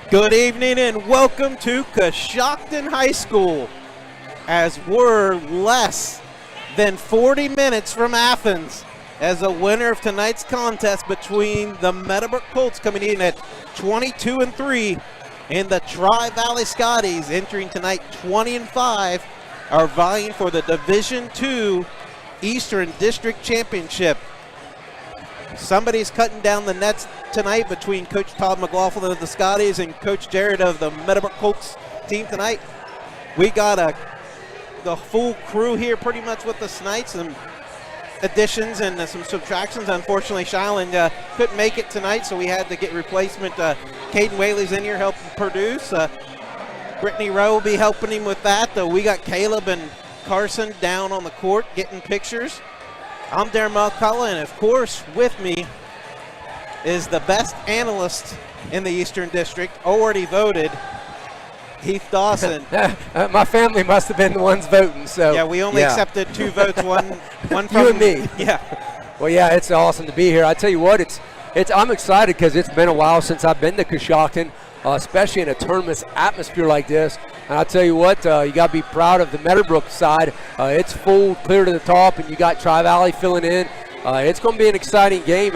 Good evening and welcome to Coshocton High School, as we're less than 40 minutes from Athens as a winner of tonight's contest between the Meadowbrook Colts coming in at 22-3 and the Tri-Valley Scotties entering tonight 20-5 are vying for the Division II Eastern District Championship. Somebody's cutting down the nets tonight between Coach Todd McLaughlin of the Scotties and Coach Jared of the Meadowbrook Colts team tonight. We got the full crew here pretty much with us tonight, some additions and some subtractions. Unfortunately, Shilan couldn't make it tonight, so we had to get replacement. Caden Whaley's in here helping produce. Brittany Rowe will be helping him with that. We got Caleb and Carson down on the court getting pictures. I'm Darren McCullough, and of course, with me is the best analyst in the Eastern District, already voted, Heath Dawson. My family must have been the ones voting. So yeah, we only accepted 2 votes, one from you and me. Yeah. Well, yeah, it's awesome to be here. I tell you what, I'm excited because it's been a while since I've been to Coshocton, especially in a tournament atmosphere like this. And I'll tell you what, you got to be proud of the Meadowbrook side. It's full, clear to the top, and you got Tri-Valley filling in. It's going to be an exciting game.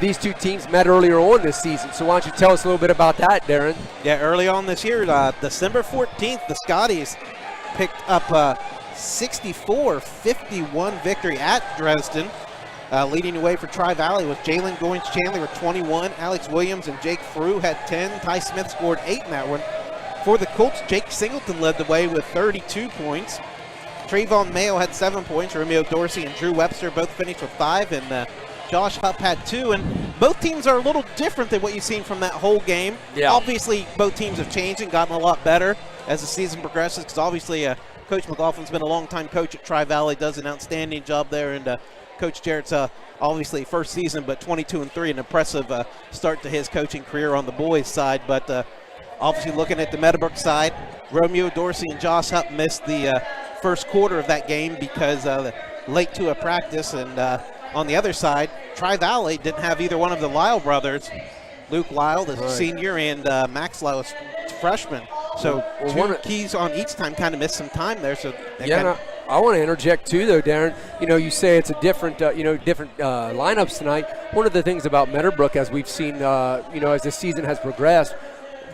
These two teams met earlier on this season. So why don't you tell us a little bit about that, Darren? Yeah, early on this year, December 14th, the Scotties picked up a 64-51 victory at Dresden. Leading away for Tri-Valley was Jalen Goins-Chandler with 21. Alex Williams and Jake Frew had 10. Ty Smith scored 8 in that one. For the Colts, Jake Singleton led the way with 32 points. Trayvon Mayo had 7 points. Romeo Dorsey and Drew Webster both finished with 5. And Josh Hupp had 2. And both teams are a little different than what you've seen from that whole game. Yeah. Obviously, both teams have changed and gotten a lot better as the season progresses, because obviously Coach McLaughlin's been a long-time coach at Tri-Valley, does an outstanding job there. And Coach Jarrett's obviously first season, but 22-3, an impressive start to his coaching career on the boys' side. But obviously looking at the Meadowbrook side, Romeo Dorsey and Josh Hupp missed the first quarter of that game because late to a practice. And on the other side, Tri-Valley didn't have either one of the Lyle brothers, Luke Lyle, the senior, and Max Lyle, freshman. So two keys on each time kind of missed some time there. So I want to interject too, though, Darren. You say it's a different, different lineups tonight. One of the things about Meadowbrook, as we've seen, as the season has progressed,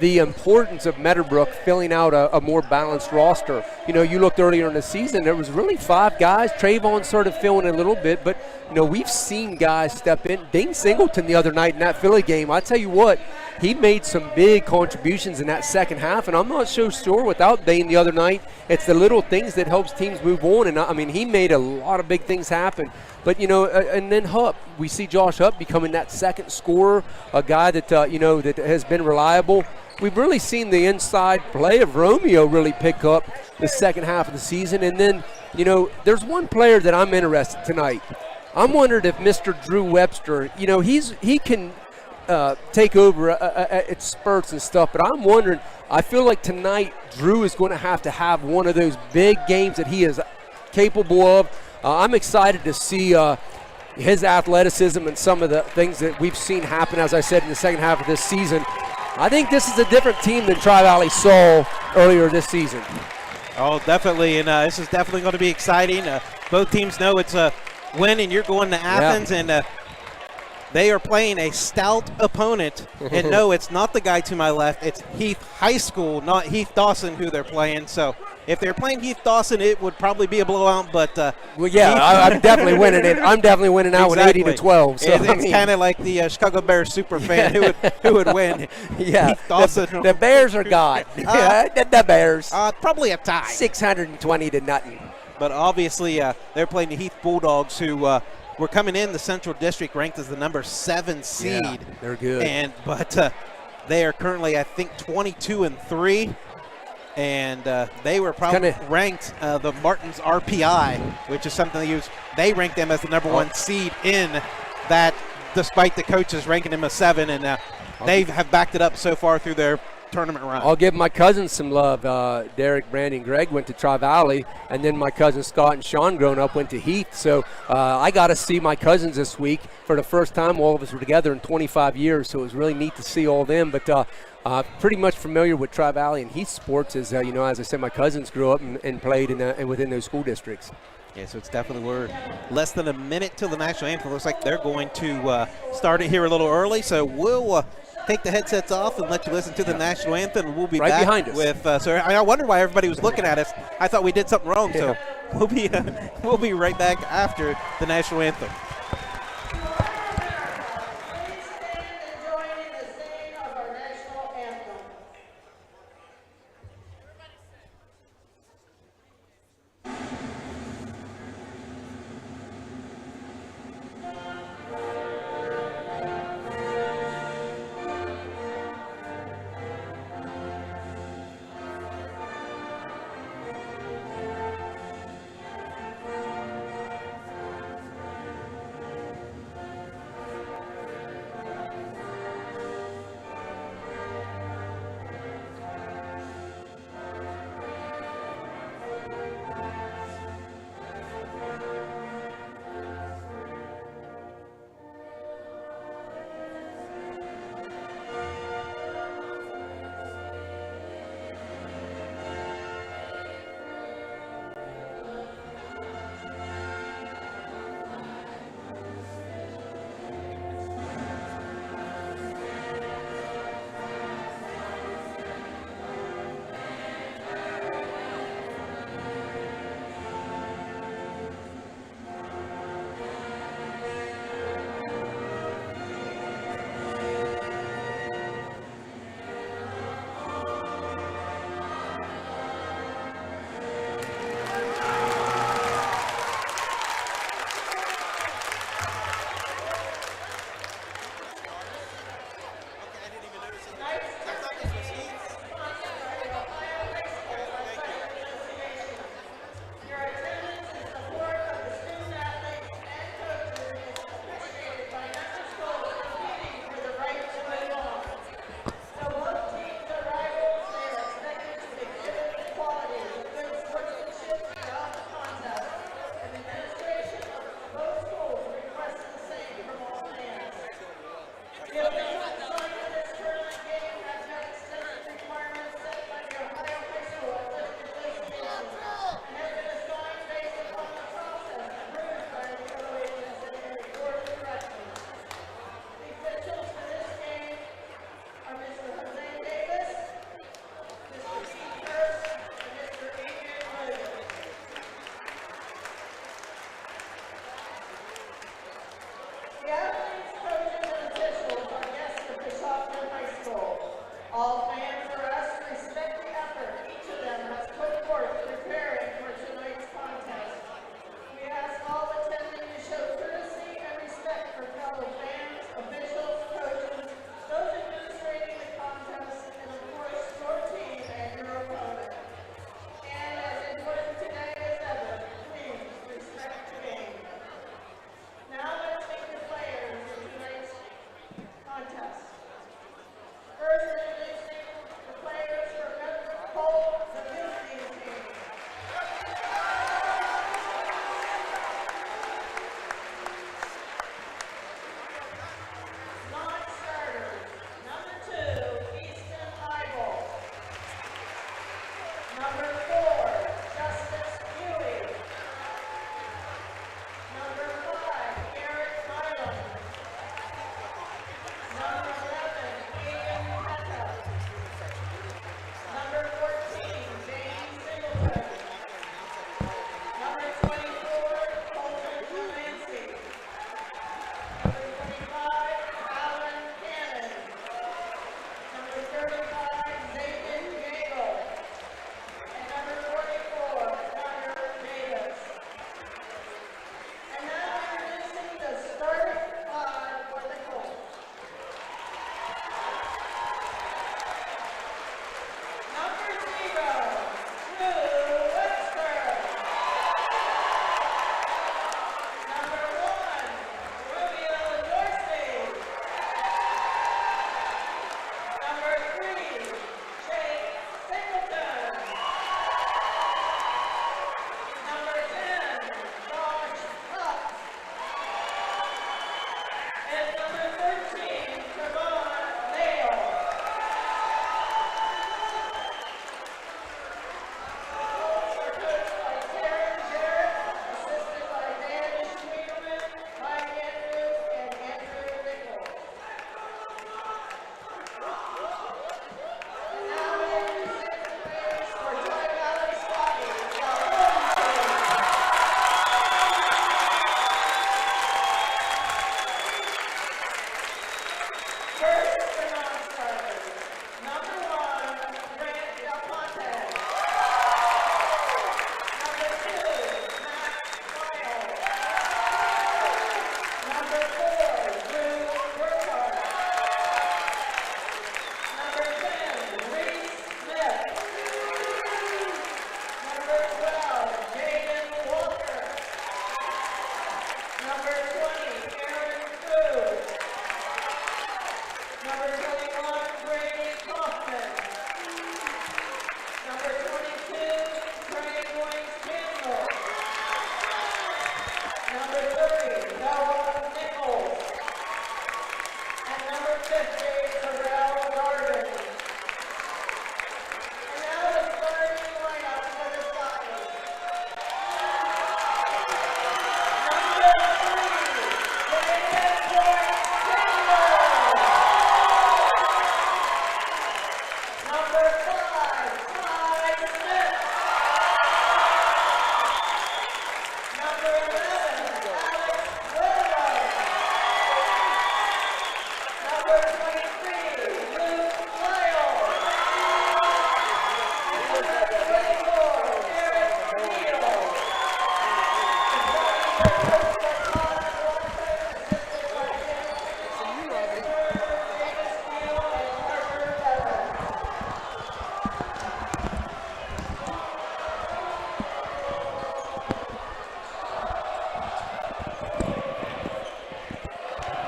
the importance of Meadowbrook filling out a more balanced roster. You looked earlier in the season, there was really 5 guys. Trayvon started filling a little bit, but, we've seen guys step in. Dane Singleton the other night in that Philly game, I tell you what, he made some big contributions in that second half, and I'm not so sure without Dane the other night, it's the little things that helps teams move on. And, he made a lot of big things happen. But, and then Hupp, we see Josh Hupp becoming that second scorer, a guy that, that has been reliable. We've really seen the inside play of Romeo really pick up the second half of the season. And then, there's one player that I'm interested tonight. I'm wondering if Mr. Drew Webster, he can take over at spurts and stuff. But I'm wondering, I feel like tonight Drew is going to have one of those big games that he is capable of. I'm excited to see his athleticism and some of the things that we've seen happen, as I said, in the second half of this season. I think this is a different team than Tri-Valley saw earlier this season. Oh, definitely, and this is definitely going to be exciting. Both teams know it's a win, and you're going to Athens, and they are playing a stout opponent. And no, it's not the guy to my left. It's Heath High School, not Heath Dawson, who they're playing. So if they're playing Heath Dawson, it would probably be a blowout. But I'm definitely winning it. I'm definitely winning out exactly. with 80-12. So it's kind of like the Chicago Bears super fan who would win. Yeah, Heath Dawson. The Bears are God. The Bears. Probably a tie. 620-0. But obviously, they're playing the Heath Bulldogs, who were coming in the Central District ranked as the number 7 seed. Yeah, they're good. But they are currently, I think, 22-3. And they were probably ranked the Martins RPI, which is something they use. They ranked them as the number 1 seed in that, despite the coaches ranking them as 7. And they have backed it up so far through their tournament run. I'll give my cousins some love. Derek, Brandon, Greg went to Tri-Valley, and then my cousins Scott and Sean growing up went to Heath. So I got to see my cousins this week for the first time. All of us were together in 25 years, so it was really neat to see all of them. But pretty much familiar with Tri-Valley and Heath sports, as as I said, my cousins grew up and played and within those school districts. Yeah, so it's definitely we're less than a minute till the national anthem. Looks like they're going to start it here a little early, so we'll take the headsets off and let you listen to the national anthem. We'll be right back behind us. With. So I wondered why everybody was looking at us. I thought we did something wrong. Yeah. So we'll be right back after the national anthem.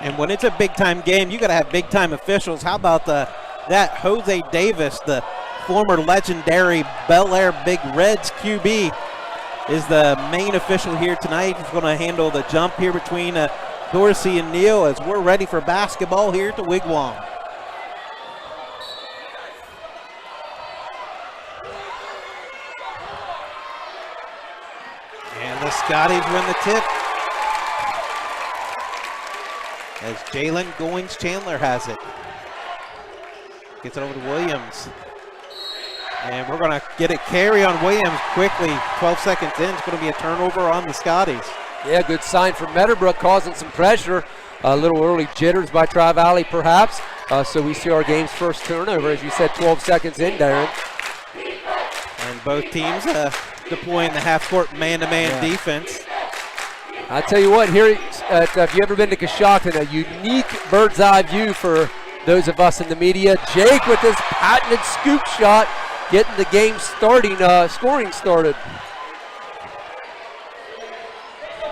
And when it's a big-time game, you got to have big-time officials. How about that Jose Davis, the former legendary Bel Air Big Reds QB, is the main official here tonight. He's going to handle the jump here between Dorsey and Neal as we're ready for basketball here at the Wigwam. And the Scotties win the tip as Jalen Goings-Chandler has it. Gets it over to Williams. And we're going to get a carry on Williams quickly. 12 seconds in, it's going to be a turnover on the Scotties. Yeah, good sign from Meadowbrook, causing some pressure. A little early jitters by Tri-Valley perhaps. So we see our game's first turnover, as you said, 12 seconds in, Darren. And both teams deploying the half-court man-to-man defense. I tell you what, here, if you've ever been to Coshocton, a unique bird's-eye view for those of us in the media. Jake with his patented scoop shot, getting the game scoring started.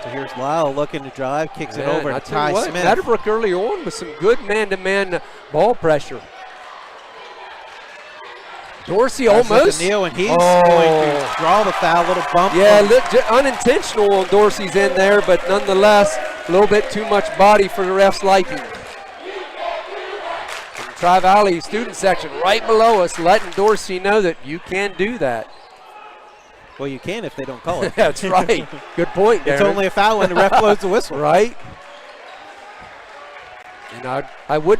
So here's Lyle looking to drive, kicks it over to Ty Smith. Meadowbrook early on with some good man-to-man ball pressure. Dorsey almost. Neal, and he's going to draw the foul, little bump. Yeah, unintentional on Dorsey's in there, but nonetheless, a little bit too much body for the ref's liking. Tri-Valley student section right below us, letting Dorsey know that you can do that. Well, you can if they don't call it. That's right. Good point, Darren. It's only a foul when the ref blows the whistle. Right. And I would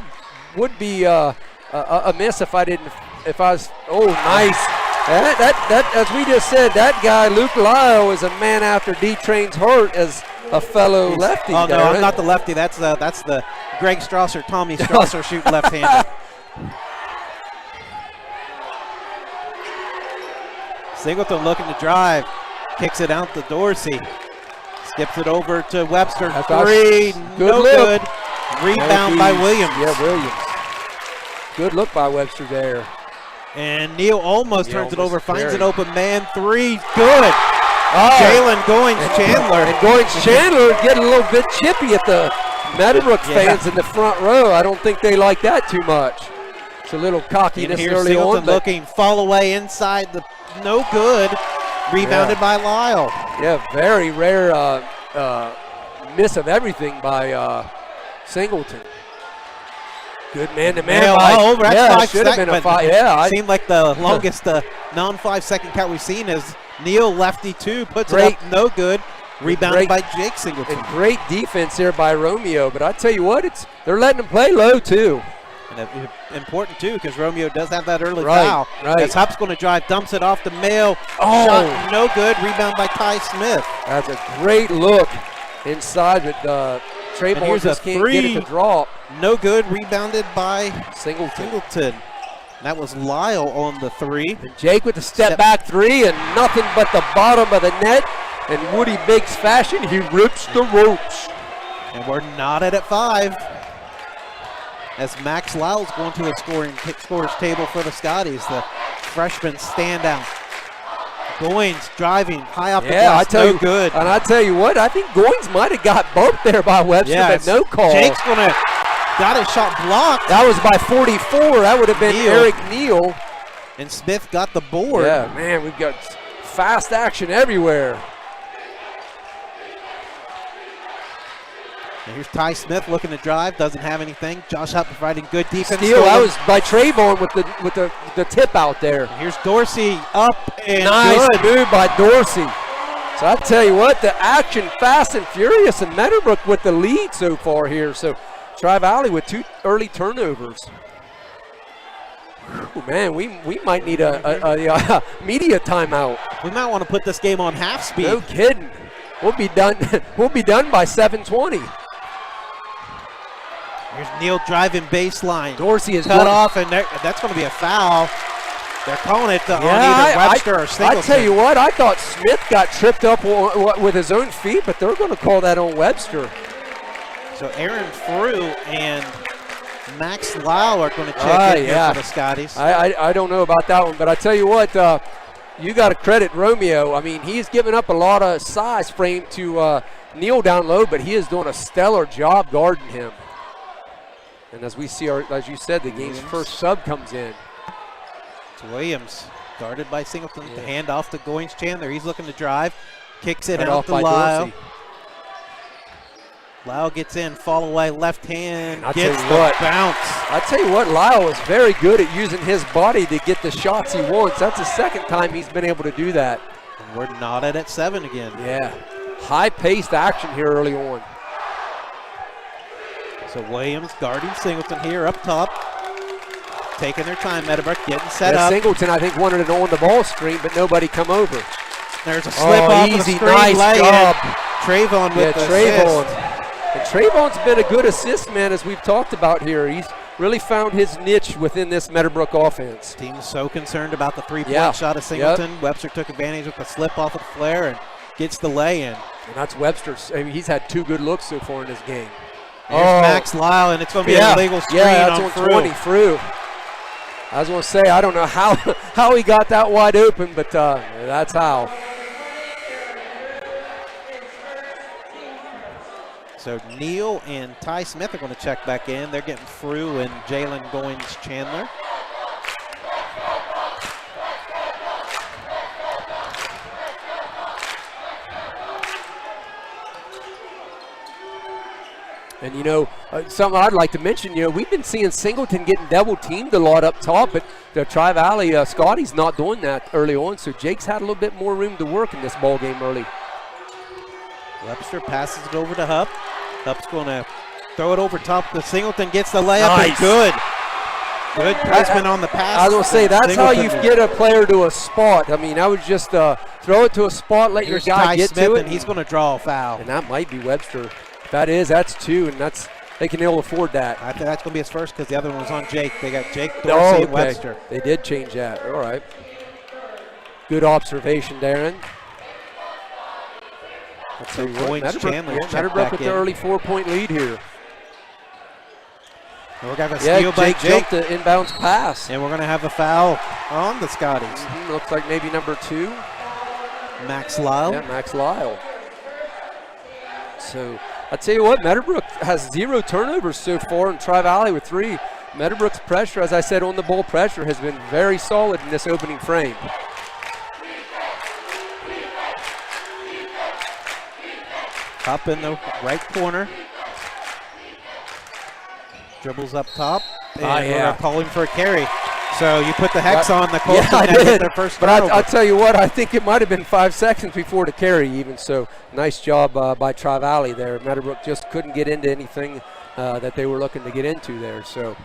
be amiss if I was. Oh, nice. That as we just said, that guy Luke Lyle is a man after D-Train's heart as a fellow lefty. Oh, no, Darren. I'm not the lefty. That's the Greg Strasser, Tommy Strasser shooting left-handed. Singleton looking to drive. Kicks it out to Dorsey. Skips it over to Webster. Three, no good. Rebound by Williams. Yeah, Williams. Good look by Webster there. And Neal almost turns it over, finds an open man. Three, good. Jalen Goings-Chandler. And Goings-Chandler getting a little bit chippy at the Meadowbrook fans in the front row. I don't think they like that too much. It's a little cockiness early on. Looking, fall away inside the no good. Rebounded by Lyle. Yeah, very rare miss of everything by Singleton. Good man-to-man. Over. That's should have been a five. Yeah, seemed like the longest non-5-second count we've seen is Neal, lefty two, puts it up, no good. Rebounded by Jake Singleton. And great defense here by Romeo. But I tell you what, they're letting him play low too. And important too, because Romeo does have that early foul. Right. As Hupp's going to drive, dumps it off to Mail. Shot, no good. Rebound by Ty Smith. That's a great look inside, but Trayvon just can't get it to drop. No good. Rebounded by Singleton. That was Lyle on the three. And Jake with the step back three, and nothing but the bottom of the net. In Woody Biggs fashion, he rips the ropes. And we're knotted at 5. As Max Lyle's going to a scorer's table for the Scotties, the freshman standout. Goings driving high off the glass, good. And I tell you what, I think Goings might have got bumped there by Webster, but no call. Jake's got his shot blocked. That was by 44. That would have been Eric Neal. And Smith got the board. Yeah, man, we've got fast action everywhere. And here's Ty Smith looking to drive, doesn't have anything. Josh Hupp providing good defense. Steal, that was by Trayvon with the tip out there. And here's Dorsey up and nice good. move by Dorsey. So I tell you what, the action fast and furious, and Meadowbrook with the lead so far here. So Tri-Valley with 2 early turnovers. Whew, man, we might need a media timeout. We might want to put this game on half speed. No kidding. We'll be done. We'll be done by 7:20. Here's Neal driving baseline. Dorsey is cut off, and that's going to be a foul. They're calling it on either Webster or Singleton. I tell you what, I thought Smith got tripped up with his own feet, but they're going to call that on Webster. So Aaron Frew and Max Lyle are going to check in here for the Scotties. I don't know about that one, but I tell you what, you got to credit Romeo. I mean, he's given up a lot of size frame to Neal down low, but he is doing a stellar job guarding him. And as we see, as you said, the game's first sub comes in. It's Williams, guarded by Singleton. The handoff to Goins Chandler. He's looking to drive. Kicks it out to Lyle. Lyle gets in, fall away, left hand, gets the bounce. I tell you what, Lyle is very good at using his body to get the shots he wants. That's the second time he's been able to do that. And we're knotted at 7 again. Yeah, high-paced action here early on. So Williams guarding Singleton here up top. Taking their time, Meadowbrook getting set up. Singleton, I think, wanted an on-the-ball screen, but nobody come over. There's a slip off easy, of the screen. Nice job. Trayvon with the assist. And Trayvon's been a good assist man, as we've talked about here. He's really found his niche within this Meadowbrook offense. Team's so concerned about the three-point shot of Singleton. Webster took advantage with the slip off of the flare and gets the lay-in. And that's Webster's. I mean, he's had 2 good looks so far in this game. There's Max Lyle, and it's going to be an illegal screen on 20 through. I was going to say, I don't know how he got that wide open, but that's how. So Neal and Ty Smith are going to check back in. They're getting Frew and Jalen Goins Chandler. And, you know, something I'd like to mention, you know, we've been seeing Singleton getting double-teamed a lot up top, but the Tri-Valley Scotties not doing that early on, so Jake's had a little bit more room to work in this ball game early. Webster passes it over to Hupp. Hupp's going to throw it over top. The Singleton gets the layup. Nice. And good. Good placement on the pass. I was going to say, that's Singleton how you get a player to a spot. I mean, I would just throw it to a spot, let your guy get to it. And he's going to draw a foul. And that might be Webster. If that is, that's 2, and they can ill afford that. I think that's going to be his first because the other one was on Jake. They got Jake, Dorsey, and Webster. They did change that. All right. Good observation, Darren. So Meadowbrook with the early 4-point lead here. And we're going to have a steal by Jake. Jumped the inbounds pass. And we're going to have a foul on the Scotties. Looks like maybe number 2. Max Lyle. Yeah, Max Lyle. So I tell you what, Meadowbrook has 0 turnovers so far, and Tri-Valley with 3. Meadowbrook's pressure, as I said, on the ball pressure has been very solid in this opening frame. Up in the right corner. Dribbles up top. And we're calling for a carry. So you put the hex on the Colts. Yeah, I did. Their first but I'll tell you what, I think it might have been 5 seconds before the carry even. So nice job by Tri-Valley there. Meadowbrook just couldn't get into anything that they were looking to get into there. So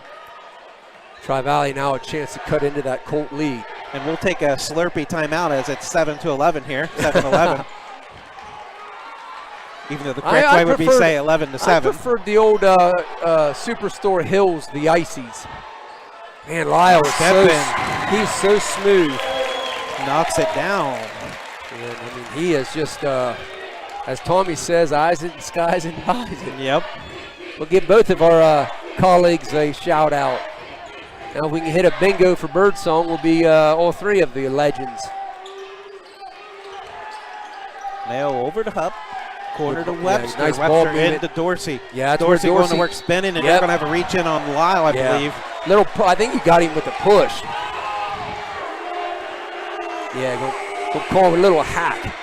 Tri-Valley now a chance to cut into that Colt lead. And we'll take a Slurpee timeout as it's 7-11 here, 7-11. Even though the correct way would be, say, 11-7. I preferred the old Superstore Hills, the Icies. Man, Lyle is he's so smooth. Knocks it down. And, I mean, he is just, as Tommy says, eyes in skies and eyes. Yep. We'll give both of our colleagues a shout out. Now, if we can hit a bingo for Birdsong, we'll be all 3 of the legends. Nail over to Hupp. Corner to Webster. Nice Webster ball into Dorsey. Yeah, Dorsey going to work spinning, and they're going to have a reach in on Lyle, I believe. I think he got him with a push. Yeah, go call him a little hack.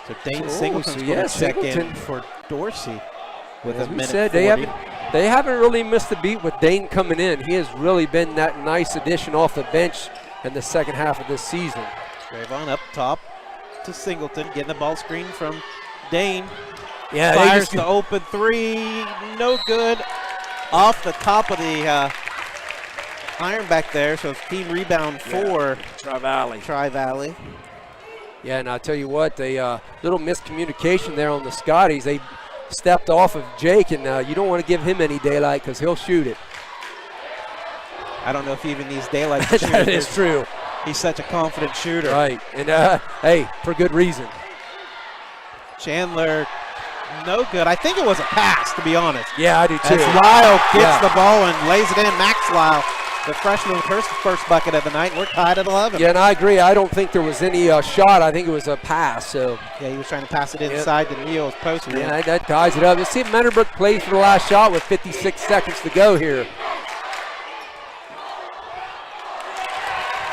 So Dane Singleton's going to check in for Dorsey with a minute 40. They haven't really missed a beat with Dane coming in. He has really been that nice addition off the bench in the second half of this season. Trayvon up top to Singleton, getting the ball screen from Dane. Yeah, fires the open 3, no good. Off the top of the iron back there, so it's team rebound for Tri-Valley. Yeah, and I'll tell you what, a little miscommunication there on the Scotties. They stepped off of Jake, and you don't want to give him any daylight because he'll shoot it. I don't know if he even needs daylight to shoot. That is true. He's such a confident shooter. Right, and hey, for good reason. Chandler, no good. I think it was a pass, to be honest. Yeah, I do too. As Lyle gets the ball and lays it in. Max Lyle the freshman with her first bucket of the night. We're tied at 11. Yeah, and I agree. I don't think there was any shot. I think it was a pass. So yeah, he was trying to pass it inside to Neal's post. Yeah, that ties it up. Let's see if Meadowbrook plays for the last shot with 56 seconds to go here.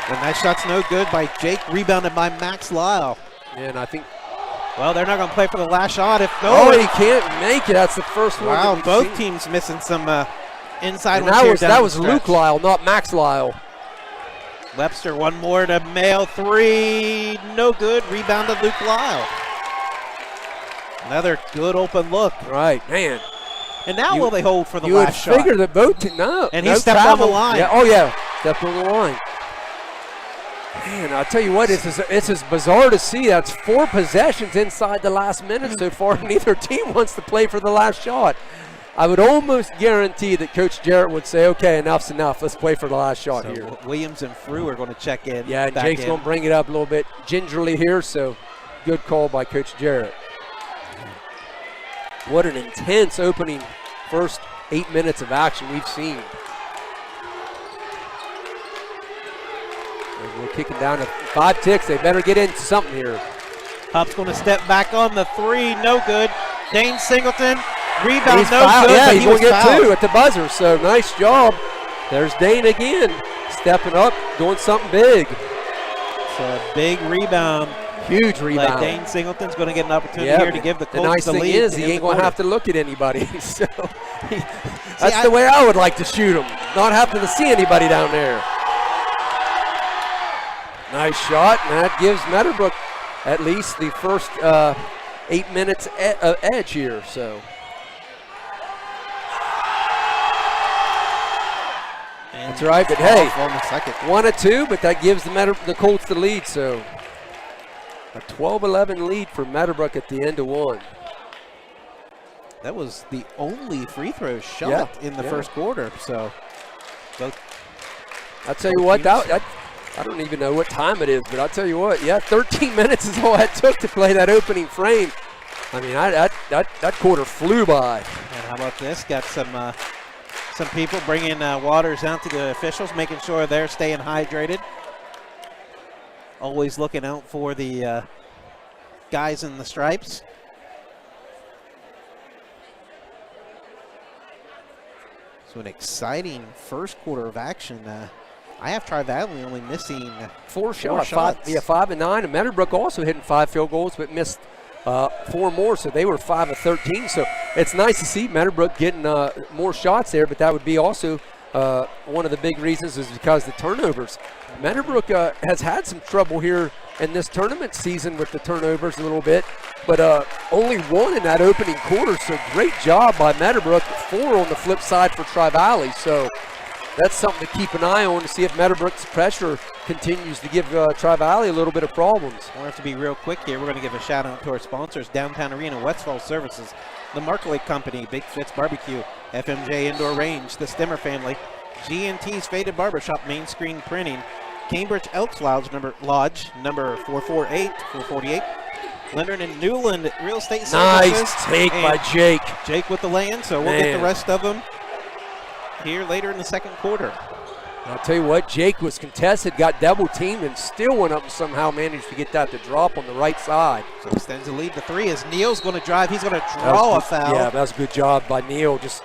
And that shot's no good by Jake, rebounded by Max Lyle. And I think, well, they're not going to play for the last shot. If no, oh, he can't make it. That's the first one. Wow, both teams missing some inside ones here. That was Luke Lyle, not Max Lyle. Webster, one more to Mail, three, no good. Rebounded Luke Lyle. Another good open look. Right, man. And now will they hold for the last shot? You would figure that both teams, no. And he stepped on the line. Yeah, oh, yeah, stepped on the line. Man, I'll tell you what, it's as bizarre to see. That's 4 possessions inside the last minute so far. Neither team wants to play for the last shot. I would almost guarantee that Coach Jarrett would say, okay, enough's enough. Let's play for the last shot here. Williams and Frew are going to check in. Yeah, and Jake's going to bring it up a little bit gingerly here, so good call by Coach Jarrett. What an intense opening first 8 minutes of action we've seen. And we're kicking down to 5 ticks. They better get into something here. Hupp's going to step back on the three. No good. Dane Singleton. Rebound, He's no fouled. good. Yeah, he's going to get 2 at the buzzer. So nice job. There's Dane again. Stepping up, doing something big. It's a big rebound. Huge rebound. Like Dane Singleton's going to get an opportunity here to give the Colts the lead. The nice thing is he ain't going to have to look at anybody. So that's the way I would like to shoot him. Not having to see anybody down there. Nice shot, and that gives Meadowbrook at least the first 8 minutes edge here. So. And that's right, but hey, 1 of 2, but that gives the Colts the lead. So a 12-11 lead for Meadowbrook at the end of 1. That was the only free throw shot in the first quarter. So, I'll tell you what, I don't even know what time it is, but I'll tell you what, 13 minutes is all it took to play that opening frame. I mean, that quarter flew by. And how about this? Got some people bringing waters out to the officials, making sure they're staying hydrated. Always looking out for the guys in the stripes. So an exciting first quarter of action. I have Tri-Valley only missing 4 shots. 5 and 9. And Meadowbrook also hitting 5 field goals, but missed 4 more, so they were 5 of 13. So it's nice to see Meadowbrook getting more shots there, but that would be also one of the big reasons is because the turnovers. Meadowbrook has had some trouble here in this tournament season with the turnovers a little bit, but only 1 in that opening quarter, so great job by Meadowbrook. 4 on the flip side for Tri-Valley, so that's something to keep an eye on to see if Meadowbrook's pressure continues to give Tri-Valley a little bit of problems. We'll have to be real quick here. We're going to give a shout out to our sponsors, Downtown Arena, Westfall Services, the Markley Company, Big Fitz Barbecue, FMJ Indoor Range, the Stemmer Family, G&T's Faded Barbershop, Main Screen Printing, Cambridge Elks Lodge, number 448, Leonard and Newland Real Estate Services. Nice take by Jake. Jake with the land, so we'll get the rest of them here later in the second quarter. I'll tell you what, Jake was contested, got double teamed, and still went up and somehow managed to get that to drop on the right side. So extends the lead to 3 as Neal's going to drive. He's going to draw a foul. Yeah, that was a good job by Neal. Just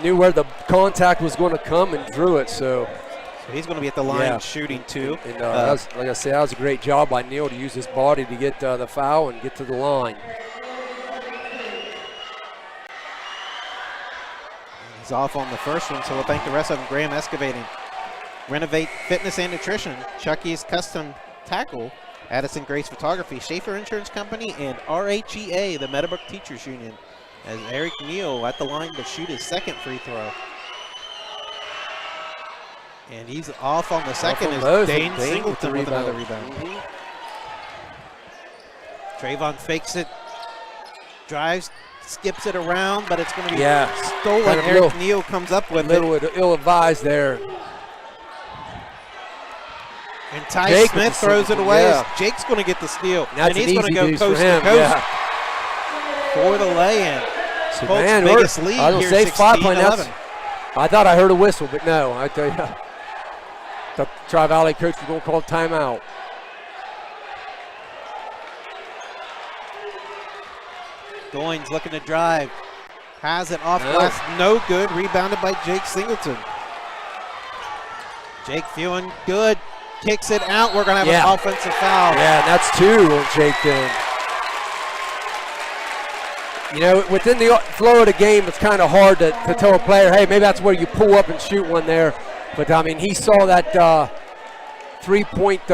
knew where the contact was going to come and drew it. So he's going to be at the line shooting too. And like I said, that was a great job by Neal to use his body to get the foul and get to the line. He's off on the first one, so we'll thank the rest of them. Graham Excavating, Renovate Fitness and Nutrition, Chucky's Custom Tackle, Addison Grace Photography, Schaefer Insurance Company, and OHSAA, the Meadowbrook Teachers Union, as Eric Neal at the line to shoot his second free throw. And he's off on the second as Dane Singleton with another rebound. Trayvon fakes it, drives, skips it around, but it's going to be stolen. Kind of Eric Neal comes up with it. Ill-advised there. And Ty Smith throws it away. As Jake's going to get the steal. And he's going to go coast to coast for the lay-in. So Colts' biggest lead here, 16-11. I thought I heard a whistle, but no. I tell you, the Tri-Valley coach was going to call timeout. Goins looking to drive. Has it off glass, no good. Rebounded by Jake Singleton. Jake feeling good. Kicks it out. We're going to have an offensive foul. Yeah, and that's 2 on Jake then. You know, within the flow of the game, it's kind of hard to tell a player, hey, maybe that's where you pull up and shoot one there. But, I mean, he saw that 3-point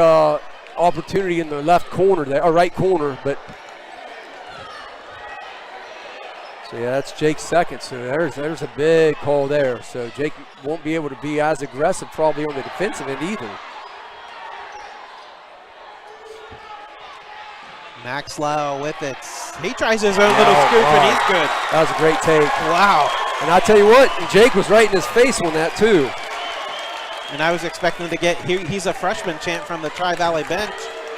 opportunity in the left corner, there, or right corner. But so, yeah, that's Jake's second. So there's a big call there. So Jake won't be able to be as aggressive probably on the defensive end either. Max Lau with it. He tries his own little scoop, and he's good. That was a great take. Wow. And I tell you what, Jake was right in his face on that too. And I was expecting to get, he's a freshman chant from the Tri-Valley bench,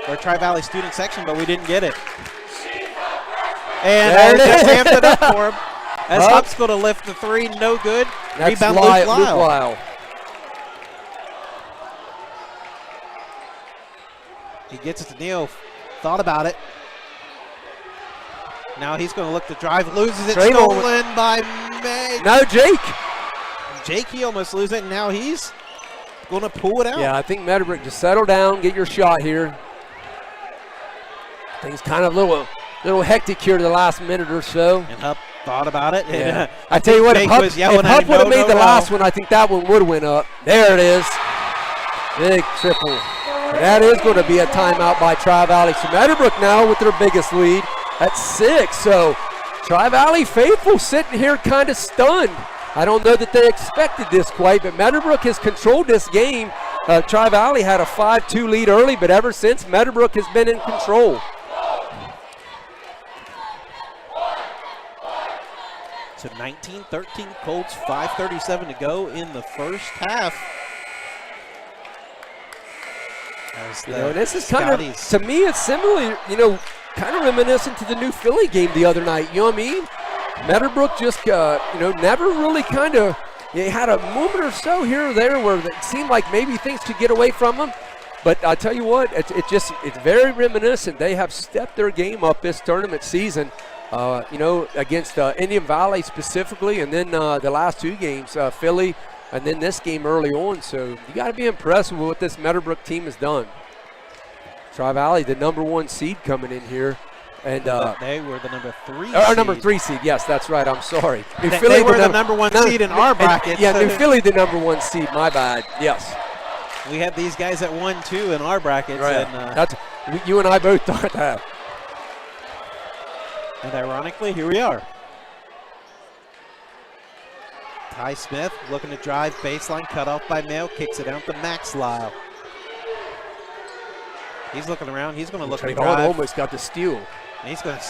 or Tri-Valley student section, but we didn't get it. And I just amped it up for him. As Hup's going to lift the 3, no good. That's Rebound Luke Lyle. Lyle. He gets it to Neal. Thought about it. Now he's going to look to drive, loses it, stolen by May. No, Jake. Jake, he almost loses it, and now he's going to pull it out. Yeah, I think Meadowbrook, just settle down, get your shot here. Things kind of a little hectic here the last minute or so. And Hupp thought about it. Yeah. I tell you what, if Hupp would have made the last one, I think that one would have went up. There it is. Big triple. That is going to be a timeout by Tri-Valley. So Meadowbrook now with their biggest lead at 6. So Tri-Valley faithful sitting here kind of stunned. I don't know that they expected this quite, but Meadowbrook has controlled this game. Tri-Valley had a 5-2 lead early, but ever since, Meadowbrook has been in control. So 19-13 Colts, 5:37 to go in the first half. This is kind of, to me, it's similar, kind of reminiscent to the New Philly game the other night. You know what I mean? Meadowbrook just, never really they had a moment or so here or there where it seemed like maybe things could get away from them. But I tell you what, it's very reminiscent. They have stepped their game up this tournament season, against Indian Valley specifically, and then the last 2 games, Philly, and then this game early on. So you got to be impressed with what this Meadowbrook team has done. Tri-Valley, the number 1 seed coming in here. And they were the number 3 seed. Number 3 seed, yes, that's right, I'm sorry. They were the number 1 seed in our bracket. Yeah, New Philly the number 1 seed, my bad, yes. We had these guys at 1-2 in our brackets. Right. And, you and I both thought that. And ironically, here we are. Ty Smith looking to drive, baseline, cut off by Mayo, kicks it out to Max Lyle. He's looking around, he's going to look to drive. Almost got the steal. And he's going to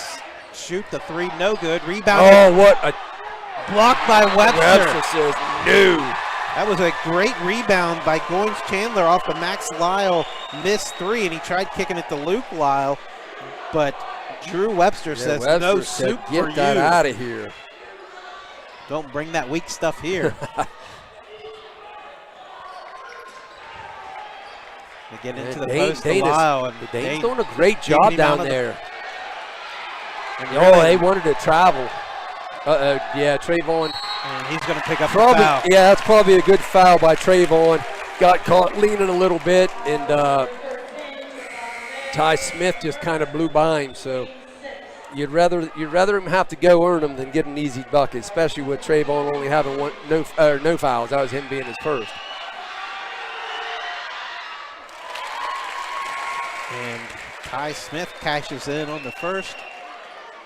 shoot the 3, no good. Rebound. Oh, what a block by Webster. Webster says no. That was a great rebound by Goins Chandler off the Max Lyle missed 3, and he tried kicking it to Luke Lyle, but Drew Webster says Webster no said, soup for you. Get that out of here. Don't bring that weak stuff here. They get into the post to Lyle. Dane's doing a great job down there. They wanted to travel. Trayvon. And he's going to pick up the foul. Yeah, that's probably a good foul by Trayvon. Got caught leaning a little bit, and Ty Smith just kind of blew by him. So you'd rather him have to go earn them than get an easy bucket, especially with Trayvon only having no fouls. That was him being his first. And Ty Smith cashes in on the first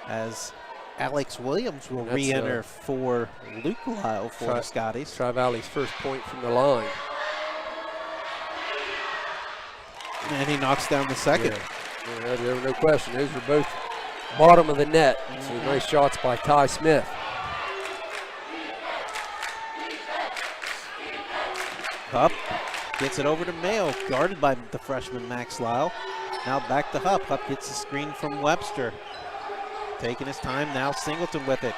as Alex Williams will re-enter for Luke Lyle for the Scotties. Tri-Valley's first point from the line. And he knocks down the second. Yeah, there was no question. Those were both bottom of the net. So nice shots by Ty Smith. Hupp gets it over to Mayo, guarded by the freshman Max Lyle. Now back to Hupp. Hupp gets the screen from Webster. Taking his time now, Singleton with it.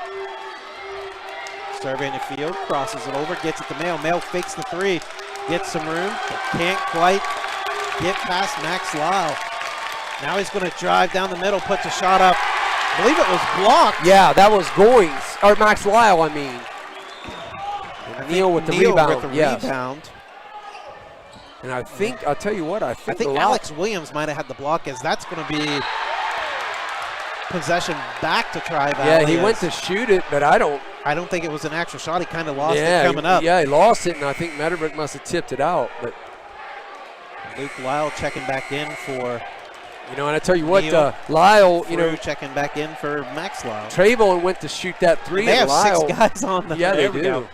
Surveying the field, crosses it over, gets it to Mayo. Mayo fakes the three, gets some room, but can't quite get past Max Lyle. Now he's going to drive down the middle, puts a shot up. I believe it was blocked. Yeah, that was Goings, or Max Lyle, I mean. Neal with the rebound. With the rebound. And I think, I'll tell you what, I think Alex Williams might have had the block, as that's going to be possession back to Tri-Valley. Yeah, he went to shoot it, but I don't think it was an actual shot. He kind of lost it coming up. Yeah, he lost it, and I think Meadowbrook must have tipped it out. But Luke Lyle checking back in for, and I tell you what, Lyle, checking back in for Max Lyle. Trayvon went to shoot that three. And they have Lyle, 6 guys on the. Yeah, they do.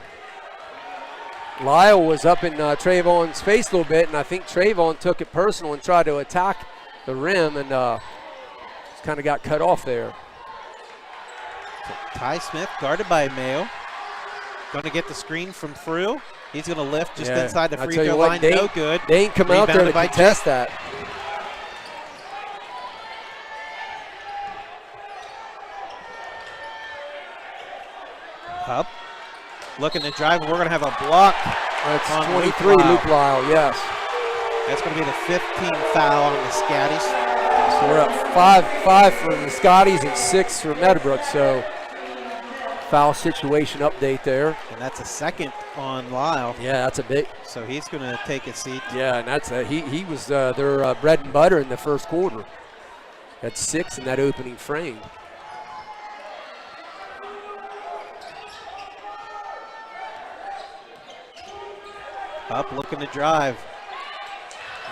Lyle was up in Trayvon's face a little bit, and I think Trayvon took it personal and tried to attack the rim, and just kind of got cut off there. So Ty Smith guarded by Mayo. Going to get the screen from Frew. He's going to lift just inside the free throw line. No good. They ain't come out there to contest that. Up. Looking to drive. We're going to have a block. That's on 23, Luke Lyle, yes. That's going to be the 15th foul on the Scotties. So we're up 5-5 for the Scotties and 6 for Meadowbrook. So foul situation update there. And that's a second on Lyle. Yeah, that's a big. So he's going to take a seat. Yeah, and that's he was their bread and butter in the first quarter. Had 6 in that opening frame. Up, looking to drive.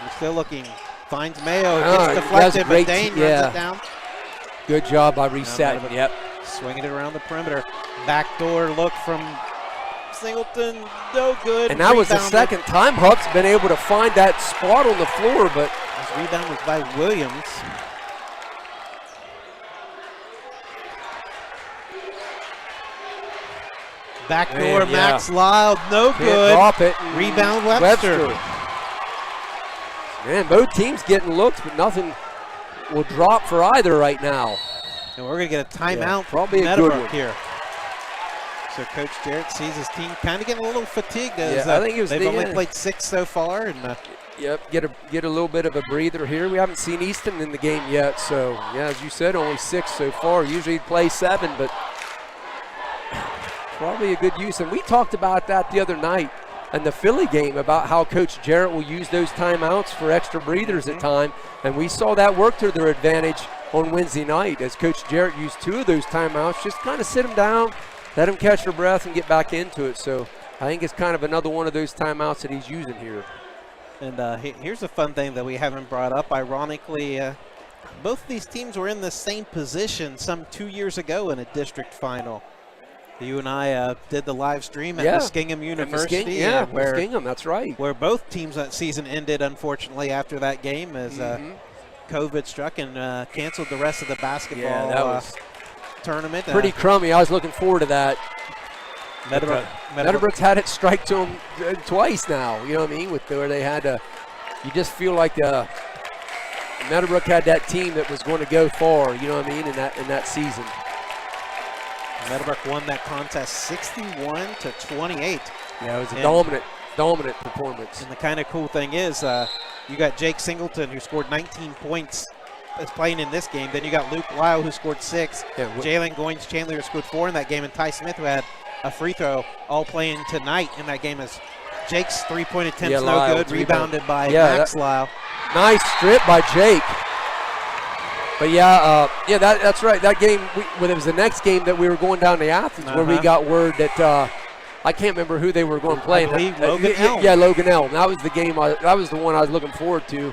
He's still looking. Finds Mayo. Gets deflected, but Dane runs it down. Good job by resetting. Yep. Swinging it around the perimeter. Backdoor look from Singleton. No good. And that was the second time Huck's been able to find that spot on the floor, but his rebound was by Williams. Backdoor, Max Lyle, no good. Drop it. Rebound, Webster. Man, both teams getting looks, but nothing will drop for either right now. And we're going to get a timeout. Probably a good one here. So Coach Jarrett sees his team kind of getting a little fatigued. As, I think it was they've only played 6 so far. And get a little bit of a breather here. We haven't seen Easton in the game yet, so as you said, only 6 so far. Usually he'd play 7, but probably a good use. And we talked about that the other night in the Philly game, about how Coach Jarrett will use those timeouts for extra breathers at time. And we saw that work to their advantage on Wednesday night, as Coach Jarrett used 2 of those timeouts, just kind of sit them down, let them catch their breath and get back into it. So I think it's kind of another one of those timeouts that he's using here. And here's a fun thing that we haven't brought up. Ironically, both these teams were in the same position some 2 years ago in a district final. You and I did the live stream at Muskingum University. Muskingum, that's right. Where both teams that season ended, unfortunately, after that game, as COVID struck and canceled the rest of the basketball tournament. Pretty crummy. I was looking forward to that. Meadowbrook's had it strike to them twice now, you know what I mean, with where they had to, you just feel like Meadowbrook had that team that was going to go far, you know what I mean, in that season. Meadowbrook won that contest 61-28. Yeah, it was a dominant performance. And the kind of cool thing is you got Jake Singleton, who scored 19 points, is playing in this game. Then you got Luke Lyle, who scored 6. Jalen Goins-Chandler, who scored 4 in that game. And Ty Smith, who had a free throw, all playing tonight in that game. As Jake's three-point attempt's no good, rebounded by Max Lyle. Nice strip by Jake. But that's right. That game, it was the next game that we were going down to Athens, where we got word that I can't remember who they were going to play. I believe Logan Elm. Yeah, Logan Elm. That was the game. That was the one I was looking forward to.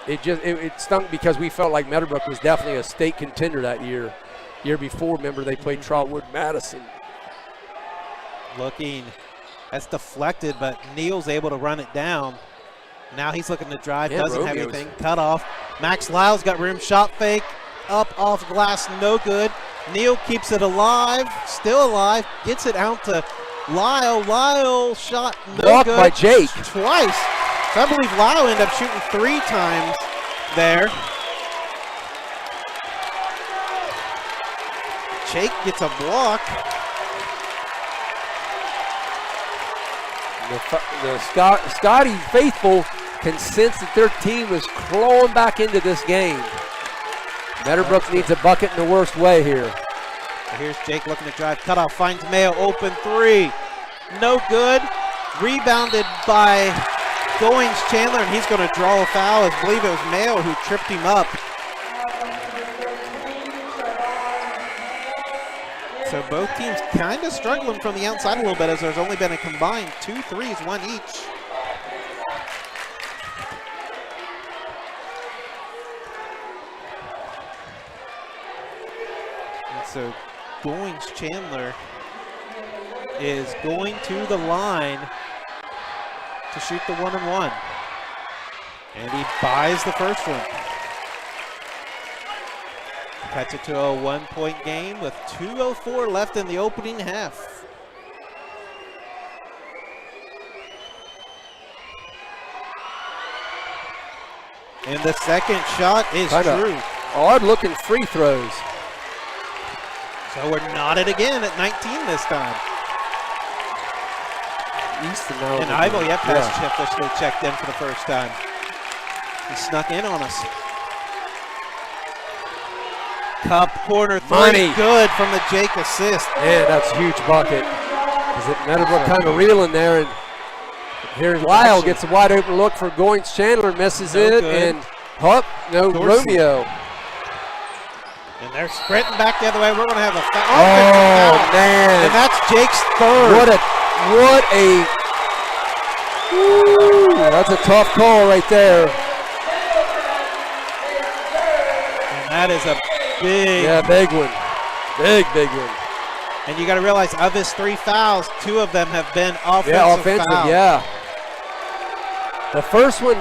It stunk because we felt like Meadowbrook was definitely a state contender that year. Year before, remember, they played Trotwood Madison. Looking, that's deflected, but Neal's able to run it down. Now he's looking to drive, doesn't have anything. Cut off. Max Lyle's got room. Shot fake. Up off glass, no good. Neal keeps it alive. Still alive. Gets it out to Lyle. Lyle shot no blocked good. By Jake. Twice. So I believe Lyle ended up shooting 3 times there. Jake gets a block. The Scotties faithful can sense that their team is clawing back into this game. Meadowbrook needs a bucket in the worst way here. Here's Jake looking to drive. Cutoff finds Mayo, open three. No good. Rebounded by Goings Chandler, and he's going to draw a foul. I believe it was Mayo who tripped him up. So both teams kind of struggling from the outside a little bit, as there's only been a combined 2 threes, one each. And so Goings Chandler is going to the line to shoot the 1-and-1. And he buys the first one. Cuts it to a 1-point game with 2:04 left in the opening half. And the second shot is true. Odd-looking free throws. So we're knotted again at 19 this time. Easton and Ivo, pass chip, that should have checked in for the first time. He snuck in on us. Cup corner three, good from the Jake assist. Yeah, that's a huge bucket. Meadowbrook kind of reeling there, and here Lyle gets a wide open look for Goings Chandler, misses it, and Romeo. And they're sprinting back the other way. We're going to have a foul. Oh, man. And that's Jake's third. That's a tough call right there. And that is a big one. Big one. And you got to realize, of his 3 fouls, 2 of them have been offensive fouls. Yeah. The first one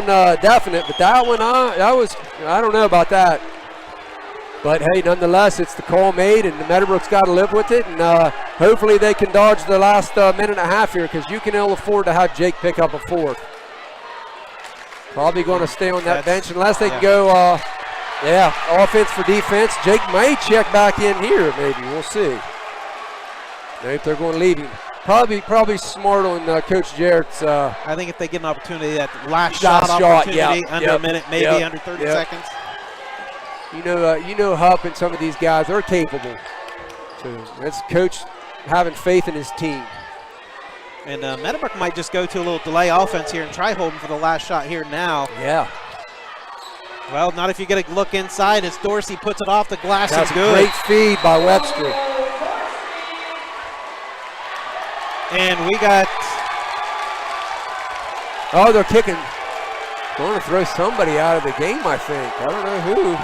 definite, but that one, I don't know about that. But hey, nonetheless, it's the call made, and the Meadowbrook's got to live with it, and hopefully they can dodge the last minute and a half here, because you can ill afford to have Jake pick up a fourth. Probably going to stay on that bench unless they can go, offense for defense. Jake may check back in here, maybe. We'll see. Maybe they're going to leave him. Probably smart on Coach Jarrett's. I think if they get an opportunity, that last shot opportunity under a minute, maybe under 30 seconds. You know Hupp and some of these guys are capable. So that's Coach having faith in his team. And Meadowbrook might just go to a little delay offense here and try holding for the last shot here now. Yeah. Well, not if you get a look inside as Dorsey puts it off the glass. That's good. A great feed by Webster. And we got... Oh, they're kicking. Going to throw somebody out of the game, I think. I don't know who.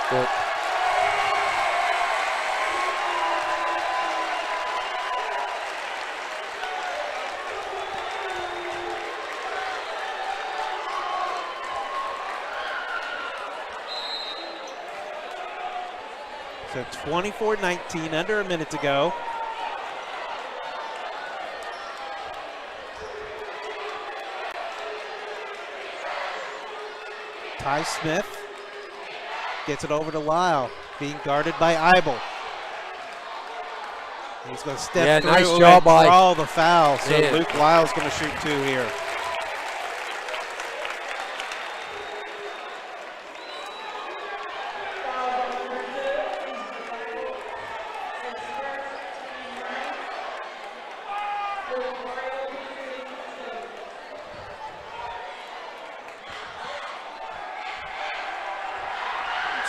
But so 24-19, under a minute to go. Ty Smith gets it over to Lyle, being guarded by Eibel. He's going to step through nice job and draw the foul. So Luke Lyle's going to shoot 2 here.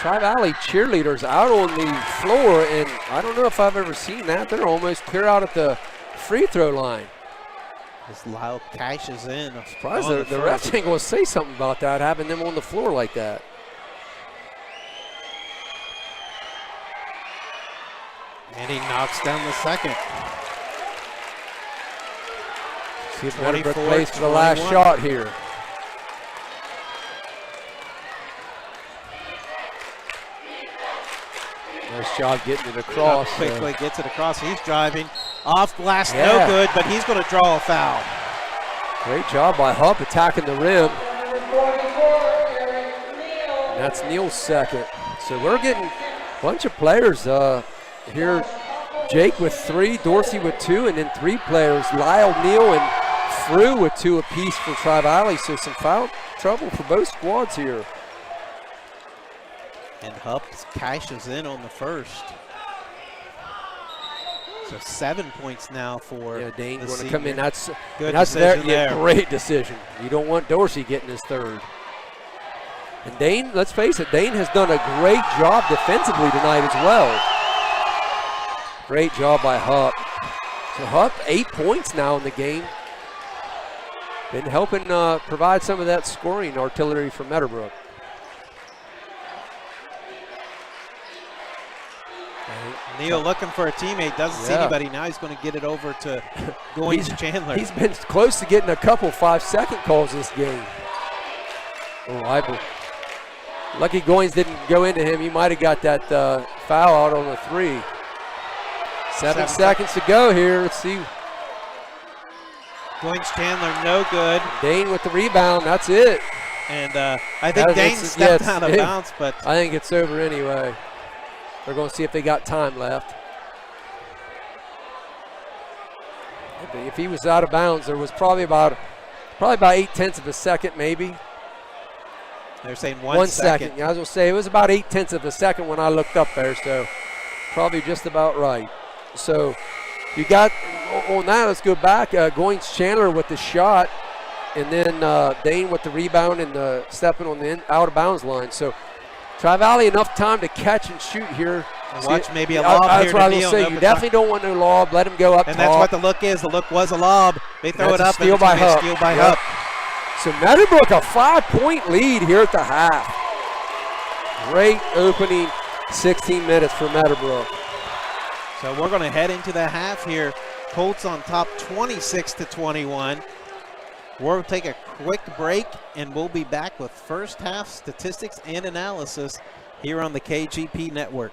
Tri-Valley cheerleaders out on the floor, and I don't know if I've ever seen that. They're almost clear out at the free throw line. As Lyle cashes in. I'm surprised the refs ain't going to say something about that, having them on the floor like that. And he knocks down the second. See if Meadowbrook plays for the last shot here. Nice job getting it across. Quickly gets it across. He's driving. Off glass, no good, but he's going to draw a foul. Great job by Hupp attacking the rim. And that's Neal's second. So we're getting a bunch of players here Jake with 3, Dorsey with 2, and then 3 players, Lyle, Neal, and Frew with 2 apiece for Tri-Valley. So some foul trouble for both squads here. And Hupp cashes in on the first. So 7 points now for Dane the going to senior. come in. That's Good that's decision there. Great decision. You don't want Dorsey getting his 3rd. And Dane, let's face it, Dane has done a great job defensively tonight as well. Great job by Hupp. So Hupp, 8 points now in the game. Been helping provide some of that scoring artillery for Meadowbrook. Neal looking for a teammate, doesn't see anybody. Now he's going to get it over to Goins Chandler. He's been close to getting a couple 5-second calls this game. Oh, lucky Goins didn't go into him. He might have got that foul out on the 3. 7 seconds to go here. Let's see. Goins Chandler, no good. Dane with the rebound. That's it. And I think Dane stepped out of bounds, but I think it's over anyway. They're going to see if they got time left. If he was out of bounds, there was probably about 8/10 of a second, maybe. They're saying 1 second. Yeah, I was going to say it was about 8/10 of a second when I looked up there, so probably just about right. So you got on that. Let's go back. Goins Chandler with the shot, and then Dane with the rebound and the stepping on the out of bounds line. So Tri-Valley enough time to catch and shoot here. And watch maybe a lob that's here what to I was Neal. going to say. You definitely don't want no lob. Let him go up top. And that's what the look is. The look was a lob. They throw it up, steal and by it's Hupp. steal by Hupp. So Meadowbrook a 5-point lead here at the half. Great opening 16 minutes for Meadowbrook. So we're going to head into the half here. Colts on top 26-21. We'll take a quick break, and we'll be back with first half statistics and analysis here on the KGP Network.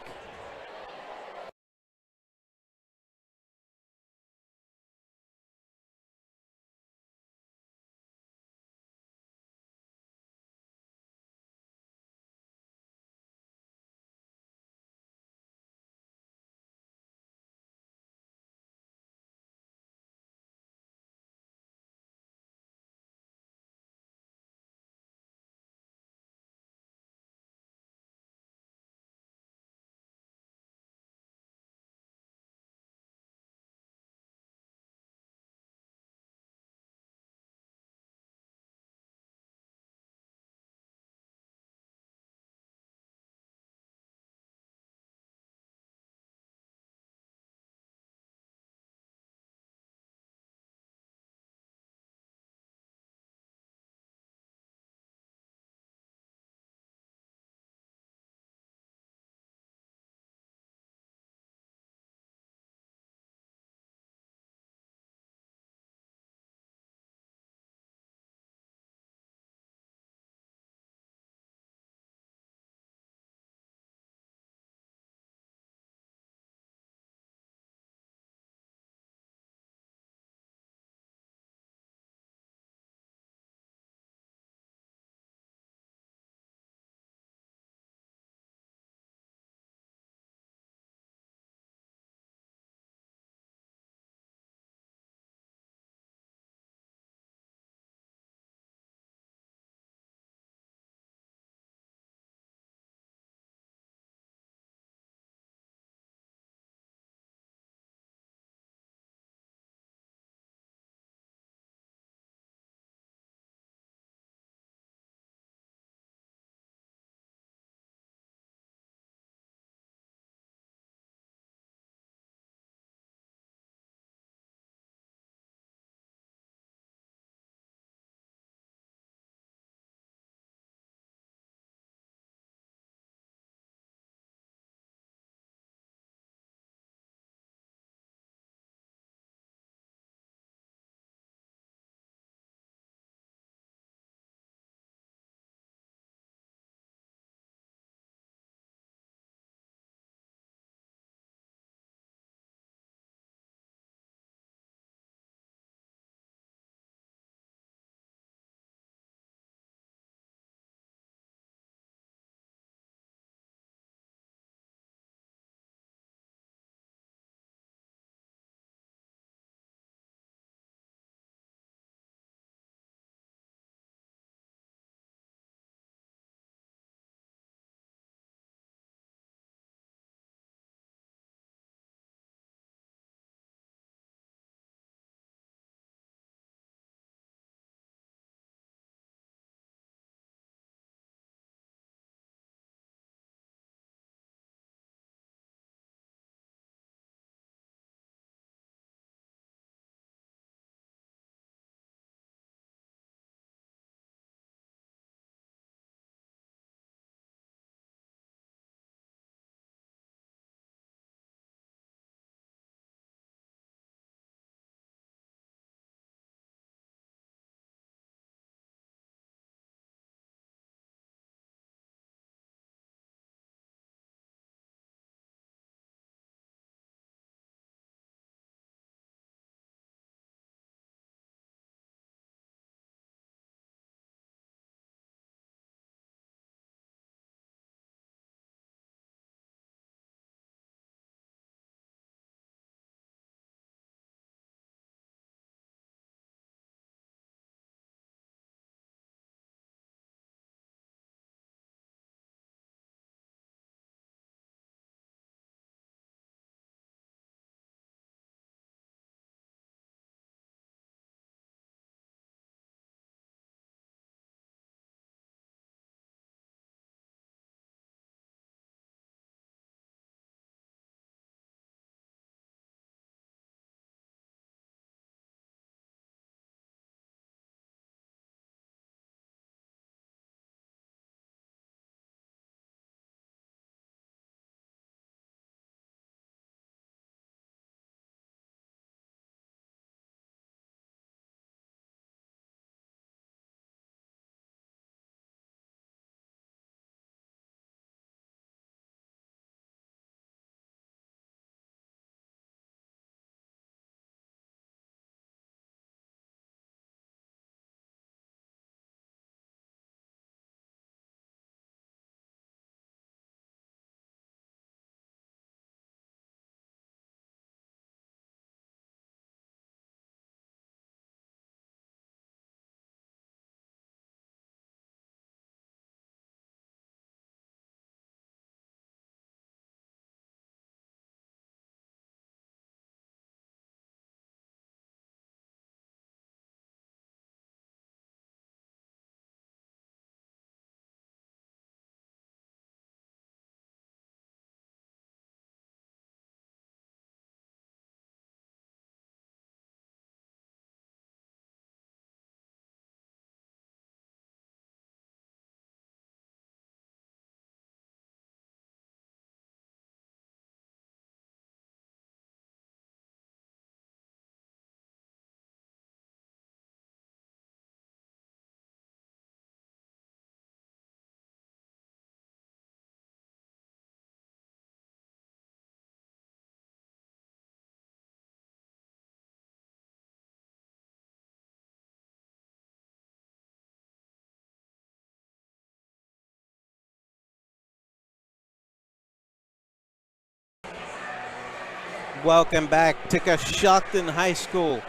Welcome back to Coshocton High School.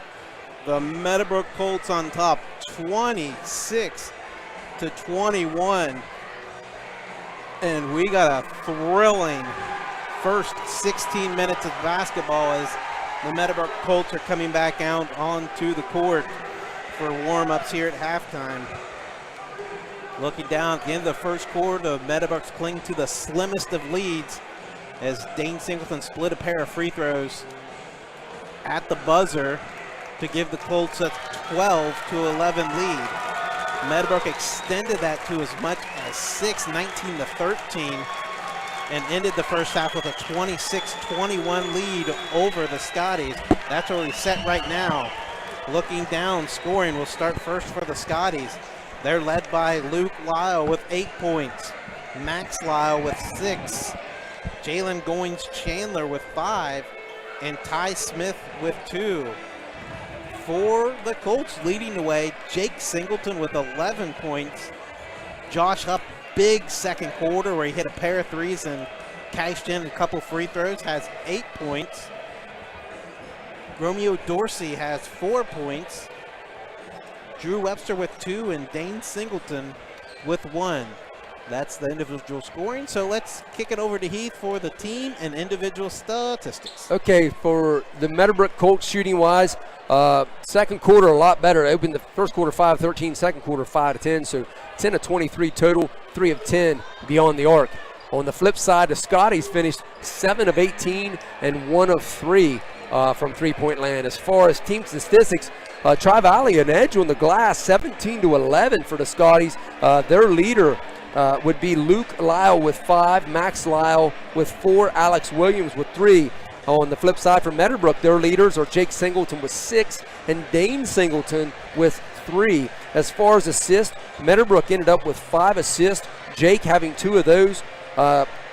The Meadowbrook Colts on top, 26-21. And we got a thrilling first 16 minutes of basketball as the Meadowbrook Colts are coming back out onto the court for warm-ups here at halftime. Looking down at the end of the first quarter, the Meadowbrooks cling to the slimmest of leads as Dane Singleton split a pair of free throws at the buzzer to give the Colts a 12-11 lead. Meadowbrook extended that to as much as 6, 19-13, and ended the first half with a 26-21 lead over the Scotties. That's where we set right now. Looking down, scoring will start first for the Scotties. They're led by Luke Lyle with 8 points, Max Lyle with 6, Jalen Goins-Chandler with 5, and Ty Smith with 2. For the Colts leading the way, Jake Singleton with 11 points. Josh Hupp, big second quarter where he hit a pair of threes and cashed in a couple free throws, has 8 points. Romeo Dorsey has 4 points. Drew Webster with 2 and Dane Singleton with 1. That's the individual scoring. So let's kick it over to Heath for the team and individual statistics. Okay, for the Meadowbrook Colts shooting-wise, second quarter a lot better. They opened the first quarter 5-13, second quarter 5-10, so 10 of 23 total, 3 of 10 beyond the arc. On the flip side, the Scotties finished 7 of 18 and 1 of 3 from three-point land. As far as team statistics, Tri-Valley an edge on the glass, 17-11 for the Scotties. Their leader would be Luke Lyle with 5, Max Lyle with 4, Alex Williams with 3. On the flip side for Meadowbrook, their leaders are Jake Singleton with 6 and Dane Singleton with 3. As far as assists, Meadowbrook ended up with 5 assists, Jake having 2 of those.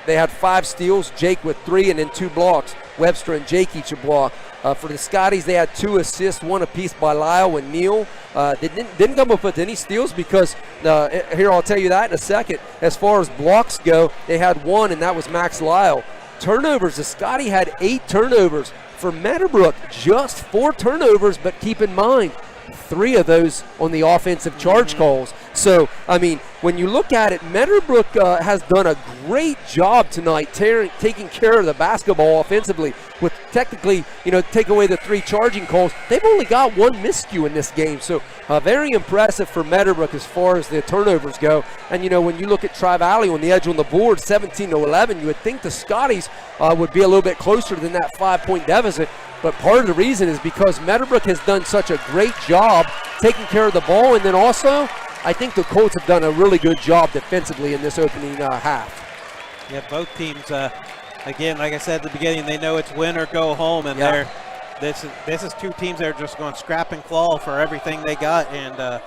They had 5 steals, Jake with 3, and then 2 blocks. Webster and Jake each a block. For the Scotties, they had 2 assists, 1 apiece by Lyle and Neal. They didn't come up with any steals because, here I'll tell you that in a second. As far as blocks go, they had 1, and that was Max Lyle. Turnovers, the Scotty had 8 turnovers. For Meadowbrook, just 4 turnovers, but keep in mind, 3 of those on the offensive charge calls. So, I mean, when you look at it, Meadowbrook has done a great job tonight taking care of the basketball offensively. With technically, take away the 3 charging calls, they've only got 1 miscue in this game. So, very impressive for Meadowbrook as far as the turnovers go. And, when you look at Tri-Valley on the edge on the board, 17-11, you would think the Scotties would be a little bit closer than that 5-point deficit. But part of the reason is because Meadowbrook has done such a great job taking care of the ball. And then also, I think the Colts have done a really good job defensively in this opening half. Yeah, both teams, again, like I said at the beginning, they know it's win or go home. And this is 2 teams that are just going to scrap and claw for everything they got. And the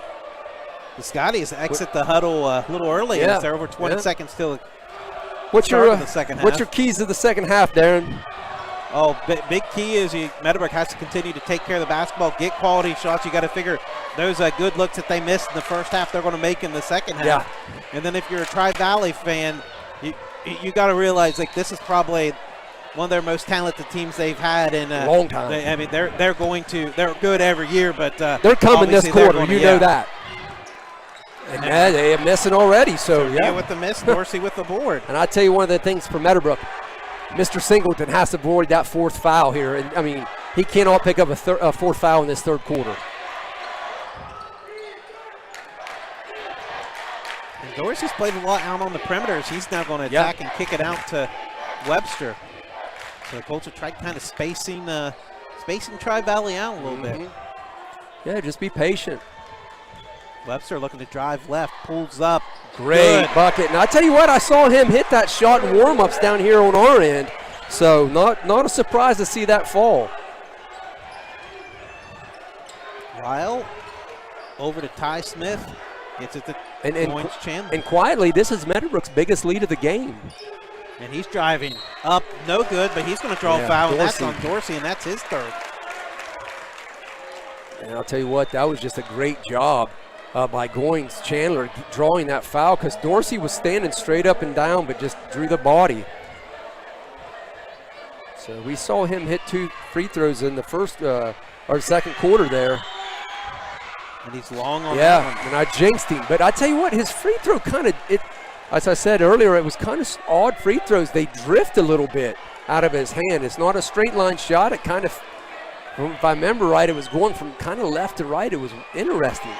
Scotties exit the huddle a little early as they're over 20 seconds till the start of the second half. What's your keys to the second half, Darren? Oh, big key is Meadowbrook has to continue to take care of the basketball, get quality shots. You got to figure those good looks that they missed in the first half, they're going to make in the second half. Yeah. And then if you're a Tri-Valley fan, you got to realize this is probably one of their most talented teams they've had in a long time. They're good every year, but they're coming this quarter. Know that. And they are missing already. So with the miss, Dorsey with the board. And I tell you, one of the things for Meadowbrook, Mr. Singleton has to avoid that 4th foul here. And, he cannot pick up a 4th foul in this third quarter. And Dorsey's played a lot out on the perimeters. He's now going to attack and kick it out to Webster. So the Colts are trying kind of spacing Tri-Valley out a little bit. Yeah, just be patient. Webster looking to drive left, pulls up. Great bucket. And I tell you what, I saw him hit that shot in warm-ups down here on our end. So not a surprise to see that fall. Lyle over to Ty Smith. Gets it to Goins-Chandler. And quietly, this is Meadowbrook's biggest lead of the game. And he's driving up, no good, but he's going to draw a foul, and that's on Dorsey, and that's his 3rd. And I'll tell you what, that was just a great job by Goins-Chandler drawing that foul, because Dorsey was standing straight up and down but just drew the body. So we saw him hit 2 free throws in the first or second quarter there. And he's long on that one. And I jinxed him. But I tell you what, his free throw kind of, as I said earlier, it was kind of odd free throws. They drift a little bit out of his hand. It's not a straight line shot. It kind of, if I remember right, it was going from kind of left to right. It was interesting.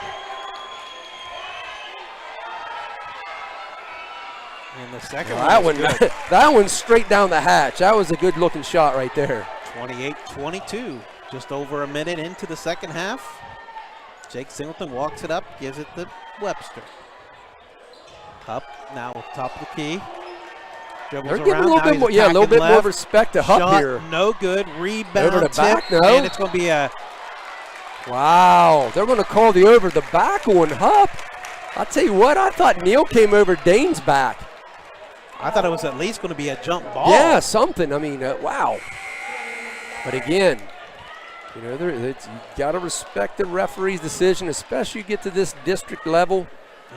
And the second that one's straight down the hatch. That was a good looking shot right there. 28-22, just over a minute into the second half. Jake Singleton walks it up, gives it to Webster. Hupp now top of the key. Dribbles They're giving around. a little bit more, a little bit more respect to Hupp Shot here. No good. Rebound over the tip, back, no. and it's going to be a. Wow, they're going to call the over the back on Hupp. I'll tell you what, I thought Neal came over Dane's back. I thought it was at least going to be a jump ball. Yeah, something. I mean, wow. But again, you know, you got to respect the referee's decision, especially you get to this district level.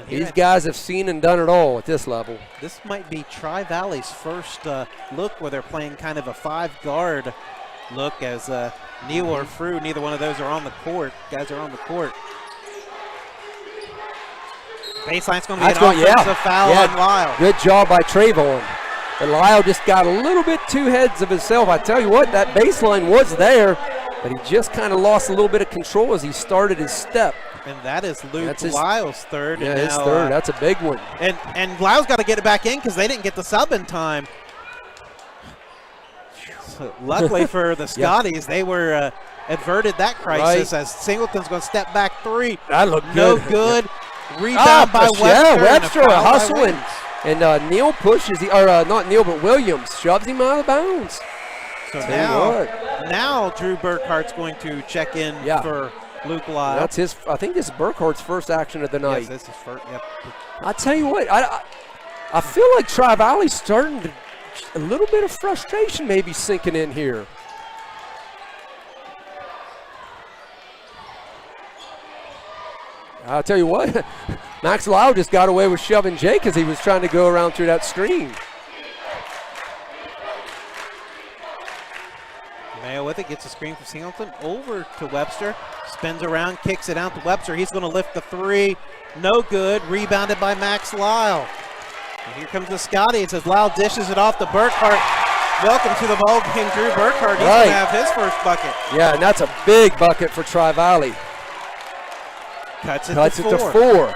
These guys have seen and done it all at this level. This might be Tri-Valley's first look where they're playing kind of a 5-guard look as Neal or Frew, neither one of those are on the court. Guys are on the court. Baseline's going to be an offensive foul on Lyle. Good job by Trayvon. But Lyle just got a little bit too heads of himself. I tell you what, that baseline was there, but he just kind of lost a little bit of control as he started his step. And that is Lyle's third. Yeah, his third. That's a big one. And Lyle's got to get it back in because they didn't get the sub in time. So luckily for the Scotties, they were averted that crisis as Singleton's going to step back 3. That looked no good. Rebound by Webster. Yeah, Webster hustling. And Neal pushes, not Neal, but Williams shoves him out of bounds. So now Drew Burkhart's going to check in for Luke Lyle. That's his. I think this is Burkhart's first action of the night. Yes, this is first. Yep. I tell you what, I feel like Tri-Valley's starting to, a little bit of frustration maybe sinking in here. I'll tell you what, Max Lyle just got away with shoving Jake because he was trying to go around through that screen. Mayo with it, gets a screen from Singleton, over to Webster, spins around, kicks it out to Webster. He's going to lift the 3, no good, rebounded by Max Lyle. And here comes the Scotties as Lyle dishes it off to Burkhart. Welcome to the ball game, Drew Burkhart. He's going to have his first bucket. Yeah, and that's a big bucket for Tri-Valley. Cuts it to 4. Yeah,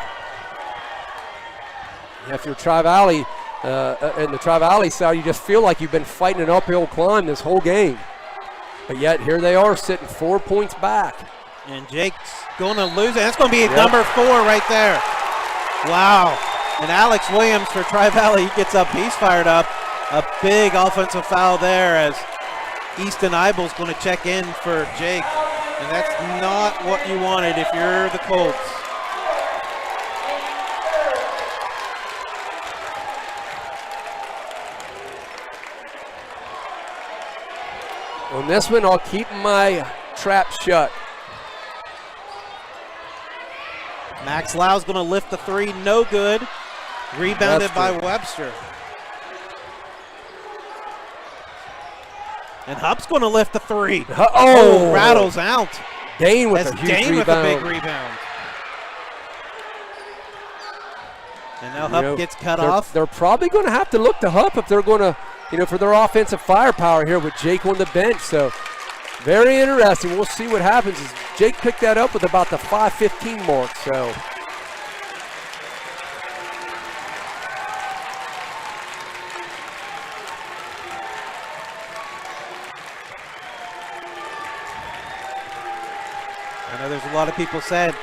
if you're Tri-Valley, in the Tri-Valley side, you just feel like you've been fighting an uphill climb this whole game. But yet, here they are sitting 4 points back. And Jake's going to lose it. That's going to be number 4 right there. Wow. And Alex Williams for Tri-Valley, he gets up, he's fired up. A big offensive foul there as Easton Eibel's going to check in for Jake. And that's not what you wanted if you're the Colts. On this one, I'll keep my trap shut. Max Lyle's going to lift the 3, no good. Rebounded by Webster. And Hupp's going to lift the 3. Rattles out. Dane with a huge Dane rebound. with a big rebound. And now Hupp gets cut off. They're probably going to have to look to Hupp if they're going to, for their offensive firepower here with Jake on the bench. So very interesting. We'll see what happens as Jake picked that up with about the 5:15 mark. So. I know there's a lot of people said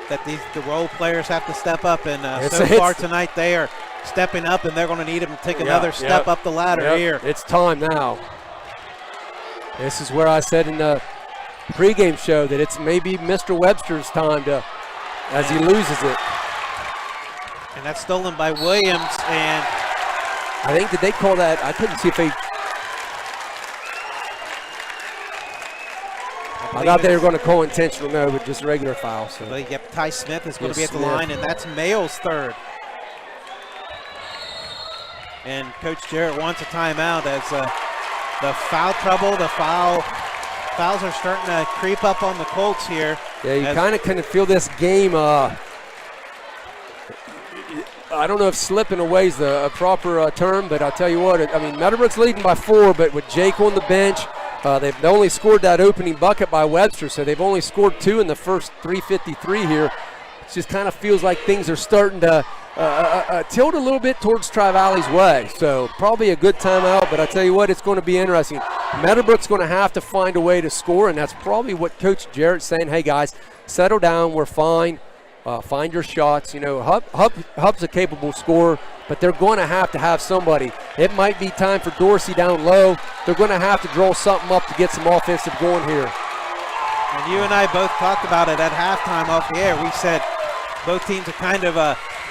that the role players have to step up, and so far tonight they are stepping up, and they're going to need them to take another step up the ladder here. It's time now. This is where I said in the pregame show that it's maybe Mr. Webster's time as he loses it. And that's stolen by Williams, and I think, did they call that? I couldn't see if they. I thought they were going to call intentional, no, but just a regular foul. So. Ty Smith is going to be at the line, and that's Mayo's third. And Coach Jarrett wants a timeout as the foul trouble, fouls are starting to creep up on the Colts here. Yeah, you kind of feel this game. I don't know if slipping away is a proper term, but I'll tell you what. I mean, Meadowbrook's leading by 4, but with Jake on the bench, they've only scored that opening bucket by Webster, so they've only scored 2 in the first 3:53 here. It just kind of feels like things are starting to tilt a little bit towards Tri-Valley's way. So probably a good timeout, but I tell you what, it's going to be interesting. Meadowbrook's going to have to find a way to score, and that's probably what Coach Jarrett's saying. Hey, guys, settle down. We're fine. Find your shots. You know, Hub's a capable scorer, but they're going to have somebody. It might be time for Dorsey down low. They're going to have to draw something up to get some offensive going here. And you and I both talked about it at halftime off the air. We said both teams have kind of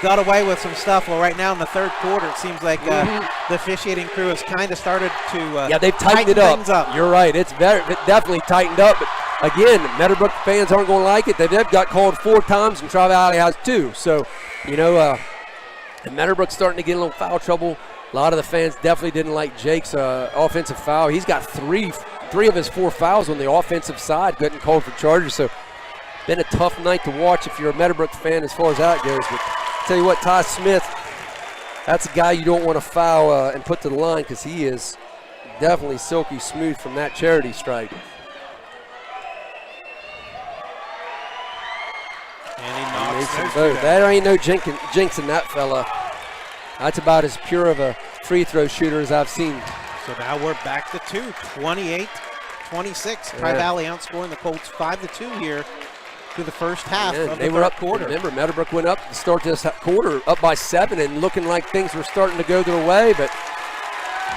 got away with some stuff. Well, right now in the third quarter, it seems like the officiating crew has kind of started to they've tightened it up. You're right. It's definitely tightened up. But again, Meadowbrook fans aren't going to like it. They've got called 4 times, and Tri-Valley has 2. So, you know, and Meadowbrook's starting to get a little foul trouble. A lot of the fans definitely didn't like Jake's offensive foul. He's got three of his 4 fouls on the offensive side, getting called for charges. So, been a tough night to watch if you're a Meadowbrook fan as far as that goes. But I'll tell you what, Ty Smith, that's a guy you don't want to foul and put to the line, because he is definitely silky smooth from that charity strike. And he knocks there ain't no jinxing that fella. That's about as pure of a free throw shooter as I've seen. So now we're back to 2, 28-26. Tri-Valley outscoring the Colts 5-2 here through the first half of the third quarter. Remember, Meadowbrook went up to start this quarter up by 7 and looking like things were starting to go their way, but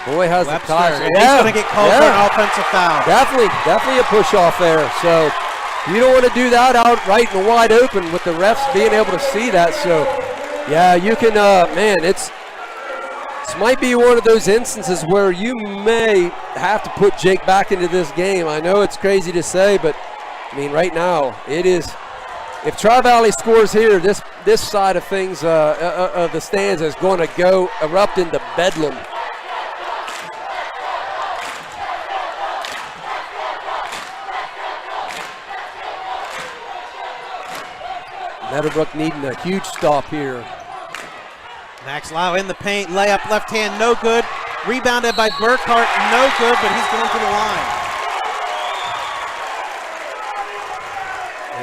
boy, has the tires. He's going to get called for an offensive foul. Definitely a push off there. So you don't want to do that out right in the wide open with the refs being able to see that. So, yeah, you can, this might be one of those instances where you may have to put Jake back into this game. I know it's crazy to say, but I mean, right now, it is. If Tri-Valley scores here, this side of things, of the stands, is going to go erupt into bedlam. Meadowbrook needing a huge stop here. Max Lau in the paint, layup left hand, no good. Rebounded by Burkhart, no good, but he's going to the line.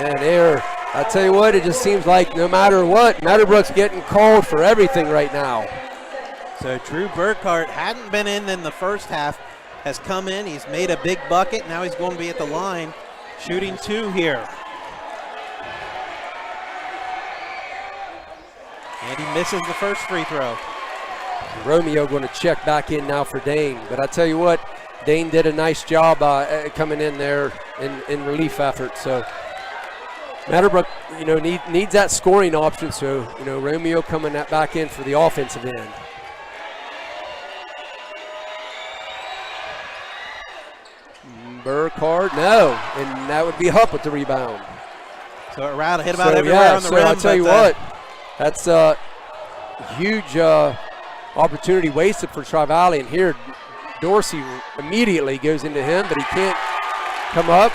And there, I tell you what, it just seems like no matter what, Meadowbrook's getting called for everything right now. So Drew Burkhart hadn't been in the first half, has come in, he's made a big bucket, now he's going to be at the line, shooting 2 here. And he misses the first free throw. Romeo going to check back in now for Dane, but I tell you what, Dane did a nice job coming in there in relief effort. So Meadowbrook, needs that scoring option. So, Romeo coming back in for the offensive end. Burkhart, no, and that would be Hupp with the rebound. So around, hit about everywhere on the rim. I'll tell you what, that's a huge opportunity wasted for Tri-Valley. And here, Dorsey immediately goes into him, but he can't come up.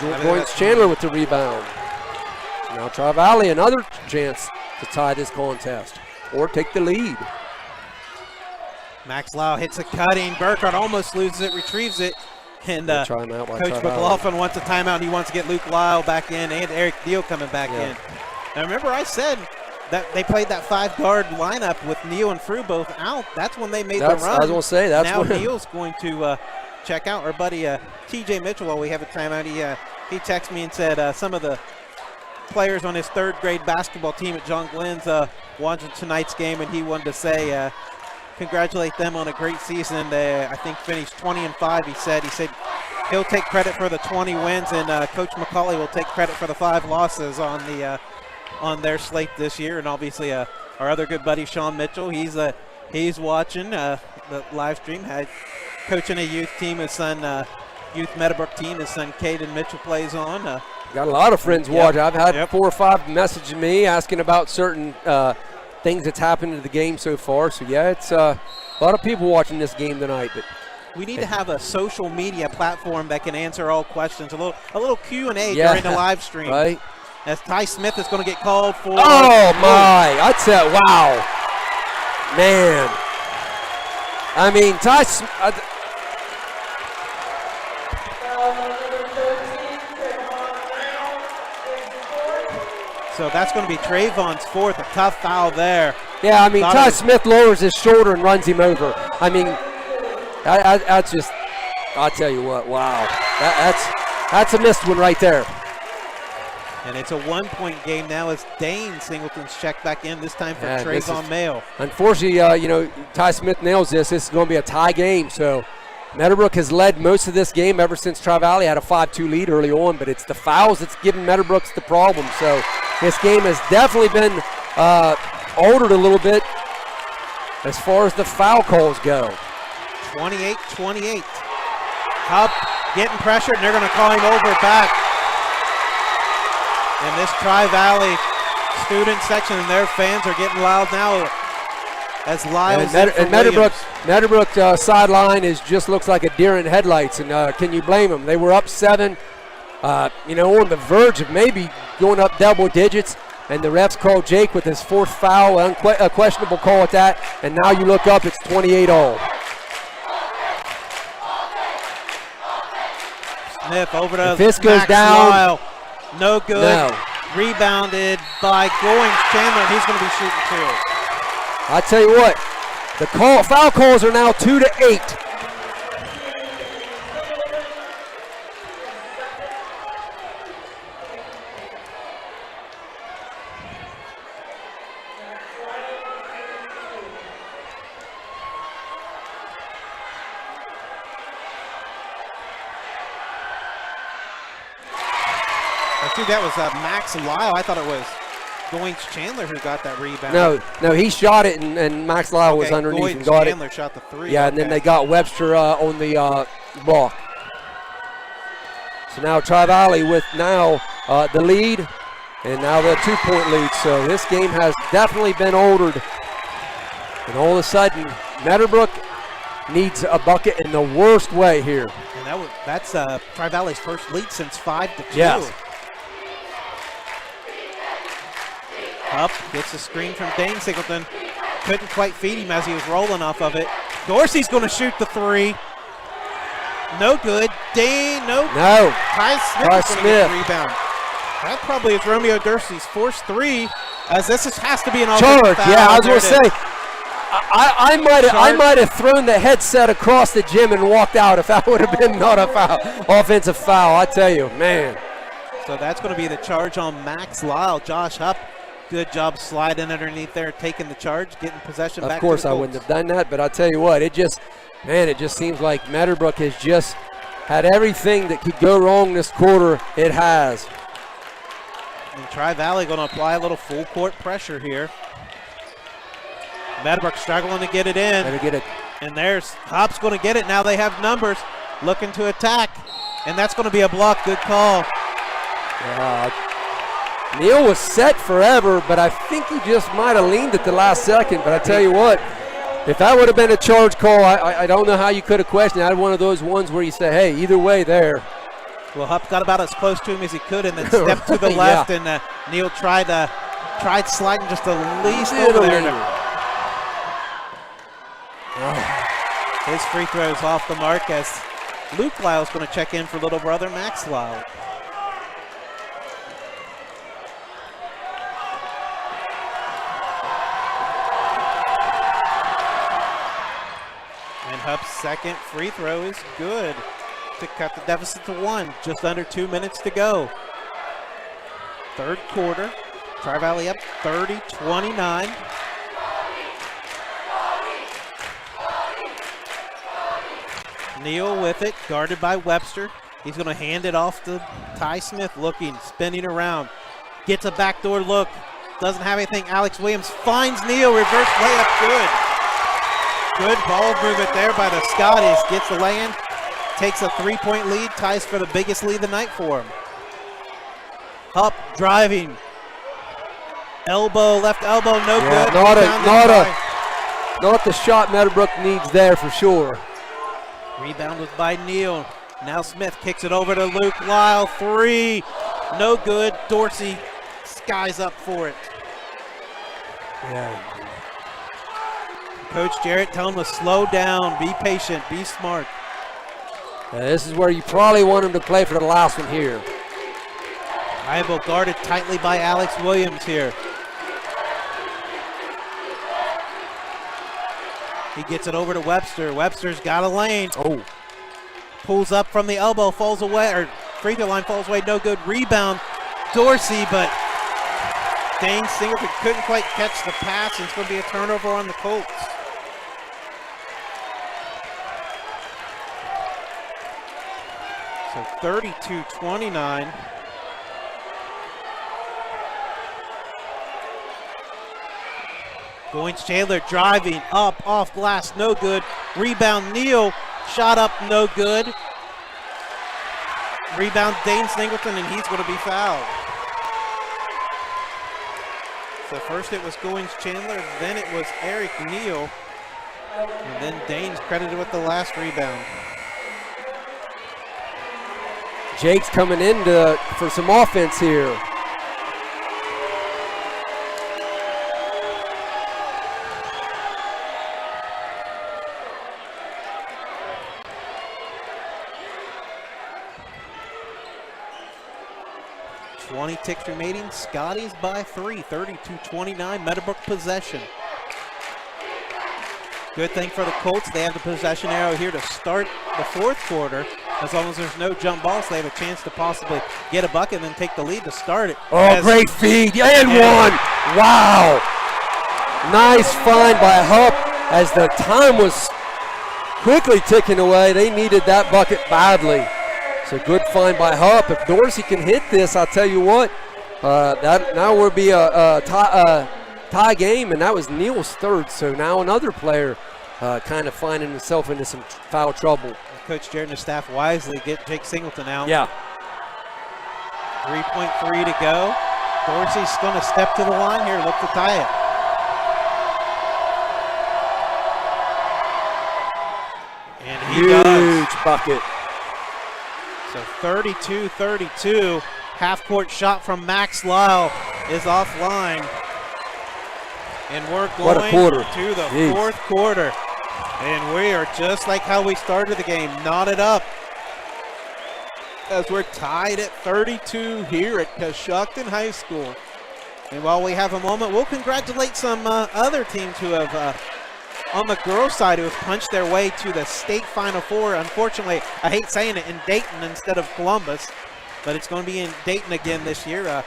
And Boyce Chandler with the rebound. Now Tri-Valley another chance to tie this contest or take the lead. Max Lau hits a cutting. Burkhart almost loses it, retrieves it. And Coach McLaughlin wants a timeout. He wants to get Luke Lyle back in and Eric Deal coming back in. Now remember I said that they played that 5-guard lineup with Neal and Frew both out. That's when they made the run. I was going to say, that's now when Neal's going to check out. Our buddy TJ Mitchell, while we have a timeout, he texted me and said some of the players on his 3rd grade basketball team at John Glenn's watching tonight's game, and he wanted to say congratulate them on a great season. I think finished 20-5. He said he'll take credit for the 20 wins, and Coach McCauley will take credit for the 5 losses on their slate this year. And obviously our other good buddy Sean Mitchell, he's watching the live stream, coaching a youth team, his son youth Meadowbrook team, his son Caden Mitchell plays on. Got a lot of friends watching. I've had 4 or 5 messaging me asking about certain things that's happened in the game so far. So yeah, it's a lot of people watching this game tonight. But We need to have a social media platform that can answer all questions. A little Q&A during the live stream. Right. As Ty Smith is going to get called for. Oh, my. I'd say, wow. Man. I mean, Ty Smith. So that's going to be Trayvon's fourth. A tough foul there. Yeah, I mean, Ty Smith lowers his shoulder and runs him over. I mean, that's just, I'll tell you what, wow. That's a missed one right there. And it's a 1-point game now as Dane Singleton's checked back in, this time for Trayvon Mayo. Unfortunately, Ty Smith nails this. This is going to be a tie game. So Meadowbrook has led most of this game ever since Tri-Valley had a 5-2 lead early on, but it's the fouls that's giving Meadowbrook the problem. So this game has definitely been altered a little bit as far as the foul calls go. 28-28. Hupp getting pressured, and they're going to call him over back. And this Tri-Valley student section and their fans are getting loud now as Lyles and Meadowbrook sideline just looks like a deer in headlights, and can you blame them? They were up 7, on the verge of maybe going up double digits, and the refs called Jake with his fourth foul, a questionable call at that, and now you look up, it's 28-all. Smith over to this goes down. Lyle. No good. No. Rebounded by Goings Chandler, and he's going to be shooting too. I tell you what, the foul calls are now 2-8. That was Max Lyle. I thought it was Goings Chandler who got that rebound. No, he shot it, and Max Lyle was underneath Goings and got Chandler it. Shot the three. Yeah, and then they got Webster on the block. So now Tri-Valley with now the lead, and now the 2-point lead. So this game has definitely been altered. And all of a sudden, Meadowbrook needs a bucket in the worst way here. And that's Tri-Valley's first lead since 5-2. Yes. Up, gets a screen from Dane Singleton. Couldn't quite feed him as he was rolling off of it. Dorsey's going to shoot the three. No good. Dane, no. Ty Smith is going to get the rebound. That probably is Romeo Dorsey's forced three, as this has to be an offensive foul. Yeah, I was going to say, I might have thrown the headset across the gym and walked out if that would have been not a foul, offensive foul. I tell you, man. So that's going to be the charge on Max Lyle. Josh Hupp, good job sliding underneath there, taking the charge, getting possession back to the Colts. Of course I wouldn't have done that, but I tell you what, it just seems like Meadowbrook has just had everything that could go wrong this quarter. It has. And Tri-Valley going to apply a little full court pressure here. Meadowbrook struggling to get it in. Better get it. And there's Hupp's going to get it. Now they have numbers looking to attack. And that's going to be a block. Good call. Neal was set forever, but I think he just might have leaned at the last second. But I tell you what, if that would have been a charge call, I don't know how you could have questioned it. I had one of those ones where you say, hey, either way there. Well, Hupp got about as close to him as he could and then stepped to the left, and Neal tried sliding just the least over there. His free throw is off the mark as Luke Lyle's going to check in for little brother Max Lyle. And Hupp's second free throw is good to cut the deficit to 1. Just under 2 minutes to go. Third quarter. Tri-Valley up 30-29. Neal with it, guarded by Webster. He's going to hand it off to Ty Smith, looking, spinning around. Gets a backdoor look. Doesn't have anything. Alex Williams finds Neal. Reverse layup, good. Good ball movement there by the Scotties. Gets the lay-in. Takes a 3-point lead. Ties for the biggest lead of the night for him. Hupp driving. Elbow, left elbow, no good. Not the shot Meadowbrook needs there for sure. Rebound was by Neal. Now Smith kicks it over to Luke Lyle. 3, no good. Dorsey skies up for it. Yeah. Coach Jarrett telling him to slow down, be patient, be smart. This is where you probably want him to play for the last one here. Ivo guarded tightly by Alex Williams here. He gets it over to Webster. Webster's got a lane. Oh. Pulls up from the elbow, falls away, or free throw line falls away, no good. Rebound, Dorsey, but Dane Singleton couldn't quite catch the pass, and it's going to be a turnover on the Colts. So 32-29. Goins Chandler driving up off glass, no good. Rebound Neal, shot up, no good. Rebound Dane Singleton, and he's going to be fouled. So first it was Goins Chandler, then it was Eric Neal, and then Dane's credited with the last rebound. Jake's coming in for some offense here. Ticks remaining. Scotties by 3, 32-29. Meadowbrook possession. Good thing for the Colts, they have the possession arrow here to start the fourth quarter. As long as there's no jump balls, they have a chance to possibly get a bucket and then take the lead to start it. Oh, great feed, and one. Wow. Nice find by Hupp as the time was quickly ticking away. They needed that bucket badly. So good find by Hupp. If Dorsey can hit this, I'll tell you what, that now will be a tie game, and that was Neal's third. So now another player kind of finding himself into some foul trouble. Coach Jarrett and his staff wisely get Jake Singleton out. Yeah. 3.3 to go. Dorsey's going to step to the line here, look to tie it. And he does. Huge bucket. So 32-32, half-court shot from Max Lyle is offline. And we're going to the fourth quarter. And we are just like how we started the game, knotted up. As we're tied at 32 here at Coshocton High School. And while we have a moment, we'll congratulate some other teams who have on the girls' side who have punched their way to the state Final Four. Unfortunately, I hate saying it, in Dayton instead of Columbus, but it's going to be in Dayton again this year. A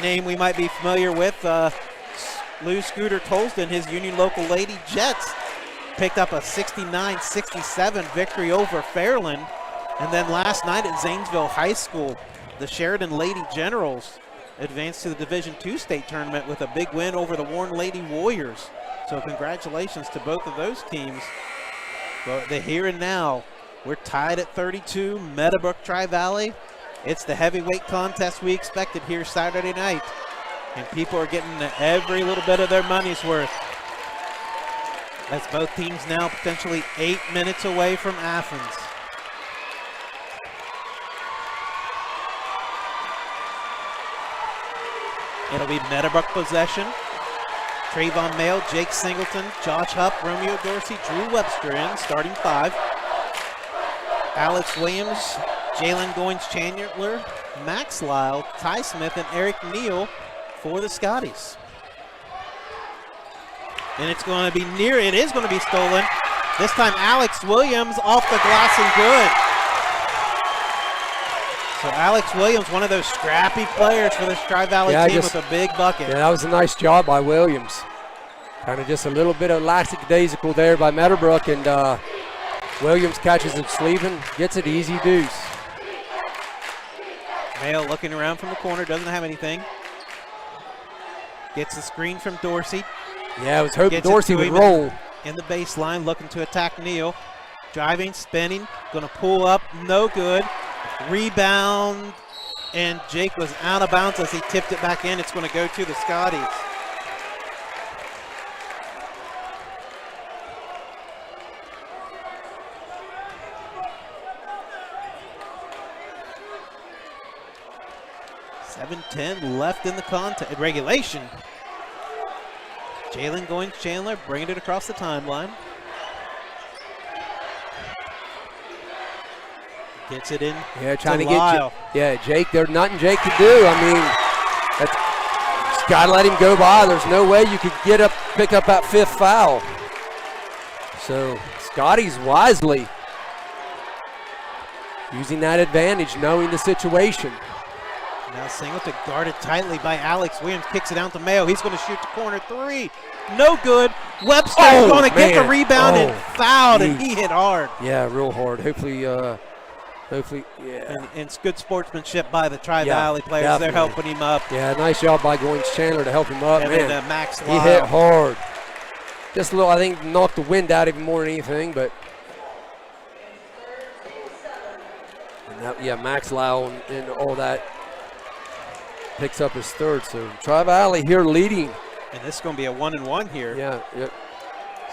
name we might be familiar with, Lou Scooter Tolston, his Union Local Lady Jets, picked up a 69-67 victory over Fairland. And then last night at Zanesville High School, the Sheridan Lady Generals advanced to the Division II state tournament with a big win over the Warren Lady Warriors. So congratulations to both of those teams. But the here and now, we're tied at 32, Meadowbrook Tri-Valley. It's the heavyweight contest we expected here Saturday night. And people are getting every little bit of their money's worth. As both teams now potentially 8 minutes away from Athens. It'll be Meadowbrook possession. Trayvon Mail, Jake Singleton, Josh Hupp, Romeo Dorsey, Drew Webster in, starting 5. Alex Williams, Jalen Goins-Chandler, Max Lyle, Ty Smith, and Eric Neal for the Scotties. And it's going to be it is going to be stolen. This time Alex Williams off the glass and good. So Alex Williams, one of those scrappy players for this Tri-Valley team with a big bucket. Yeah, that was a nice job by Williams. Kind of just a little bit of lackadaisical there by Meadowbrook, and Williams catches him sleeve and gets it easy deuce. Mail looking around from the corner, doesn't have anything. Gets the screen from Dorsey. Yeah, I was hoping Dorsey would roll. In the baseline, looking to attack Neal. Driving, spinning, gonna pull up, no good. Rebound, and Jake was out of bounds as he tipped it back in. It's going to go to the Scotties. 7:10 left in the contest regulation. Jalen going to Chandler, bringing it across the timeline. Gets it in. Yeah, trying to Lyle. get Jake. There's nothing Jake could do. I mean, just gotta let him go by. There's no way you could pick up that 5th foul. So Scotties wisely using that advantage, knowing the situation. Now Singleton guarded tightly by Alex Williams. Kicks it out to Mayo. He's going to shoot the corner 3. No good. Webster's going to get the rebound and fouled, and he hit hard. Yeah, real hard. Hopefully, yeah. And it's good sportsmanship by the Tri-Valley players. Definitely. They're helping him up. Yeah, nice job by Goins Chandler to help him up. And man, then Max Lyle. He hit hard. Just a little, I think, knocked the wind out of him more than anything, but. Max Lyle and all that picks up his 3rd. So Tri-Valley here leading. And this is going to be a 1-and-1 here. Yeah.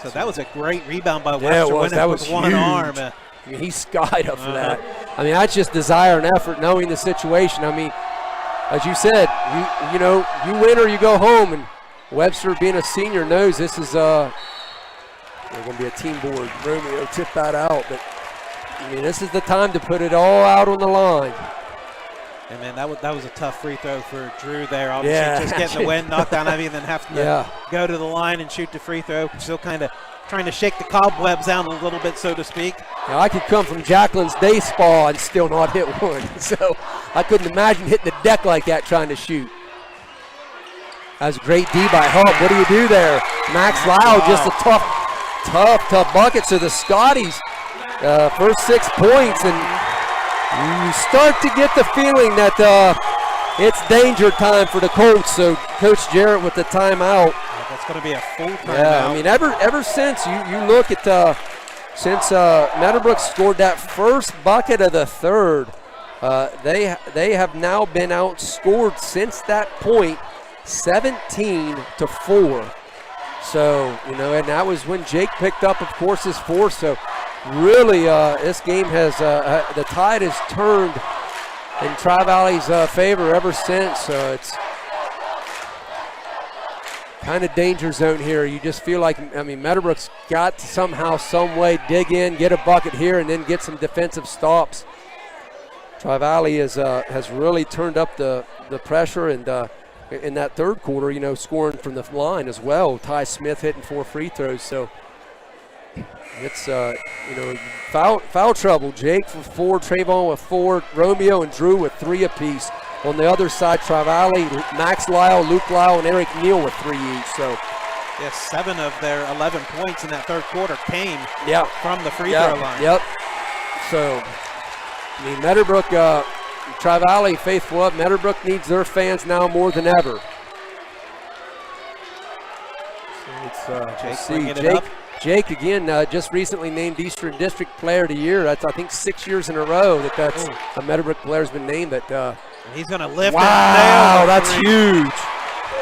So that was a great rebound by Webster. That was with one huge. arm. I mean, he skied up for that. I mean, that's just desire and effort, knowing the situation. I mean, as you said, you win or you go home. And Webster, being a senior, knows this is going to be a team board. Romeo tipped that out, but I mean, this is the time to put it all out on the line. And man, that was a tough free throw for Drew there. Obviously, just getting the wind knocked down of you, and then having to go to the line and shoot the free throw. Still kind of trying to shake the cobwebs out a little bit, so to speak. Now, I could come from Jacqueline's day spa and still not hit one. So I couldn't imagine hitting the deck like that trying to shoot. That was a great D by Hub. What do you do there? Max Lyle, just a tough bucket. So the Scotties, first 6 points, and you start to get the feeling that it's danger time for the Colts. So Coach Jarrett with the timeout. That's going to be a full timeout. Yeah, I mean, ever since you look at since Meadowbrook scored that first bucket of the 3rd, they have now been outscored since that point, 17-4. So and that was when Jake picked up, of course, his 4th. So really, this game has the tide has turned in Tri-Valley's favor ever since. It's kind of danger zone here. You just feel like, Meadowbrook's got to somehow, some way dig in, get a bucket here, and then get some defensive stops. Tri-Valley has really turned up the pressure, and in that 3rd quarter, scoring from the line as well. Ty Smith hitting 4 free throws, so it's foul trouble. Jake for 4, Trayvon with 4, Romeo and Drew with 3 apiece. On the other side, Tri-Valley, Max Lyle, Luke Lyle, and Eric Neal with 3 each. So, 7 of their 11 points in that 3rd quarter came from the free throw line. Yep. So, Meadowbrook, Tri-Valley faithful up. Meadowbrook needs their fans now more than ever. So Jake again, just recently named Eastern District Player of the Year. That's, I think, 6 years in a row that's a Meadowbrook player's been named. That he's going to lift. Wow, that's huge.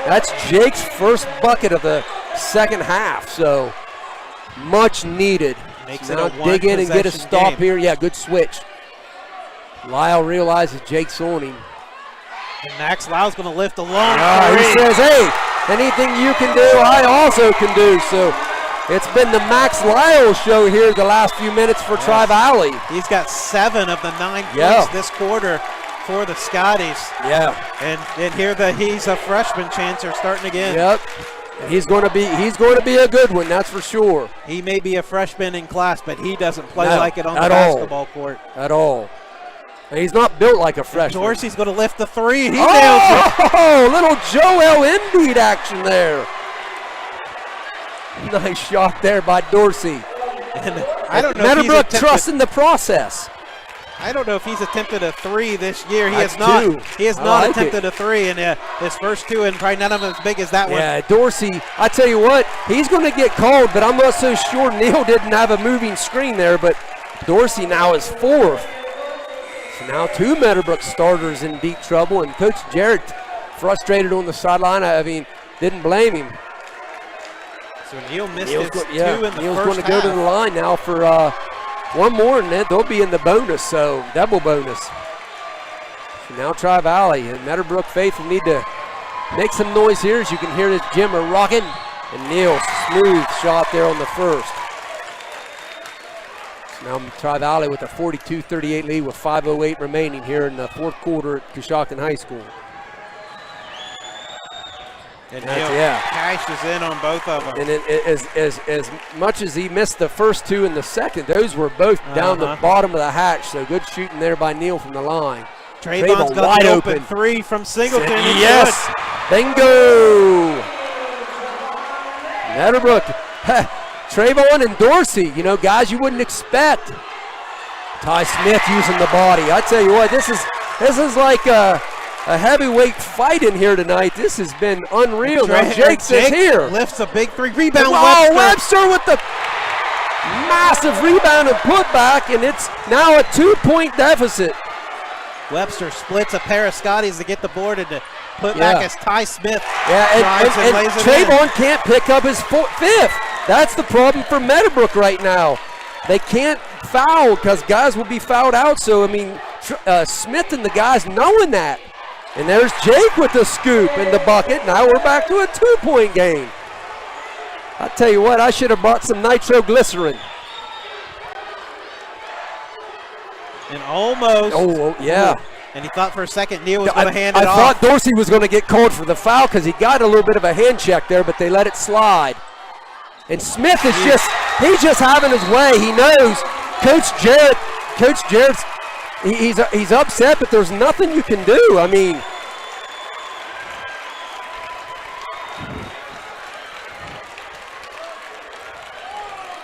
That's Jake's first bucket of the 2nd half. So much needed. Makes now it a dig in and get a stop game here. Yeah, good switch. Lyle realizes Jake's on him. And Max Lyle's going to lift a long He says, hey, anything you can do, I also can do. So it's been the Max Lyle show here the last few minutes for Tri-Valley. He's got 7 of the 9 points this quarter for the Scotties. Yeah. And here he's a freshman chancer starting again. Yep. He's going to be a good one, that's for sure. He may be a freshman in class, but he doesn't play like it on the basketball court. At all. And he's not built like a freshman. Dorsey's going to lift the 3. He nails it. Oh, little Joel Embiid action there. Nice shot there by Dorsey. And I don't know Meadowbrook trusting the process. I don't know if he's attempted a 3 this year. He has not attempted a 3, and his first 2, and probably none of them as big as that one. Yeah, Dorsey, I tell you what, he's going to get called, but I'm not so sure Neal didn't have a moving screen there, but Dorsey now is 4th. So now 2 Meadowbrook starters in deep trouble, and Coach Jarrett frustrated on the sideline. I mean, didn't blame him. So Neal missed his 2 in the Neal's first going to go to the line now for one more, and then they'll be in the bonus, so double bonus. Now Tri-Valley and Meadowbrook faithful need to make some noise here. As you can hear this gym are rocking. And Neal, smooth shot there on the first. So now Tri-Valley with a 42-38 lead with 5:08 remaining here in the fourth quarter at Coshocton High School. And Neal cashes in on both of them. And as much as he missed the first two and the second, those were both down the bottom of the hatch. So good shooting there by Neal from the line. Trayvon's got the open three from Singleton. Yes, bingo. Meadowbrook, Trayvon and Dorsey, you know, guys you wouldn't expect. Ty Smith using the body. I tell you what, this is like a heavyweight fight in here tonight. This has been unreal. Now Jake is here. Lifts a big three. Rebound, Webster with the massive rebound and putback, and it's now a 2-point deficit. Webster splits a pair of Scotties to get the board and to put back as Ty Smith drives and lays it Trayvon can't pick up his fifth. That's the problem for Meadowbrook right now. They can't foul because guys will be fouled out. So, I mean, Smith and the guys knowing that. And there's Jake with the scoop in the bucket. Now we're back to a 2-point game. I tell you what, I should have bought some nitroglycerin. And almost. Oh, yeah. And he thought for a second Neal was going to hand it off. I thought Dorsey was going to get called for the foul because he got a little bit of a hand check there, but they let it slide. And Smith is he's just having his way. He knows Coach Jarrett's, he's upset, but there's nothing you can do. I mean,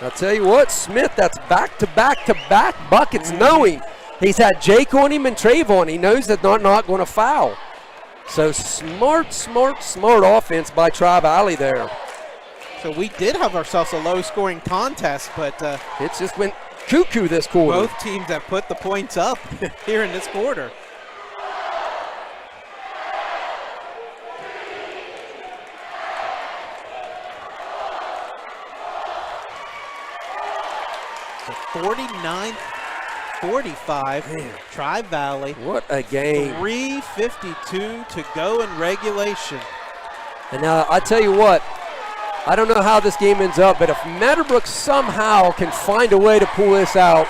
I'll tell you what, Smith, that's back-to-back buckets, knowing he's had Jake on him and Trayvon. He knows that they're not going to foul. So smart offense by Tri-Valley there. So we did have ourselves a low-scoring contest, but it's just went cuckoo this quarter. Both teams have put the points up here in this quarter. So 49-45, Tri-Valley. What a game. 3:52 to go in regulation. And I tell you what, I don't know how this game ends up, but if Meadowbrook somehow can find a way to pull this out,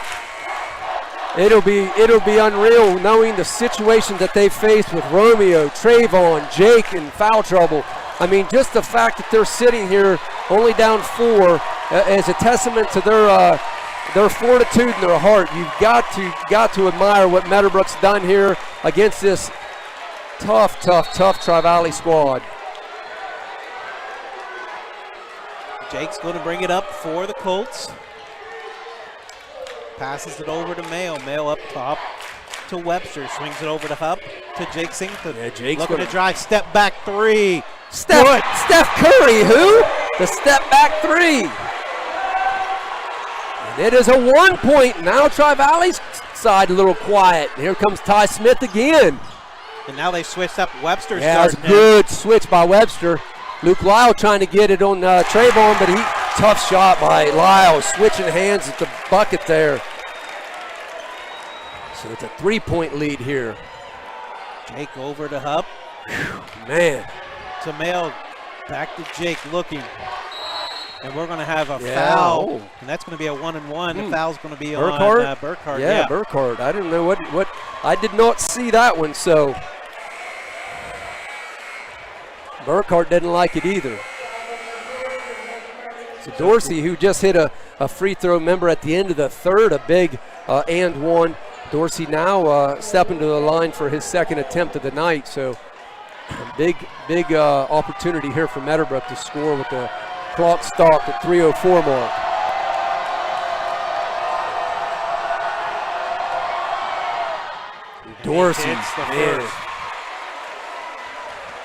it'll be unreal knowing the situation that they faced with Romeo, Trayvon, Jake in foul trouble. I mean, just the fact that they're sitting here only down 4 is a testament to their fortitude and their heart. You've got to admire what Meadowbrook's done here against this tough Tri-Valley squad. Jake's going to bring it up for the Colts. Passes it over to Mayo. Mayo up top to Webster. Swings it over to Hupp to Jake Singleton. Yeah, Jake's looking to drive. Step back three. Steph Curry, who? The step back three. And it is a 1-point. Now Tri-Valley's side a little quiet. Here comes Ty Smith again. And now they switched up. Webster's that's a good switch by Webster. Luke Lyle trying to get it on Trayvon, but tough shot by Lyle, switching hands at the bucket there. So it's a 3-point lead here. Jake over to Hupp. Man. To Mayo, back to Jake looking. And we're going to have a foul. And that's going to be a 1-and-1. The foul's going to be Burkhart? on Burkhart. Yeah, Burkhart. I didn't know what I did not see that one, so Burkhart didn't like it either. So Dorsey, who just hit a free throw, member at the end of the third, a big and one. Dorsey now stepping to the line for his second attempt of the night. So big opportunity here for Meadowbrook to score with the clock stopped at 3:04 mark. Dorsey, man.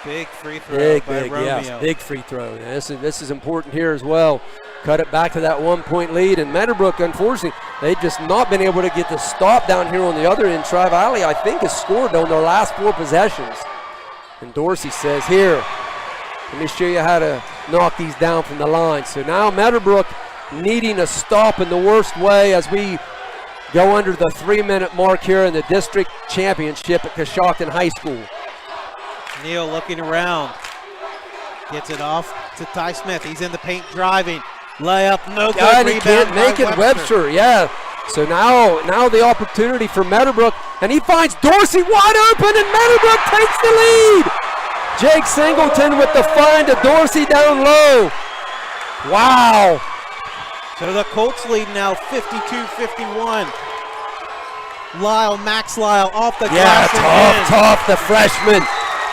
Big free throw by Romeo. Yes, big free throw. This is important here as well. Cut it back to that 1-point lead. And Meadowbrook, unfortunately, they've just not been able to get the stop down here on the other end. Tri-Valley, I think, has scored on their last 4 possessions. And Dorsey says, here, let me show you how to knock these down from the line. So now Meadowbrook needing a stop in the worst way as we go under the 3-minute mark here in the district championship at Coshocton High School. Neal looking around. Gets it off to Ty Smith. He's in the paint driving. Layup, no good. And he Rebound can't make it, Webster. Yeah. So now the opportunity for Meadowbrook, and he finds Dorsey wide open, and Meadowbrook takes the lead. Jake Singleton with the find to Dorsey down low. Wow. So the Colts lead now 52-51. Max Lyle off the glass. Yeah, tough, the freshman.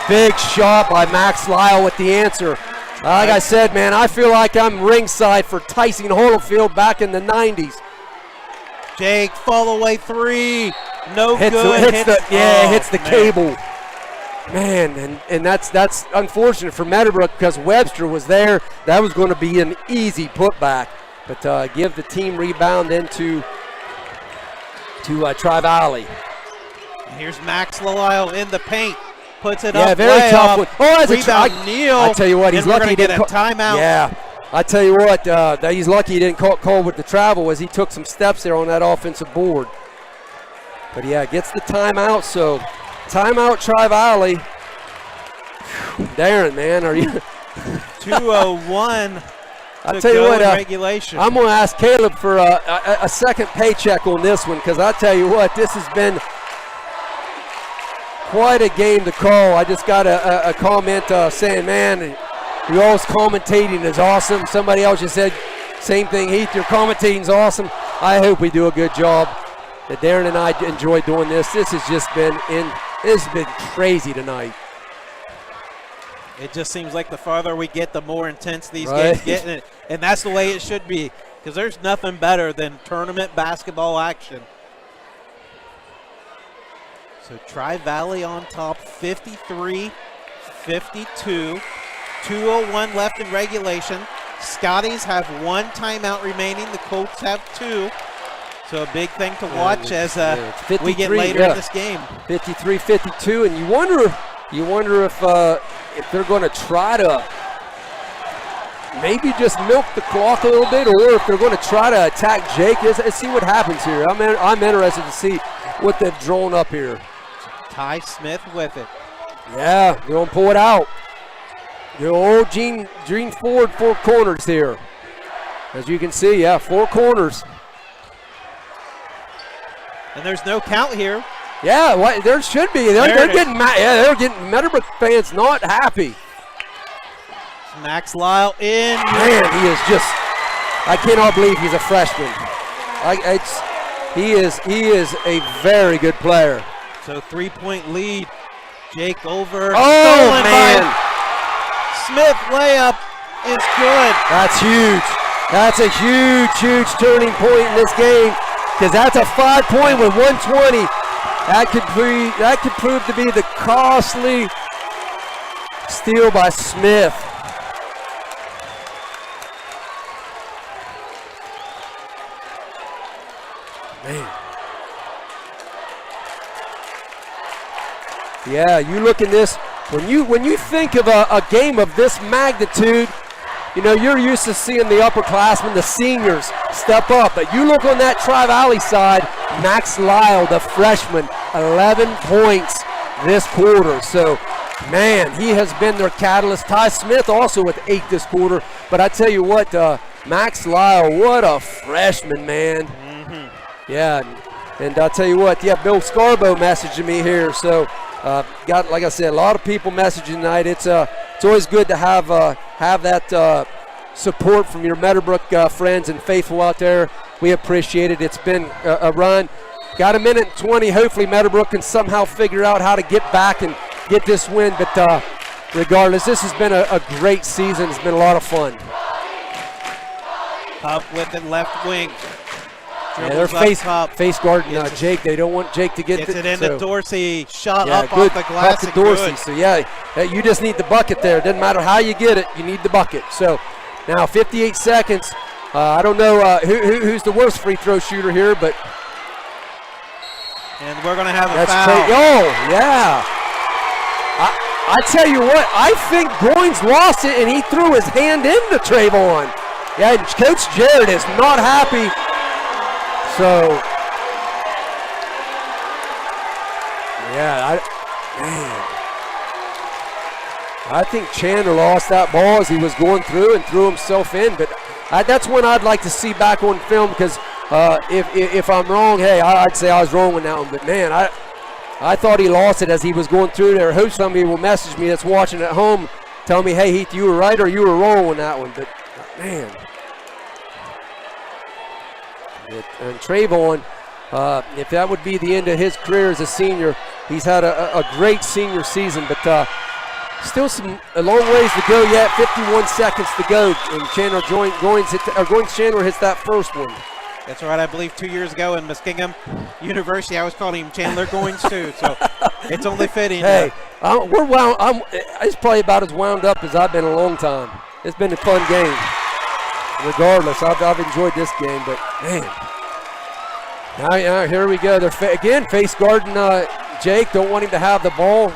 Big shot by Max Lyle with the answer. Like I said, man, I feel like I'm ringside for Tyson Holyfield back in the 90s. Jake, fall away three. No good. Hits the cable. Man, and that's unfortunate for Meadowbrook because Webster was there. That was going to be an easy putback. But give the team rebound into Tri-Valley. Here's Max Lyle in the paint. Puts it up. Yeah, very tough one. Oh, that's rebound. Neal. I tell you what, he's lucky to get a timeout. Yeah, I tell you what, he's lucky he didn't call with the travel as he took some steps there on that offensive board. But yeah, gets the timeout. So timeout, Tri-Valley. Darren, man, are you 2:01? I tell you what, regulation. I'm going to ask Caleb for a second paycheck on this one because I tell you what, this has been quite a game to call. I just got a comment saying, man, you all's commentating is awesome. Somebody else just said, same thing, Heath, your commentating is awesome. I hope we do a good job. Darren and I enjoy doing this. This has just been crazy tonight. It just seems like the farther we get, the more intense these games get, and that's the way it should be because there's nothing better than tournament basketball action. So Tri-Valley on top, 53-52. 2:01 left in regulation. Scotties have one timeout remaining. The Colts have two. So a big thing to watch as we get later in this game. 53-52, and you wonder if they're going to try to maybe just milk the clock a little bit, or if they're going to try to attack Jake. Let's see what happens here. I'm interested to see what they've drawn up here. Ty Smith with it. Yeah, they're going to pull it out. The old Gene Ford four corners here. As you can see, yeah, four corners. And there's no count here. Yeah, there should be. They're getting Meadowbrook fans not happy. Max Lyle in. Man, he is just, I cannot believe he's a freshman. He is a very good player. So 3-point lead. Jake over. Oh, man. Smith layup is good. That's huge. That's a huge turning point in this game because that's a 5-point with 120. That could prove to be the costly steal by Smith. Man. Yeah, you look at this, when you think of a game of this magnitude, you know, you're used to seeing the upperclassmen, the seniors, step up. But you look on that Tri-Valley side, Max Lyle, the freshman, 11 points this quarter. So, man, he has been their catalyst. Ty Smith also with 8 this quarter. But I tell you what, Max Lyle, what a freshman, man. Mm-hmm. Yeah, and I'll tell you what, yeah, Bill Scarborough messaging me here. So, got, like I said, a lot of people messaging tonight. It's always good to have that support from your Meadowbrook friends and faithful out there. We appreciate it. It's been a run. Got a minute and 20. Hopefully Meadowbrook can somehow figure out how to get back and get this win. But regardless, this has been a great season. It's been a lot of fun. Up with it, left wing. Yeah, they're face guarding Jake. They don't want Jake to get it into Dorsey. Shot up off the glass. To Dorsey. Good. So yeah, you just need the bucket there. Doesn't matter how you get it, you need the bucket. So now 58 seconds. I don't know who's the worst free throw shooter here, but and we're gonna have a foul. Oh yeah. I tell you what, I think Goins lost it and he threw his hand into Trayvon. Yeah, Coach Jared is not happy. So Yeah, I think Chandler lost that ball as he was going through and threw himself in, but that's one I'd like to see back on film because if I'm wrong, hey, I'd say I was wrong on that one. But, man, I thought he lost it as he was going through there. I hope somebody will message me that's watching at home, tell me, hey, Heath, you were right or you were wrong on that one. But, man. And Trayvon, if that would be the end of his career as a senior, he's had a great senior season. But still a long ways to go yet, 51 seconds to go. And Chandler Chandler hits that first one. That's right. I believe 2 years ago in Muskingum University, I was calling him Chandler Goins too. So it's only fitting. Hey, it's probably about as wound up as I've been in a long time. It's been a fun game. Regardless, I've enjoyed this game, but man. Now here we go. They're again face guarding Jake. Don't want him to have the ball.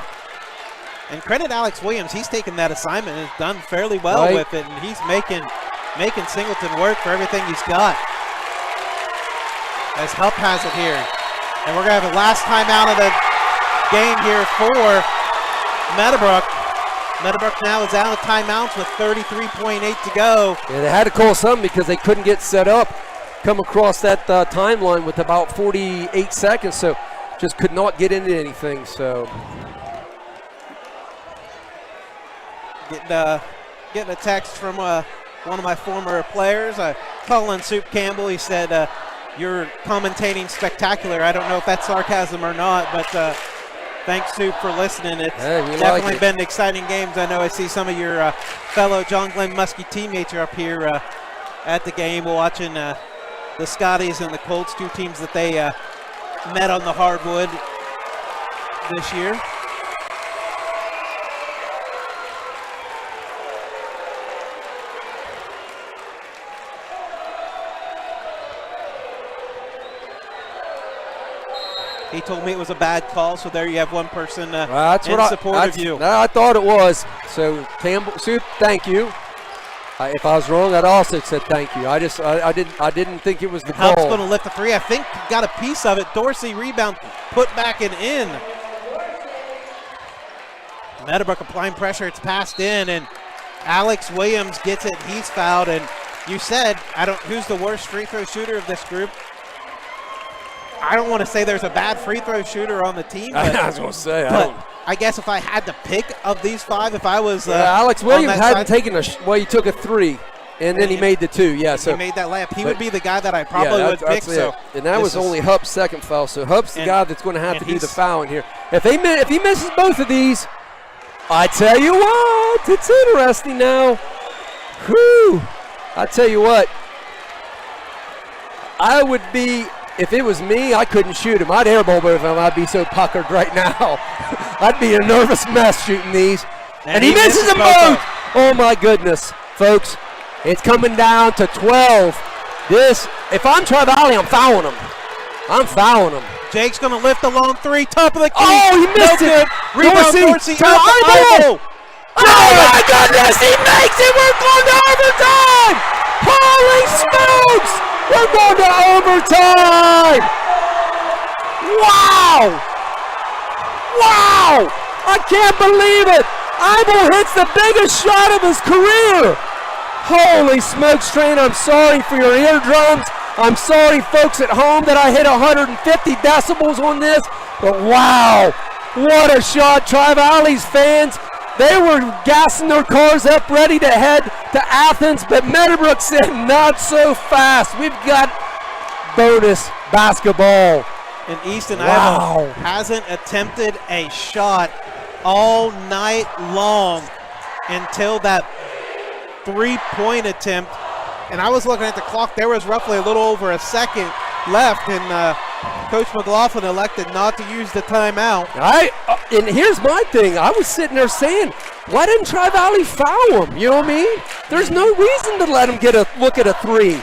And credit Alex Williams. He's taken that assignment and has done fairly well with it, and he's making Singleton work for everything he's got. As Hupp has it here. And we're going to have the last timeout of the game here for Meadowbrook. Meadowbrook now is out of timeouts with 33.8 to go. Yeah, they had to call some because they couldn't get set up, come across that timeline with about 48 seconds, so just could not get into anything. So getting a text from one of my former players, Colin Soup Campbell. He said, you're commentating spectacular. I don't know if that's sarcasm or not, but thanks, Soup, for listening. It's definitely been exciting games. I know I see some of your fellow John Glenn Muskie teammates are up here at the game watching the Scotties and the Colts, two teams that they met on the hardwood this year. He told me it was a bad call, so there you have one person in support of you. I thought it was. So, Campbell, Soup, thank you. If I was wrong, I'd also said thank you. I didn't think it was the call. Hupp's going to lift the three. I think he got a piece of it. Dorsey rebound, put back and in. Meadowbrook applying pressure. It's passed in, and Alex Williams gets it. He's fouled, and you said, who's the worst free throw shooter of this group? I don't want to say there's a bad free throw shooter on the team. But, I was going to say, I guess if I had to pick of these five, if I was Alex Williams hadn't taken he took a three, and then he made the two. Yeah, so he made that layup. He would be the guy that I probably would pick. So, and that was only Hupp's second foul. So Hupp's the guy that's going to have to do the foul in here. If he misses both of these, I tell you what, it's interesting now. Whew! I tell you what, I would be. If it was me, I couldn't shoot him. I'd airball both of them. I'd be so puckered right now. I'd be a nervous mess shooting these. And he misses them both. Oh, my goodness. Folks, it's coming down to 12. If I'm Tri-Valley, I'm fouling him. I'm fouling him. Jake's going to lift the long three, top of the key. Oh, he missed it. Rebound, Dorsey. Oh, my goodness. He makes it. We're going to overtime. Holy smokes. We're going to overtime! Wow! Wow! I can't believe it! Eibel hits the biggest shot of his career! Holy smokes, Train, I'm sorry for your eardrums. I'm sorry, folks at home, that I hit 150 decibels on this. But wow! What a shot, Tri-Valley's fans. They were gassing their cars up, ready to head to Athens, but Meadowbrook said, not so fast. We've got bonus basketball. And Easton Ivan hasn't attempted a shot all night long until that three-point attempt. And I was looking at the clock. There was roughly a little over a second left, and Coach McLaughlin elected not to use the timeout. And here's my thing. I was sitting there saying, why didn't Tri-Valley foul him? You know what I mean? There's no reason to let him get a look at a three.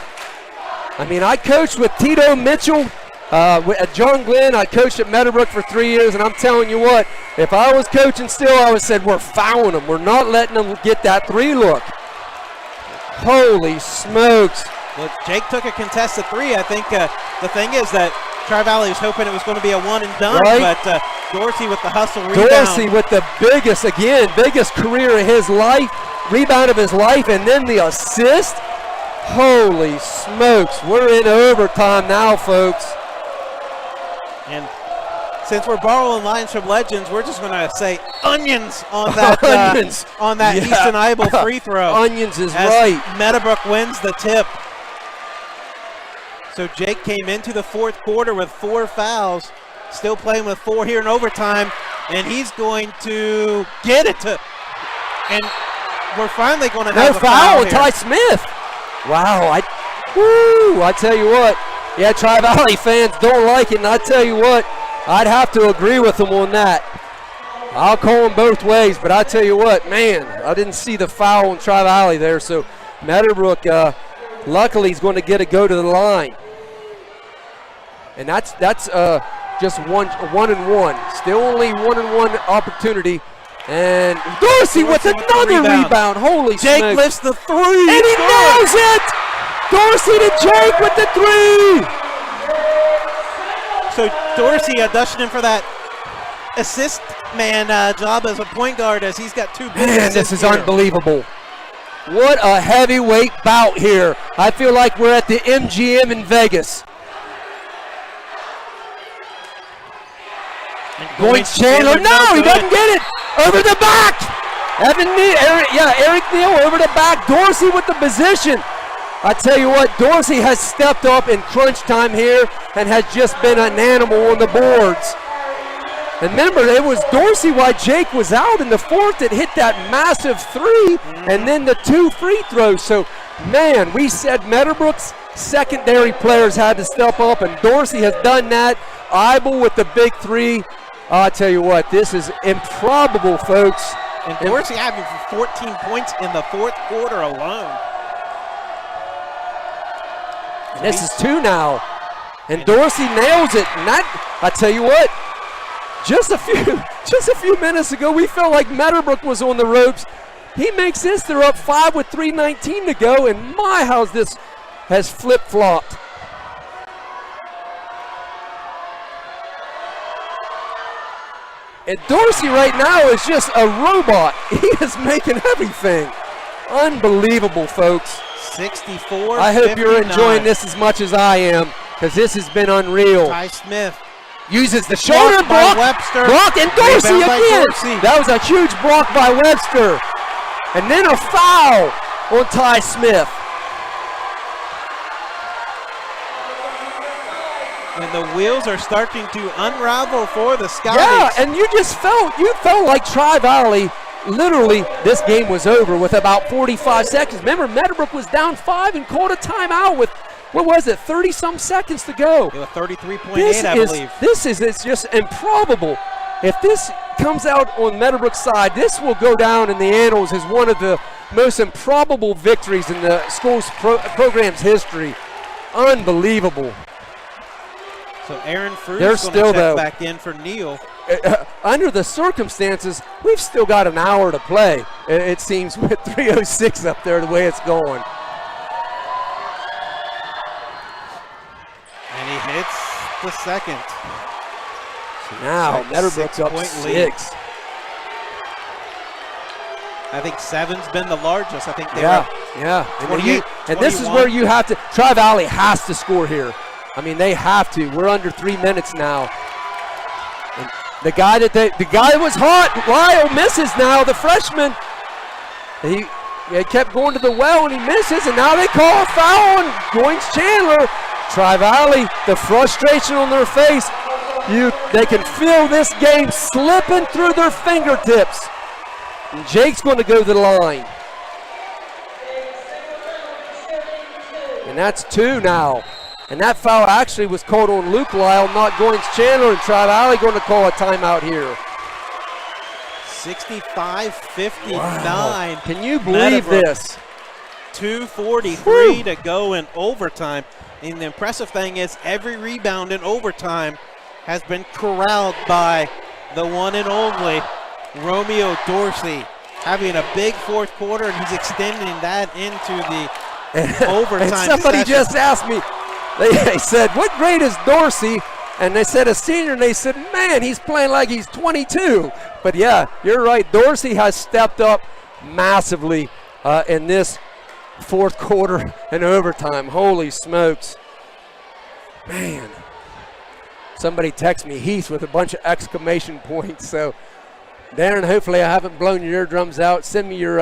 I mean, I coached with Tito Mitchell at John Glenn. I coached at Meadowbrook for 3 years, and I'm telling you what, if I was coaching still, I would have said, we're fouling him. We're not letting him get that three look. Holy smokes. Well, Jake took a contested three. I think the thing is that Tri-Valley was hoping it was going to be a one and done, but Dorsey with the hustle rebound. Dorsey with the biggest career of his life, rebound of his life, and then the assist. Holy smokes, we're in overtime now, folks. And since we're borrowing lines from legends, we're just going to say onions on that Onions. On that Yeah. Easton Eibel free throw. Onions is as right. Meadowbrook wins the tip. So Jake came into the fourth quarter with 4 fouls, still playing with 4 here in overtime, and he's going to get it to, and we're finally going to have a foul on here. Ty Smith. Wow, I tell you what, yeah, Tri-Valley fans don't like it, and I tell you what, I'd have to agree with them on that. I'll call them both ways, but I tell you what, man, I didn't see the foul on Tri-Valley there, so Meadowbrook, luckily, he's going to get a go to the line. And that's just one and one. Still only 1-and-1 opportunity. And Dorsey with another rebound. Holy Jake smokes. lifts the 3. And he nails it! Dorsey to Jake with the 3! So Dorsey auditioning for that assist man job as a point guard, as he's got 2 big Man, assists this is here. unbelievable. What a heavyweight bout here. I feel like we're at the MGM in Vegas. Going Chandler, no, he doesn't get it. Over the back. Eric Neal over the back. Dorsey with the position. I tell you what, Dorsey has stepped up in crunch time here and has just been an animal on the boards. And remember, it was Dorsey while Jake was out in the fourth that hit that massive 3 and then the 2 free throws. So, man, we said Meadowbrook's secondary players had to step up, and Dorsey has done that. Eibel with the big 3. I tell you what, this is improbable, folks. And Dorsey having 14 points in the fourth quarter alone. And this is 2 now. And Dorsey nails it. And that, I tell you what, just a few minutes ago, we felt like Meadowbrook was on the ropes. He makes this. They're up 5 with 3:19 to go. And my, how this has flip-flopped. And Dorsey right now is just a robot. He is making everything. Unbelievable, folks. 64. I hope you're enjoying this as much as I am, because this has been unreal. Ty Smith Uses the shoulder block. Webster. Block and Dorsey Rebound by again. Dorsey. That was a huge block by Webster. And then a foul on Ty Smith. And the wheels are starting to unravel for the Scotties. Yeah, and you felt like Tri-Valley, literally, this game was over with about 45 seconds. Remember, Meadowbrook was down 5 and called a timeout with, 30-some seconds to go. It was 33.8, I believe. It's just improbable. If this comes out on Meadowbrook's side, this will go down in the annals as one of the most improbable victories in the school's program's history. Unbelievable. So Aaron Fru's They're going to still, check though, back in for Neal. Under the circumstances, we've still got an hour to play. It seems with 3:06 up there the way it's going. And he hits the second. So now Meadowbrook's up 6-point lead. 6. I think 7's been the largest. I think they were Yeah, up yeah. 28, And this is 21. where you have to, Tri-Valley has to score here. I mean, they have to. We're under 3 minutes now. And the guy that was hot, Lyle misses now, the freshman. He kept going to the well and he misses, and now they call a foul on Goins Chandler. Tri-Valley, the frustration on their face. They can feel this game slipping through their fingertips. And Jake's going to go to the line. And that's 2 now. And that foul actually was called on Luke Lyle, not Goins Chandler, and Tri-Valley going to call a timeout here. 65-59. Wow. Can you believe Meadowbrook. this? 2:43 to go in overtime. And the impressive thing is every rebound in overtime has been corralled by the one and only Romeo Dorsey, having a big fourth quarter, and he's extending that into the overtime And somebody session. just asked me, they said, what grade is Dorsey? And they said a senior, and they said, man, he's playing like he's 22. But, yeah, you're right. Dorsey has stepped up massively in this fourth quarter and overtime. Holy smokes. Man. Somebody text me Heath with a bunch of exclamation points. So, Darren, hopefully I haven't blown your eardrums out. Send me your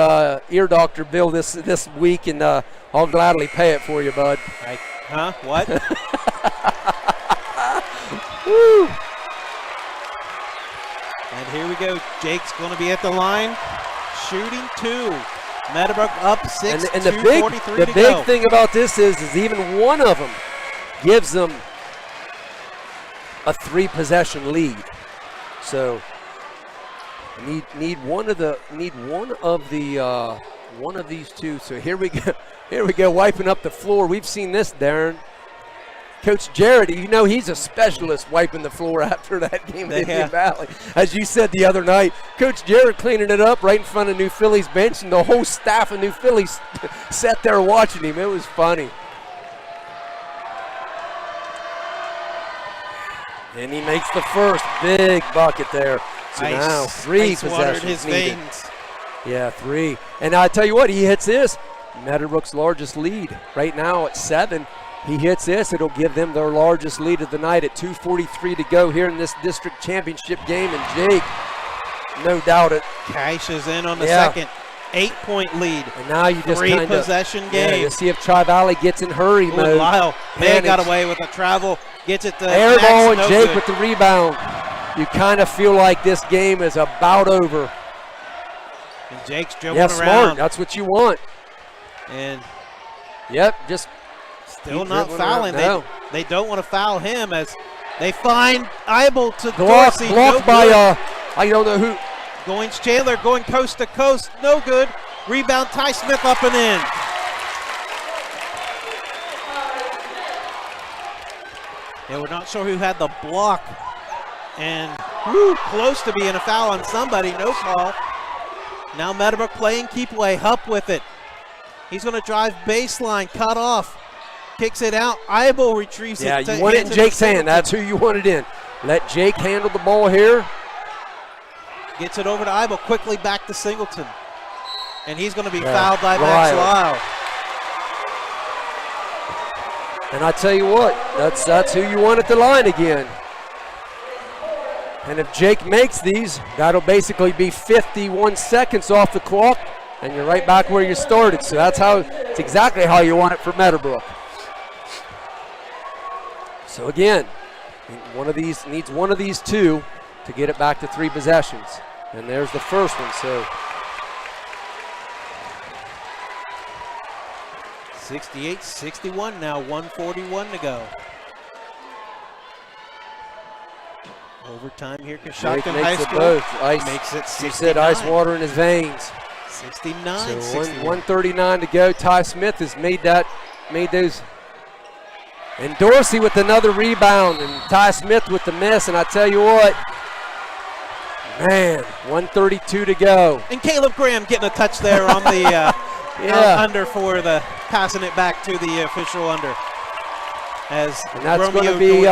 ear doctor bill this week, and I'll gladly pay it for you, bud. Huh? What? Woo. And here we go. Jake's going to be at the line, shooting 2. Meadowbrook up 6, and 2:43 the to big go. thing about this is even one of them gives them a 3-possession lead. So need one of these two. So here we go. Here we go, wiping up the floor. We've seen this, Darren. Coach Jarrett, you know he's a specialist wiping the floor after that game at Indian Valley. As you said the other night, Coach Jarrett cleaning it up right in front of New Philly's bench, and the whole staff of New Philly sat there watching him. It was funny. And he makes the first big bucket there. So now 3 possessions his needed. veins. Yeah, 3. And I tell you what, he hits this. Meadowbrook's largest lead right now at 7. He hits this. It'll give them their largest lead of the night at 2:43 to go here in this district championship game. And Jake, no doubt it. Cash is in on the second. 8-point lead. And now you just 3-possession game. Yeah, you see if Tri-Valley gets in hurry mode. Lyle may have got away with a travel. Gets it to air Max, ball, and no Jake good. with the rebound. You kind of feel like this game is about over. And Jake's jumping Yeah, around. smart. That's what you want. And yep, just still not fouling. No. They don't want to foul him as they find Eibel to blocked Dorsey. by I don't know who. Goins Chandler going coast to coast. No good. Rebound Ty Smith up and in. Yeah, we're not sure who had the block. And close to being a foul on somebody. No call. Now Meadowbrook playing keep away. Hupp with it. He's going to drive baseline. Cut off. Kicks it out. Eibel retrieves it. Yeah, you want it in Jake's hand. That's who you want it in. Let Jake handle the ball here. Gets it over to Eibel. Quickly back to Singleton. And he's going to be fouled by Max Lyle. And I tell you what, that's who you want at the line again. And if Jake makes these, that'll basically be 51 seconds off the clock, and you're right back where you started. So it's exactly how you want it for Meadowbrook. So again, needs one of these two to get it back to 3 possessions. And there's the first one. So 68-61 now, 1:41 to go. Overtime here, Coshocton High School. Both. Makes it 69. You said ice water in his veins. 69, so 1:39 to go. Ty Smith has made those. And Dorsey with another rebound, and Ty Smith with the miss. And I tell you what, man, 1:32 to go. And Caleb Graham getting a touch there on the under for the passing it back to the official under. And that's going to be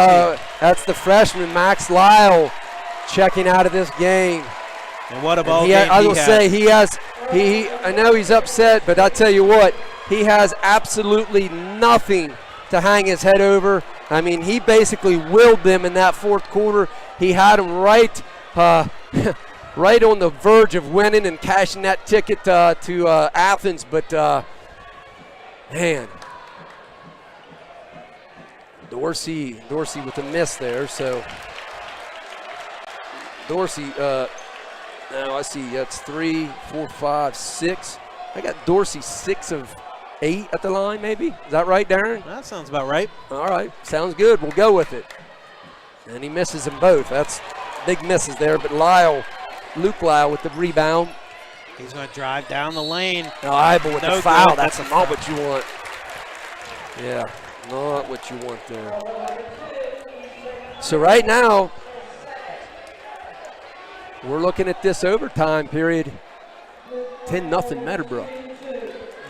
that's the freshman Max Lyle checking out of this game. And what a ball game I will say he I know he's upset, but I tell you what, he has absolutely nothing to hang his head over. I mean, he basically willed them in that fourth quarter. He had them right right on the verge of winning and cashing that ticket to Athens, but man, Dorsey with a miss there. So Dorsey, now I see that's 3, 4, 5, 6. I got Dorsey 6 of 8 at the line, maybe. Is that right, Darren? That sounds about right. All right, sounds good. We'll go with it. And he misses them both. That's big misses there. But Luke Lyle with the rebound. He's going to drive down the lane. No, Eibel with the foul. That's not what you want. Yeah, not what you want there. So right now, we're looking at this overtime period. 10-0 Meadowbrook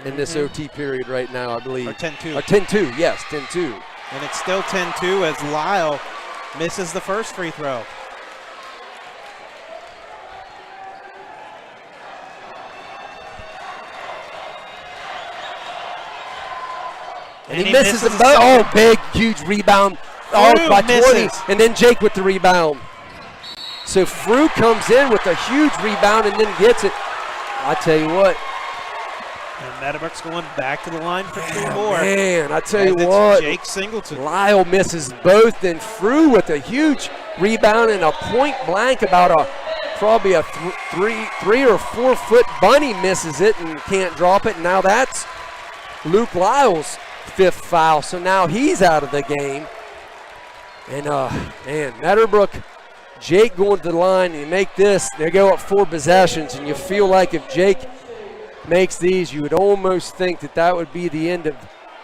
in this OT period right now, I believe. Or 10-2. Or 10-2, yes, 10-2. And it's still 10-2 as Lyle misses the first free throw. And he misses them both. Oh, big, huge rebound. Oh, by 20. And then Jake with the rebound. So Frew comes in with a huge rebound and then gets it. I tell you what. And Meadowbrook's going back to the line for 2 more. Man, I tell you what. Jake Singleton. Lyle misses both. Then Frew with a huge rebound and a point blank about probably a 3 or 4 foot bunny misses it and can't drop it. And now that's Luke Lyle's 5th foul. So now he's out of the game. And man, Meadowbrook, Jake going to the line, and you make this, they go up 4 possessions, and you feel like if Jake makes these, you would almost think that would be the end of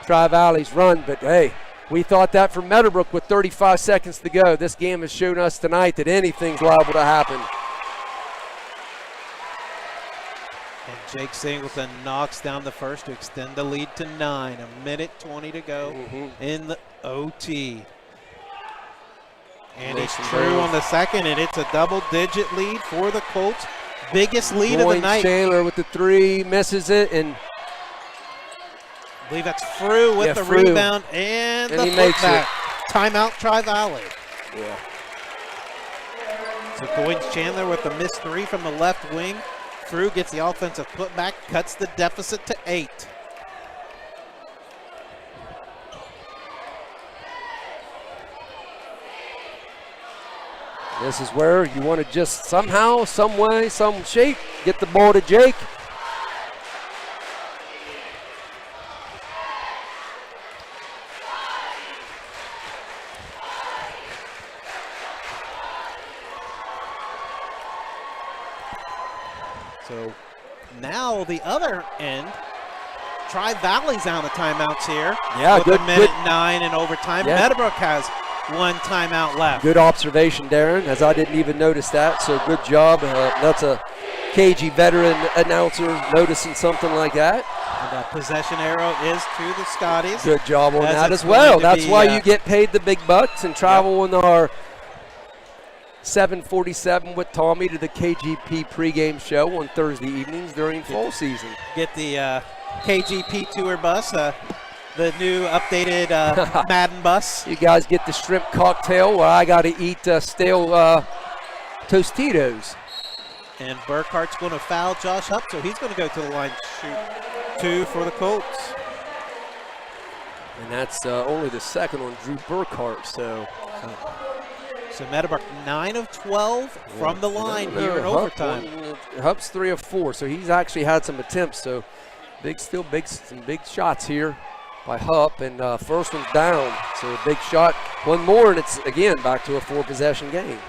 Tri-Valley's run. But hey, we thought that for Meadowbrook with 35 seconds to go. This game has shown us tonight that anything's liable to happen. And Jake Singleton knocks down the first to extend the lead to 9. 1:20 to go in the OT. And it's true on the second, and it's a double-digit lead for the Colts. Biggest lead of the night. Chandler with the 3, misses it, and I believe that's Frew with the rebound and the putback. Timeout, Tri-Valley. Yeah. So Goins Chandler with the missed 3 from the left wing. Frew gets the offensive putback, cuts the deficit to 8. This is where you want to just somehow, some way, some shape, get the ball to Jake. So now the other end, Tri-Valley's out of timeouts here. Yeah, with good. a minute 9 in overtime. Yeah. Meadowbrook has 1 timeout left. Good observation, Darren, as I didn't even notice that, so good job. That's a KG veteran announcer noticing something like that. And that possession arrow is to the Scotties. Good job on that as well. That's why you get paid the big bucks and travel in our 747 with Tommy to the KGP pregame show on Thursday evenings during fall season. Get the KGP tour bus, the new updated Madden bus. You guys get the shrimp cocktail while I got to eat stale Tostitos. And Burkhart's going to foul Josh Hupp, so he's going to go to the line to shoot 2 for the Colts. And that's only the second on Drew Burkhart, so Meadowbrook 9 of 12 from the line here in overtime. Hupp's 3 of 4, so he's actually had some attempts. So some big shots here by Hupp, and first one's down. So a big shot, one more, and it's again back to a 4-possession game.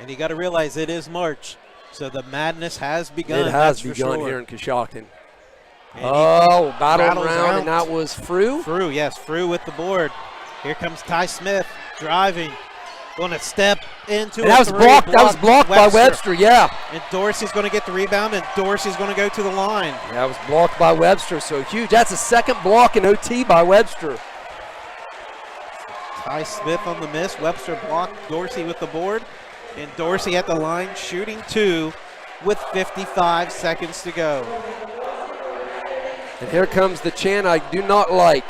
And you got to realize it is March, so the madness has begun. It has begun here in Coshocton. Battle around, and that was Frew. Frew with the board. Here comes Ty Smith driving, going to step into and that was blocked. That was blocked by Webster. Yeah. And Dorsey's going to get the rebound, and Dorsey's going to go to the line. That was blocked by Webster. So huge. That's a second block in OT by Webster. Ty Smith on the miss. Webster blocked. Dorsey with the board, and Dorsey at the line shooting 2 with 55 seconds to go. And here comes the chant I do not like.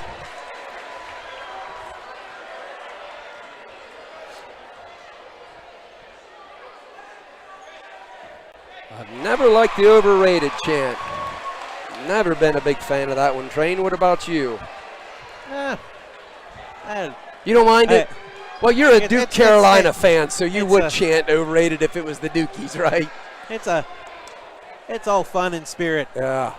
I've never liked the overrated chant. Never been a big fan of that one. Train, what about you? You don't mind it? Well, you're a Duke Carolina fan, so you would chant overrated if it was the Dukies, right? It's all fun and spirit. Yeah.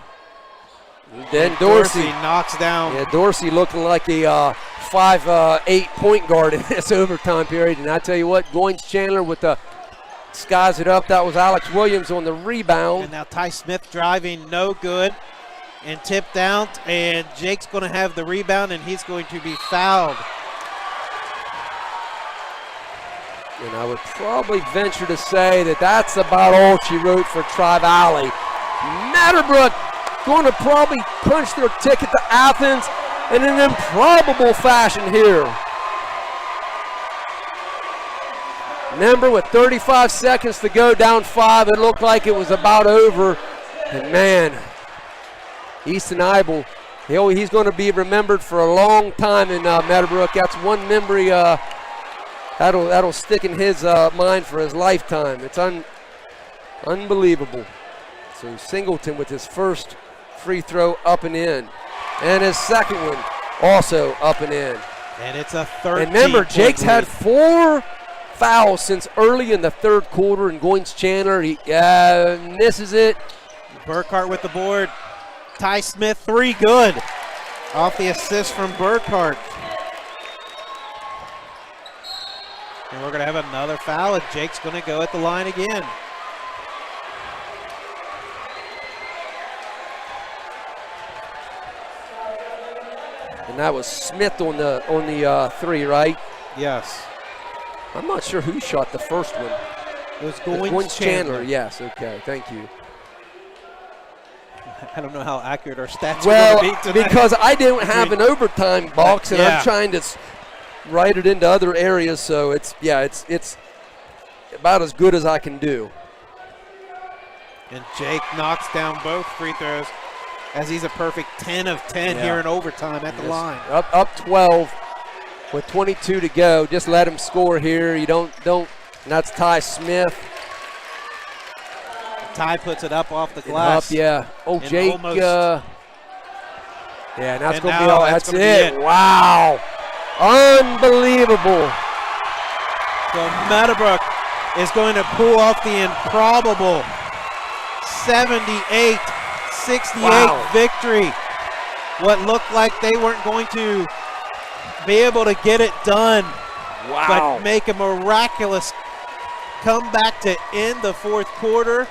Then Dorsey knocks down. Yeah, Dorsey looking like a 5'8" point guard in this overtime period. And I tell you what, Goins Chandler with the skies it up. That was Alex Williams on the rebound. And now Ty Smith driving, no good. And tipped out, and Jake's going to have the rebound, and he's going to be fouled. And I would probably venture to say that that's about all she wrote for Tri-Valley. Meadowbrook going to probably punch their ticket to Athens in an improbable fashion here. Remember, with 35 seconds to go, down 5, it looked like it was about over. And man, Easton Eibel, he's going to be remembered for a long time in Meadowbrook. That's one memory that'll stick in his mind for his lifetime. It's unbelievable. So Singleton with his first free throw up and in. And his second one also up and in. And it's a 13. And remember, Jake's had 4 fouls since early in the third quarter, and Goins Chandler, he misses it. Burkhart with the board. Ty Smith, 3 good. Off the assist from Burkhart. And we're going to have another foul, and Jake's going to go at the line again. And that was Smith on the 3, right? Yes. I'm not sure who shot the first one. It was Goins Chandler. Yes, okay, thank you. I don't know how accurate our stats well, are going to be tonight. Because I don't have an overtime box, and I'm trying to write it into other areas, so it's about as good as I can do. And Jake knocks down both free throws as he's a perfect 10 of 10 here in overtime at the line. Up 12 with 22 to go. Just let him score here. You don't. And that's Ty Smith. Ty puts it up off the glass. Up, yeah. Oh, Jake. Yeah, and that's going to be all. That's it. Wow. Unbelievable. So Meadowbrook is going to pull off the improbable 78-68 victory. What looked like they weren't going to be able to get it done, but make a miraculous comeback to end the fourth quarter.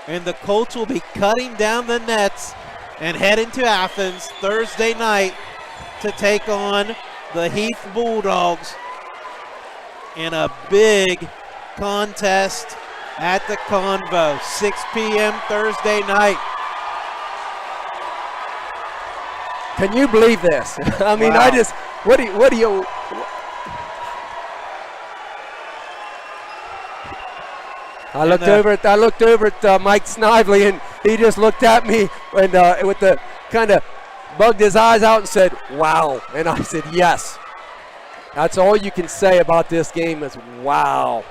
And the Colts will be cutting down the nets and heading to Athens Thursday night to take on the Heath Bulldogs in a big contest at the Convo, 6 p.m. Thursday night. Can you believe this? I mean, what do you? I looked over at Mike Snively, and he just looked at me and with the kind of bugged his eyes out and said, "Wow!" And I said, "Yes." That's all you can say about this game is wow,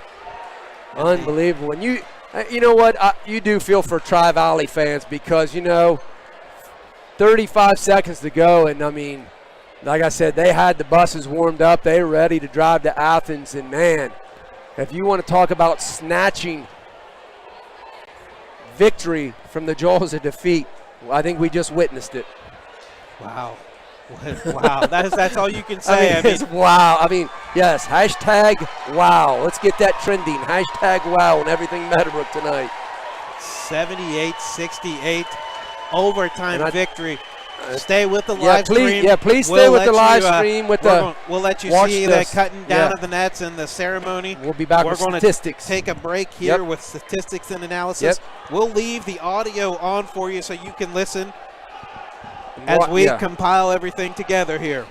unbelievable. And you know what? You do feel for Tri-Valley fans because 35 seconds to go, and I mean, like I said, they had the buses warmed up. They were ready to drive to Athens, and man, if you want to talk about snatching victory from the jaws of defeat, I think we just witnessed it. Wow. Wow. That's all you can say. I mean, wow. I mean, yes, hashtag wow. Let's get that trending. Hashtag wow and everything Meadowbrook tonight. 78-68 overtime victory. Stay with the live stream. Yeah, please stay with the live stream. We'll let you see the cutting down of the nets and the ceremony. We'll be back with statistics. Take a break here with statistics and analysis. We'll leave the audio on for you so you can listen as we compile everything together here.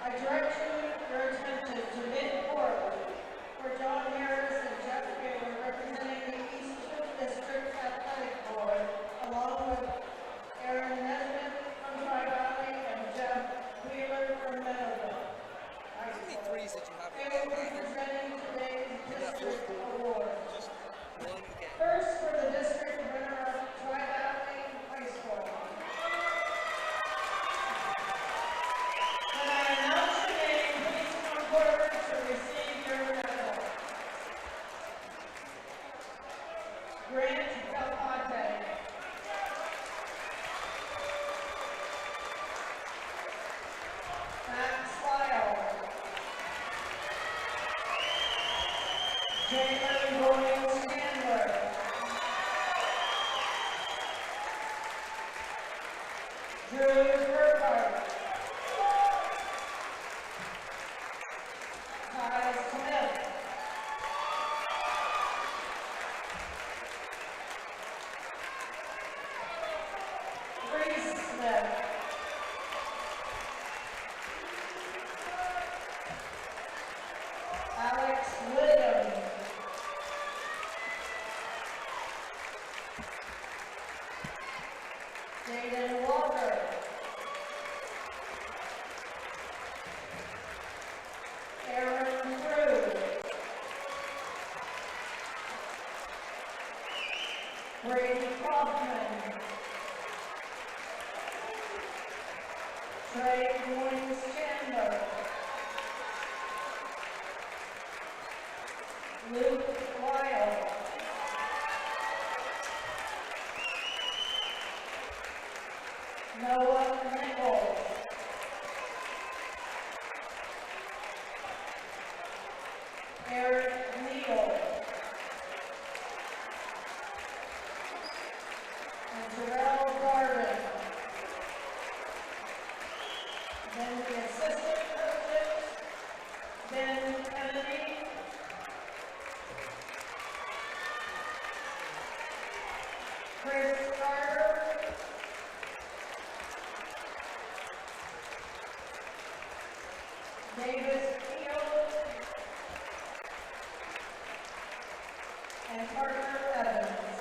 I direct your attention to mid-court, where John Harris and Jeff Taylor, representing the East 2 District Athletic Board, along with Aaron Nesbitt from Tri-Valley and Jeff Wheeler from Meadowbrook. How many threes did you have? They will be presenting today's district award. Just one game. First, for the district runner-up, Tri-Valley High School. When I announce your name, please come forward to receive your medal. Grant Calpate. Max Lyle. Jalen Williams-Chandler. Drew Burkhart. Kyle Smith. Reese Smith. Alex Williams. Jaden Walker. Aaron Cruz. Brady Kaufman. Trey Williams-Chandler. Luke Lyle. Noah Nichols. Eric Neal. And Terrell Garvin. Then the assistant coaches, Ben Kennedy, Chris Carter, Davis Field, and Parker Evans.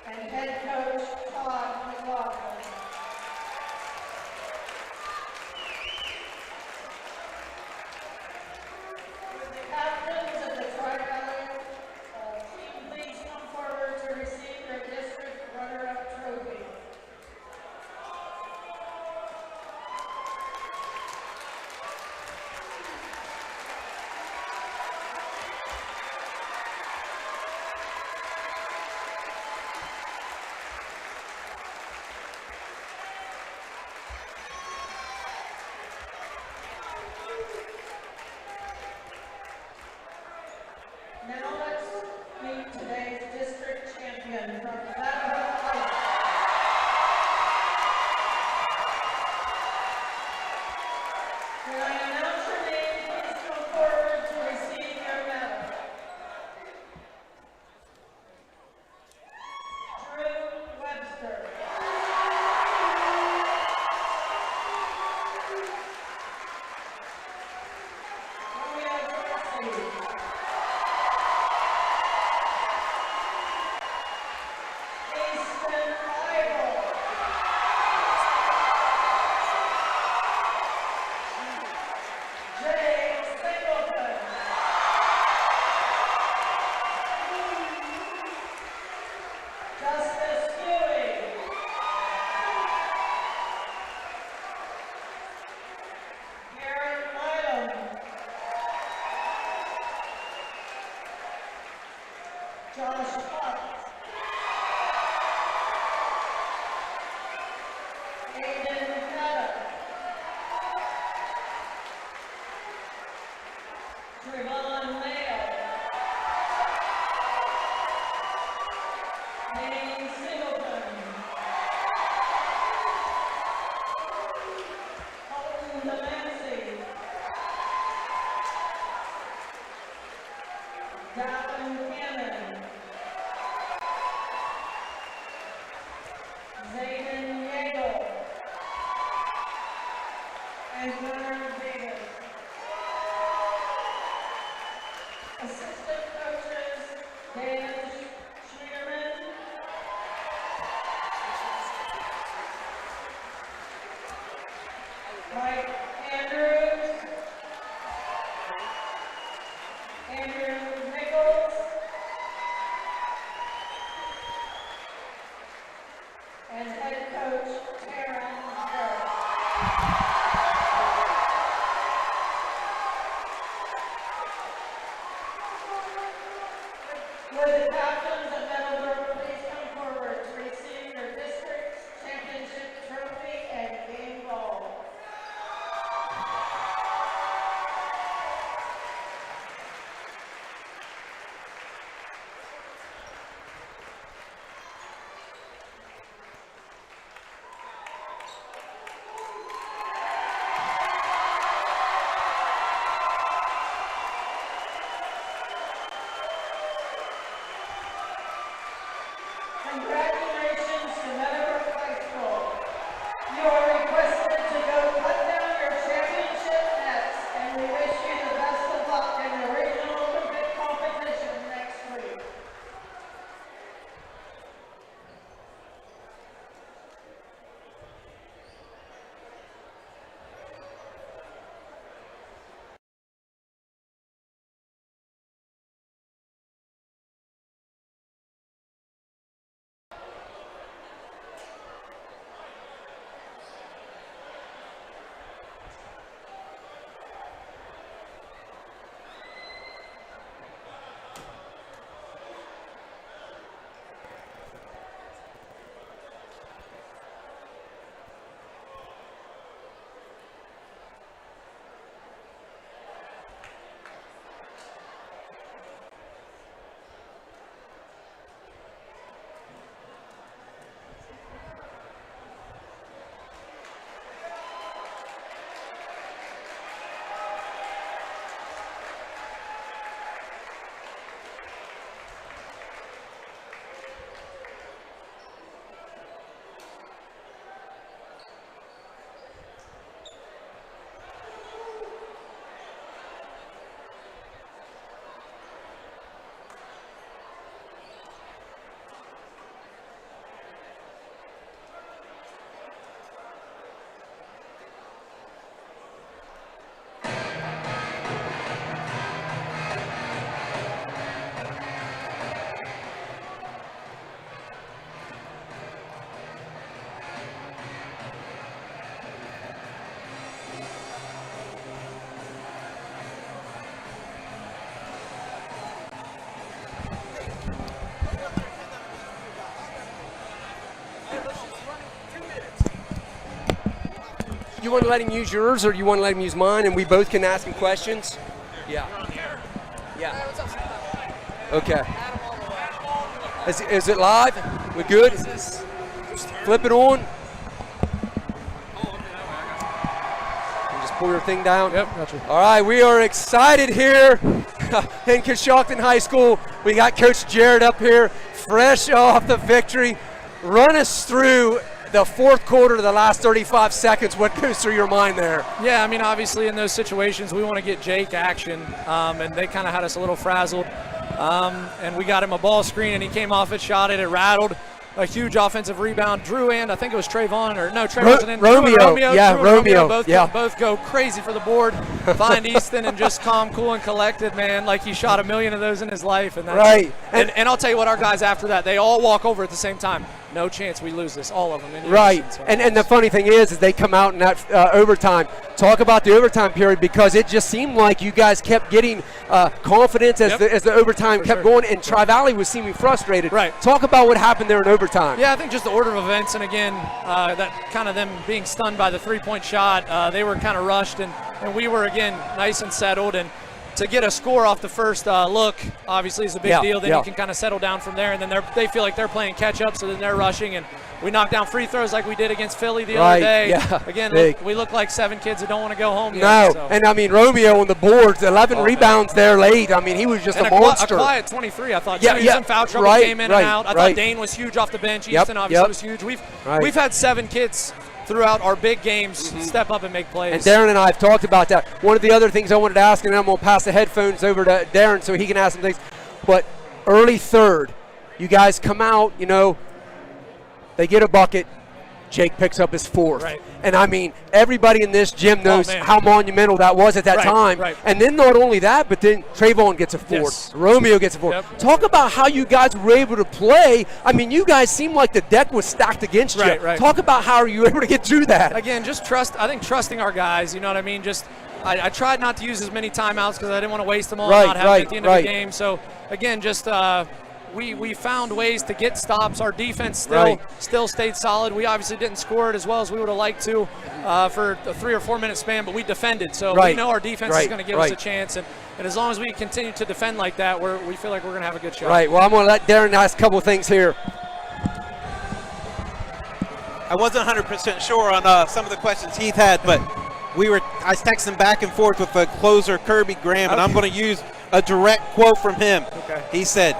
And head coach Todd McLaughlin. Would the captains of the Tri-Valley team please come forward to receive their district runner-up trophy? Now let's meet today's district champion from Meadowbrook High School. When I announce your name, please come forward to receive your medal. Drew Webster. Romeo Dorsey. Easton Bible. Jay Singleton. Justice Huey. Garrett Lylam. Josh Potts. Aiden Meta. Trevon Mayo. Nate Singleton. Colton Delancey. Dalvin Cannon. and Gunnar Davis. Assistant coaches, Dan Schneederman, Mike Andrews, Andrew Nichols, and head coach Taryn Harris. Would the captains of Meadowbrook please come forward to receive their district championship trophy and game ball? Congratulations to Meadowbrook High School. You are requested to go cut down your championship nets, and we wish you the best of luck in the regional Olympic competition next week. You want to let him use yours, or you want to let him use mine, and we both can ask him questions? Yeah. Yeah. Okay. Is it live? We good? Flip it on. Just pull your thing down. Yep, gotcha. All right, we are excited here in Coshocton High School. We got Coach Jared up here, fresh off the victory. Run us through the fourth quarter to the last 35 seconds. What goes through your mind there? Yeah, I mean, obviously in those situations, we want to get Jake action, and they kind of had us a little frazzled. And we got him a ball screen, and he came off it, shot it, it rattled. A huge offensive rebound. Drew and I think it was Trayvon, or no, Trey wasn't in. Romeo. Yeah, Drew and Romeo. Both go crazy for the board. Find Easton and just calm, cool, and collected, man. Like he shot a million of those in his life. And that's right. And I'll tell you what, our guys after that, they all walk over at the same time. No chance we lose this, all of them. Right. And the funny thing is they come out in that overtime. Talk about the overtime period, because it just seemed like you guys kept getting confidence as the overtime kept going, and Tri-Valley was seeming frustrated. Right. Talk about what happened there in overtime. Yeah, I think just the order of events, and again, that kind of them being stunned by the three-point shot. They were kind of rushed, and we were, again, nice and settled. And to get a score off the first look, obviously, is a big deal. Then you can kind of settle down from there, and then they feel like they're playing catch-up, so then they're rushing. And we knocked down free throws like we did against Philly the other day. Yeah. Again, we look like 7 kids that don't want to go home yet. No, So. and I mean, Romeo on the boards, 11 rebounds there late. I mean, he was just and a monster. A quiet 23, I thought. Yeah, He was in foul trouble, came in and out. I thought Dane was huge off the bench. Easton obviously was huge. We've had 7 kids throughout our big games step up and make plays. And Darren and I have talked about that. One of the other things I wanted to ask, and then I'm going to pass the headphones over to Darren so he can ask some things. But early third, you guys come out, they get a bucket. Jake picks up his fourth. Right. And, I mean, everybody in this gym knows man. how monumental that was at that time. Right. And then not only that, but then Trayvon gets a fourth. Yes. Romeo gets a fourth. Yep. Talk about how you guys were able to play. I mean, you guys seemed like the deck was stacked against you. Right. Talk about how you were able to get through that. Again, just trusting our guys, you know what I mean? Just I tried not to use as many timeouts because I didn't want to waste them all and not have them at the end of the game. So, again, just we found ways to get stops. Our defense still stayed solid. We obviously didn't score it as well as we would have liked to for a 3 or 4 minute span, but we defended. So we know our defense is going to give us a chance. And as long as we continue to defend like that, we feel like we're going to have a good shot. Right. Well, I'm going to let Darren ask a couple of things here. I wasn't 100% sure on some of the questions Heath had, but I was texting back and forth with the closer Kirby Graham, and I'm going to use a direct quote from him. Okay. He said,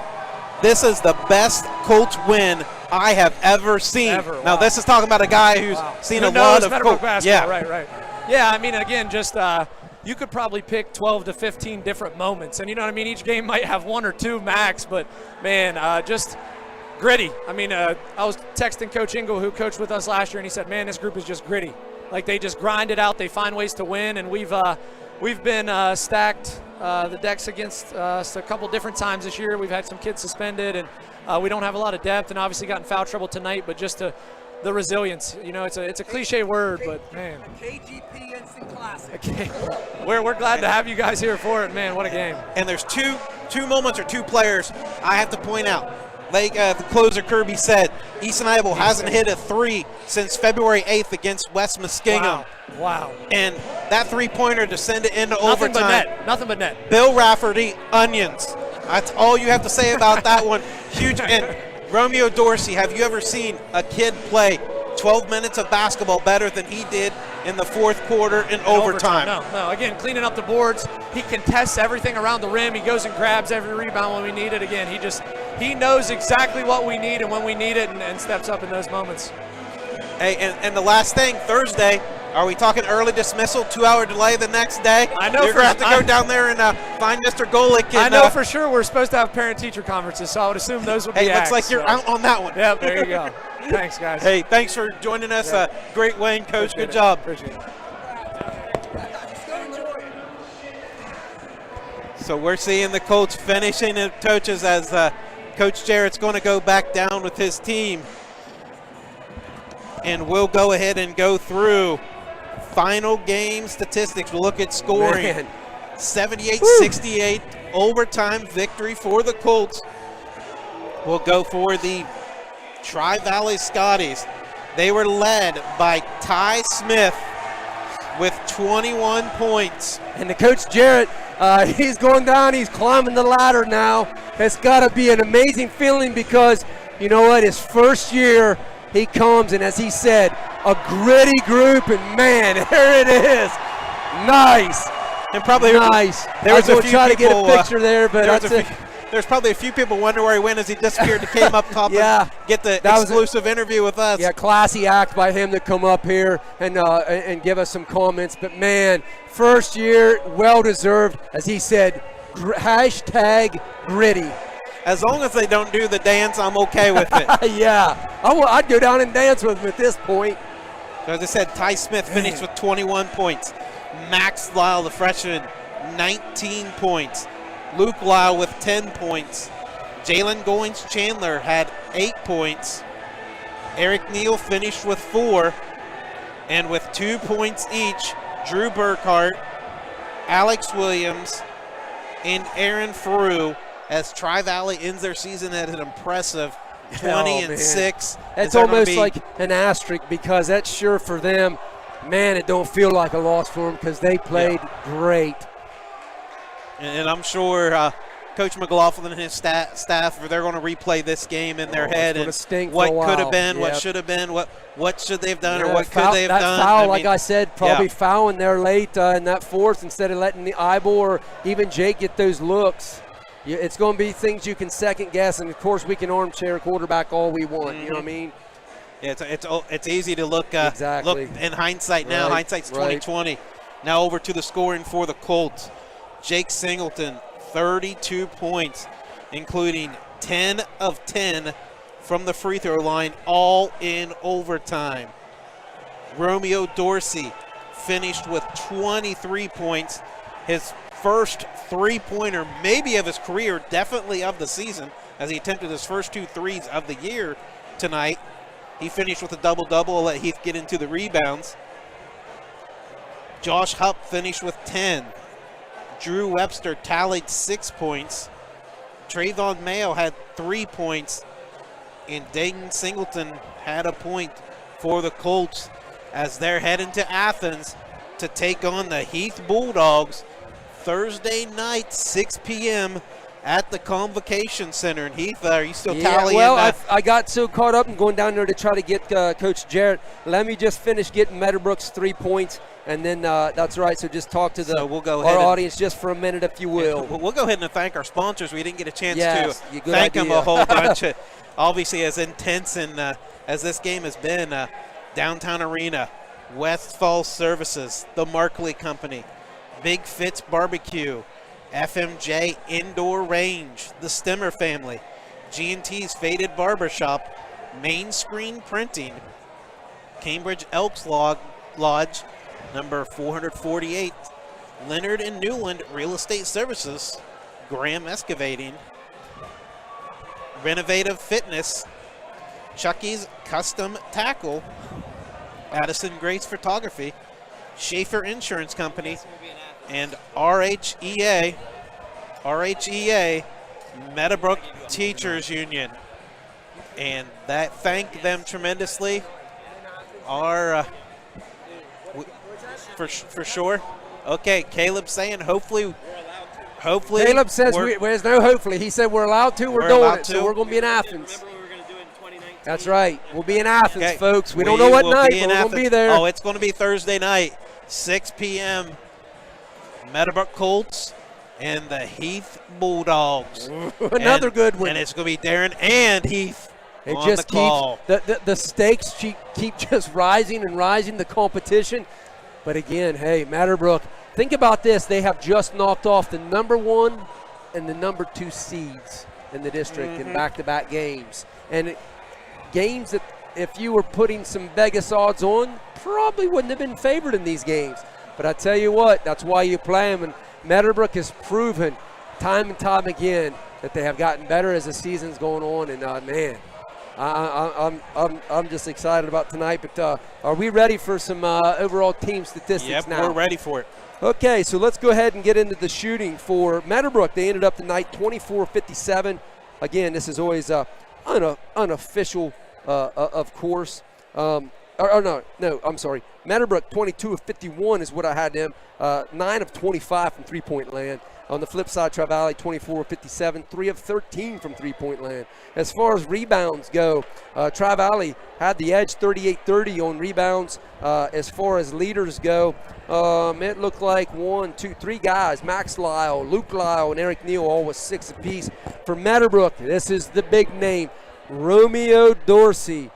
"This is the best Colts win I have ever seen." Now, this is talking about a guy who's seen a lot of Meadowbrook basketball. Yeah. Right. Yeah, I mean, again, just you could probably pick 12 to 15 different moments, and you know what I mean? Each game might have 1 or 2 max, but, man, just gritty. I mean, I was texting Coach Ingle, who coached with us last year, and he said, man, this group is just gritty. Like, they just grind it out. They find ways to win, and we've been stacked the decks against us a couple different times this year. We've had some kids suspended, and we don't have a lot of depth, and obviously got in foul trouble tonight, but just the resilience. It's a cliche word, but, man. KGP Instant Classic. Okay. We're glad to have you guys here for it, man. What a game. And there's two moments or 2 players I have to point out. Like the closer Kirby said, Easton Idle hasn't hit a 3 since February 8th against West Muskingum. Wow. And that 3-pointer to send it into overtime. Nothing but net. Bill Rafferty, onions. That's all you have to say about that one. Huge. And Romeo Dorsey, have you ever seen a kid play 12 minutes of basketball better than he did in the 4th quarter in overtime? No. Again, cleaning up the boards. He contests everything around the rim. He goes and grabs every rebound when we need it. Again, he knows exactly what we need and when we need it, and steps up in those moments. Hey, and the last thing, Thursday, are we talking early dismissal, 2-hour delay the next day? I know. You're going to have to go down there and find Mr. Golick. I know for sure we're supposed to have parent-teacher conferences, so I would assume those would be looks like you're out on that one. Yep, there you go. Thanks, guys. Hey, thanks for joining us. Great win, Coach. Good job. Appreciate it. So we're seeing the Colts finishing the touches as Coach Jarrett's going to go back down with his team. And we'll go ahead and go through final game statistics. We'll look at scoring. 78-68 overtime victory for the Colts. We'll go for the Tri-Valley Scotties. They were led by Ty Smith with 21 points. And the Coach Jarrett, he's going down. He's climbing the ladder now. It's got to be an amazing feeling because, you know what, his first year he comes, and as he said, a gritty group, and man, there it is. Nice. And probably nice. There was I was going to try to get a picture there, but that's it. There's probably a few people wondering where he went as he disappeared and came up top and get the exclusive interview with us. Yeah, classy act by him to come up here and give us some comments. But, man, first year, well-deserved. As he said, hashtag gritty. As long as they don't do the dance, I'm okay with it. Yeah. I'd go down and dance with him at this point. So as I said, Ty Smith finished with 21 points. Max Lyle, the freshman, 19 points. Luke Lyle with 10 points. Jalen Goins-Chandler had 8 points. Eric Neal finished with 4. And with 2 points each, Drew Burkhart, Alex Williams, and Aaron Faru, as Tri-Valley ends their season at an impressive 20-6. That's almost like an asterisk because that's sure for them. Man, it don't feel like a loss for them because they played great. And I'm sure Coach McLaughlin and his staff, they're going to replay this game in their head and what could have been, what should have been, what should they have done, or what could they have done. That foul, like I said, probably fouling there late in that fourth instead of letting the eyeball or even Jake get those looks. It's going to be things you can second guess, and of course we can armchair quarterback all we want. You know what I mean? It's easy to look Exactly. look in hindsight now. Right, Hindsight's right. 2020. Now over to the scoring for the Colts. Jake Singleton, 32 points, including 10 of 10 from the free throw line, all in overtime. Romeo Dorsey finished with 23 points, his first three-pointer maybe of his career, definitely of the season, as he attempted his first 2 threes of the year tonight. He finished with a double-double. I'll let Heath get into the rebounds. Josh Hupp finished with 10. Drew Webster tallied 6 points. Trayvon Mayo had 3 points. And Dayton Singleton had a point for the Colts as they're heading to Athens to take on the Heath Bulldogs Thursday night, 6 p.m. at the Convocation Center. And Heath, are you still tallying? Well, I got so caught up in going down there to try to get Coach Jarrett. Let me just finish getting Meadowbrook's 3 points, and then that's right. So just talk to So we'll go ahead our and- audience just for a minute, if you will. We'll go ahead and thank our sponsors. We didn't get a chance Yes, to good thank them idea. a whole bunch. Obviously, as intense and as this game has been, Downtown Arena, Westfall Services, the Markley Company, Big Fitz Barbecue, FMJ Indoor Range, the Stemmer family, G&T's Faded Barbershop, Main Screen Printing, Cambridge Elks Lodge, number 448, Leonard and Newland Real Estate Services, Graham Excavating, Renovative Fitness, Chucky's Custom Tackle, Addison Grace Photography, Schaefer Insurance Company, and RHEA, Meadowbrook Teachers Union. And that thank them tremendously. For sure. Okay, Caleb saying hopefully. Caleb says there's no hopefully. He said we're allowed to. We're doing it. So we're going to be in Athens. Remember, we were going to do it in 2019. That's right. We'll be in Athens, Okay. folks. We don't know what will night, be but in we're going to Athens. be there. Oh, it's going to be Thursday night, 6 p.m. Meadowbrook Colts and the Heath Bulldogs. Another good one. And it's going to be Darren and Heath It on just the call. the stakes keep just rising and rising, the competition. But again, hey, Meadowbrook, think about this. They have just knocked off the number 1 and the number 2 seeds in the district in back-to-back games. And games that if you were putting some Vegas odds on, probably wouldn't have been favored in these games. But I tell you what, that's why you play them. And Meadowbrook has proven time and time again that they have gotten better as the season's going on. And man, I'm just excited about tonight. But are we ready for some overall team statistics now? We're ready for it. Okay, so let's go ahead and get into the shooting for Meadowbrook. They ended up the night 24-57. Again, this is always unofficial, of course. I'm sorry. Meadowbrook 22 of 51 is what I had them. 9 of 25 from three-point land. On the flip side, Tri-Valley 24 of 57, 3 of 13 from three-point land. As far as rebounds go, Tri-Valley had the edge 38-30 on rebounds. As far as leaders go, it looked like 3 guys, Max Lyle, Luke Lyle, and Eric Neal, all with 6 apiece. For Meadowbrook, this is the big name, Romeo Dorsey,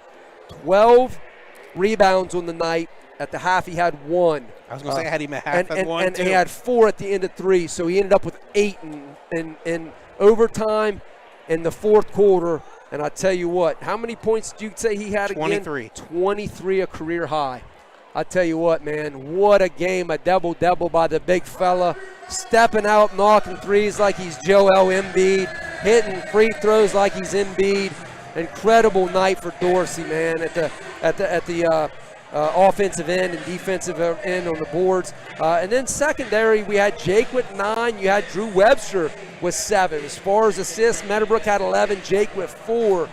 12 rebounds on the night. At the half, he had 1. I was going to say I had him at half at 1, and too. he had 4 at the end of 3, so he ended up with 8 in overtime in the fourth quarter. And I tell you what, how many points did you say he had 23. again? 23, a career high. I tell you what, man, what a game, a double-double by the big fella, stepping out, knocking threes like he's Joel Embiid, hitting free throws like he's Embiid. Incredible night for Dorsey, man, at the offensive end and defensive end on the boards. And then secondary, we had Jake with 9. You had Drew Webster with 7. As far as assists, Meadowbrook had 11. Jake with 4.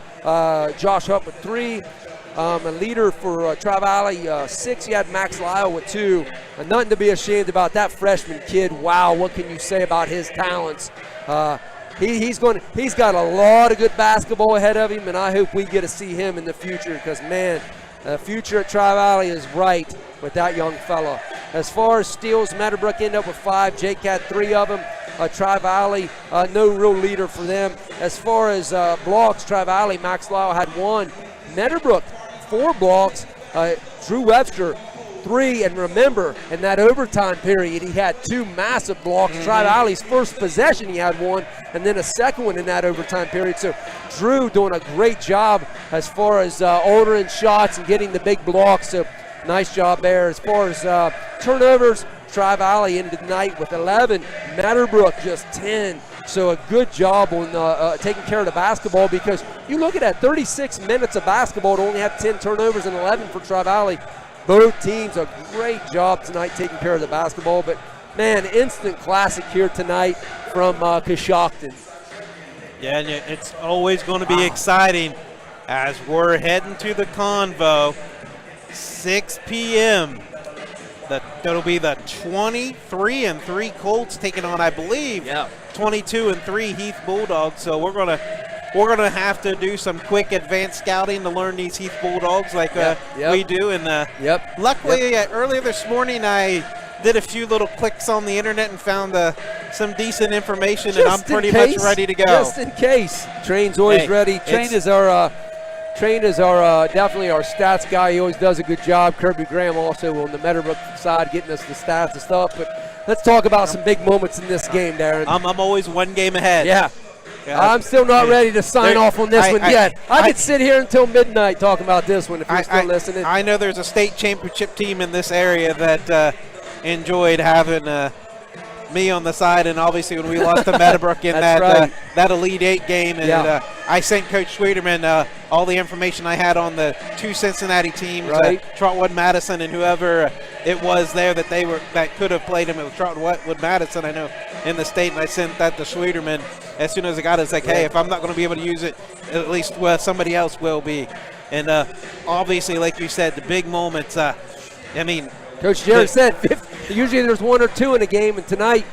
Josh Hupp with 3. A leader for Tri-Valley, 6. You had Max Lyle with 2. Nothing to be ashamed about that freshman kid. Wow, what can you say about his talents? He's got a lot of good basketball ahead of him, and I hope we get to see him in the future because, man, the future at Tri-Valley is bright with that young fella. As far as steals, Meadowbrook ended up with 5. Jake had 3 of them. Tri-Valley, no real leader for them. As far as blocks, Tri-Valley, Max Lyle had 1. Meadowbrook, 4 blocks. Drew Webster, 3, and remember, in that overtime period, he had 2 massive blocks. Tri-Valley's first possession, he had 1, and then a second one in that overtime period. So Drew doing a great job as far as ordering shots and getting the big blocks. So nice job there. As far as turnovers, Tri-Valley ended the night with 11. Meadowbrook just 10. So a good job on taking care of the basketball, because you look at that 36 minutes of basketball to only have 10 turnovers and 11 for Tri-Valley. Both teams a great job tonight taking care of the basketball. But, man, instant classic here tonight from Coshocton. Yeah, and it's always going to be exciting as we're heading to the Convo. 6 p.m. That'll be the 23-3 Colts taking on, I believe, 22-3 Heath Bulldogs. So we're gonna have to do some quick advanced scouting to learn these Heath Bulldogs like we do. And luckily, earlier this morning, I did a few little clicks on the internet and found some decent information, and I'm pretty much ready to go. Just in case. Train's always ready. Train is our definitely our stats guy. He always does a good job. Kirby Graham also on the Meadowbrook side getting us the stats and stuff. But let's talk about some big moments in this game, Darren. I'm always one game ahead. Yeah. I'm still not ready to sign off on this one yet. I could sit here until midnight talking about this one if you're still listening. I know there's a state championship team in this area that enjoyed having me on the side, and obviously when we lost to Meadowbrook in that Elite 8 game, and I sent Coach Sweeterman all the information I had on the 2 Cincinnati teams, Trotwood Madison and whoever it was there that could have played him. It was Trotwood Madison, I know, in the state, and I sent that to Sweeterman as soon as I got it. It's like, hey, if I'm not going to be able to use it, at least somebody else will be. And obviously, like you said, the big moments, Coach Jared said usually there's 1 or 2 in a game, and tonight,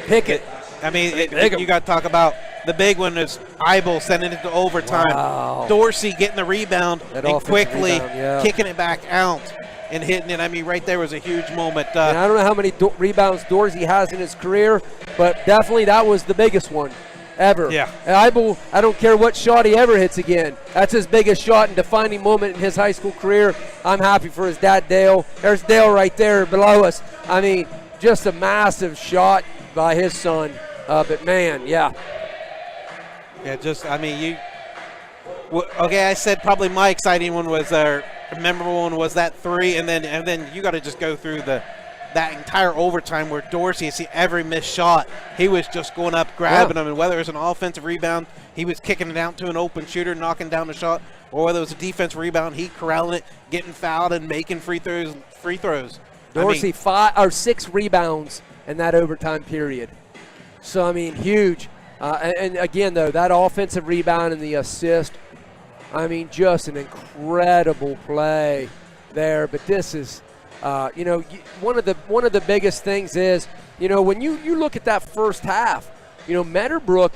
pick it. I mean, you got to talk about the big one is Eibel sending it to overtime. Wow. Dorsey getting the rebound and quickly kicking it back out and hitting it. I mean, right there was a huge moment. And I don't know how many rebounds Dorsey has in his career, but definitely that was the biggest one ever. Yeah. And Eibel, I don't care what shot he ever hits again. That's his biggest shot and defining moment in his high school career. I'm happy for his dad, Dale. There's Dale right there below us. I mean, just a massive shot by his son. But, man, Yeah, I said probably my exciting one was memorable one was that 3, and then you got to just go through that entire overtime where Dorsey, you see every missed shot, he was just going up, grabbing them, and whether it was an offensive rebound, he was kicking it out to an open shooter, knocking down the shot, or whether it was a defensive rebound, he corralling it, getting fouled, and making free throws. Dorsey 6 rebounds in that overtime period. So, I mean, huge. And again, though, that offensive rebound and the assist, I mean, just an incredible play there. But this is, one of the biggest things is, when you look at that first half, Meadowbrook,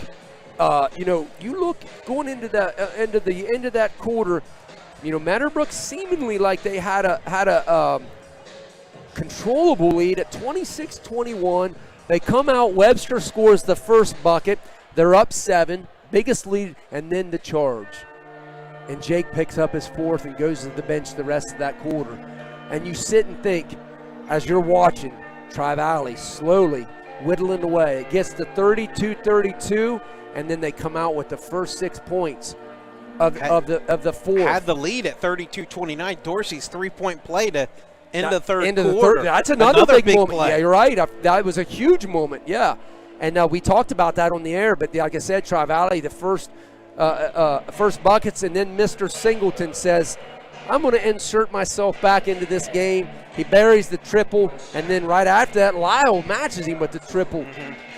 you look going into the end of that quarter, Meadowbrook seemingly like they had a controllable lead at 26-21. They come out, Webster scores the first bucket. They're up 7, biggest lead, and then the charge. And Jake picks up his 4th and goes to the bench the rest of that quarter. And you sit and think, as you're watching, Tri-Valley slowly whittling away. It gets to 32-32, and then they come out with the first 6 points of the fourth. Had the lead at 32-29. Dorsey's 3-point play to end the third quarter. That's another big moment. Play. Yeah, you're right. That was a huge moment. Yeah, and we talked about that on the air. But like I said, Tri-Valley, the first buckets, and then Mr. Singleton says, I'm going to insert myself back into this game. He buries the triple, and then right after that, Lyle matches him with the triple.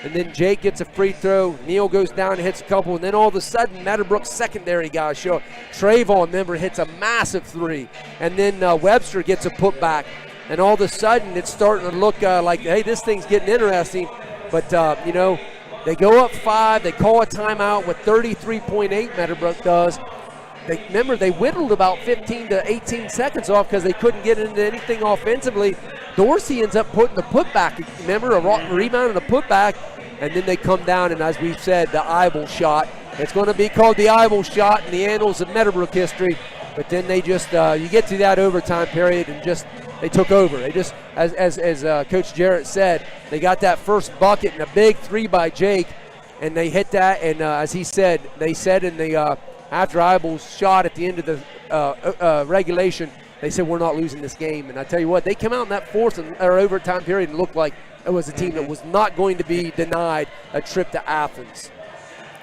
And then Jake gets a free throw. Neal goes down and hits a couple, and then all of a sudden, Meadowbrook's secondary guys show up. Trayvon, remember, hits a massive 3. And then Webster gets a putback. And all of a sudden, it's starting to look like, hey, this thing's getting interesting. But, they go up 5. They call a timeout with 33.8, Meadowbrook does. They whittled about 15 to 18 seconds off because they couldn't get into anything offensively. Dorsey ends up putting the putback. Remember, a rebound and a putback. And then they come down, and as we've said, the Eibel shot. It's going to be called the Eibel shot in the annals of Meadowbrook history. but then they just you get to that overtime period and just they took over. They just, as Coach Jarrett said, they got that first bucket and a big three by Jake, and they hit that. And as he said, they said in the after Eibel's shot at the end of the regulation, they said we're not losing this game. And I tell you what, they came out in that fourth or overtime period and looked like it was a team that was not going to be denied a trip to Athens.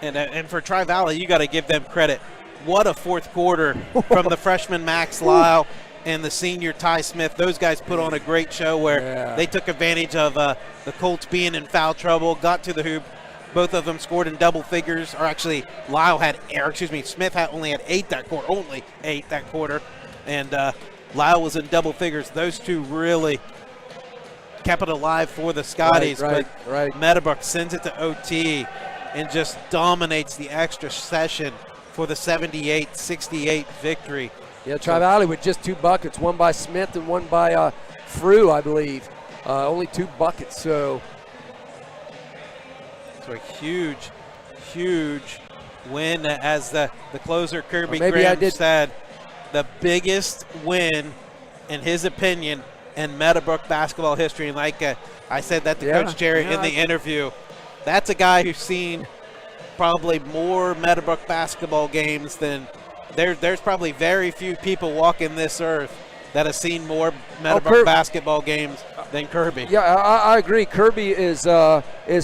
And for Tri-Valley, you got to give them credit. What a fourth quarter from the freshman Max Lyle and the senior Ty Smith. Those guys put on a great show where they took advantage of the Colts being in foul trouble, got to the hoop. Both of them scored in double figures, or actually Smith only had 8 that quarter, and Lyle was in double figures. Those two really kept it alive for the Scotties. Right. Meadowbrook sends it to OT and just dominates the extra session for the 78-68 victory. Yeah, Tri-Valley with just 2 buckets, one by Smith and one by Frew, I believe. Only 2 buckets, so a huge win, as the closer Kirby Graham said, the biggest win in his opinion in Meadowbrook basketball history. And like I said that to Coach Jarrett in the interview, that's a guy who's seen probably more Meadowbrook basketball games than there's probably very few people walking this earth that have seen more Meadowbrook basketball games than Kirby. Yeah, I agree. Kirby is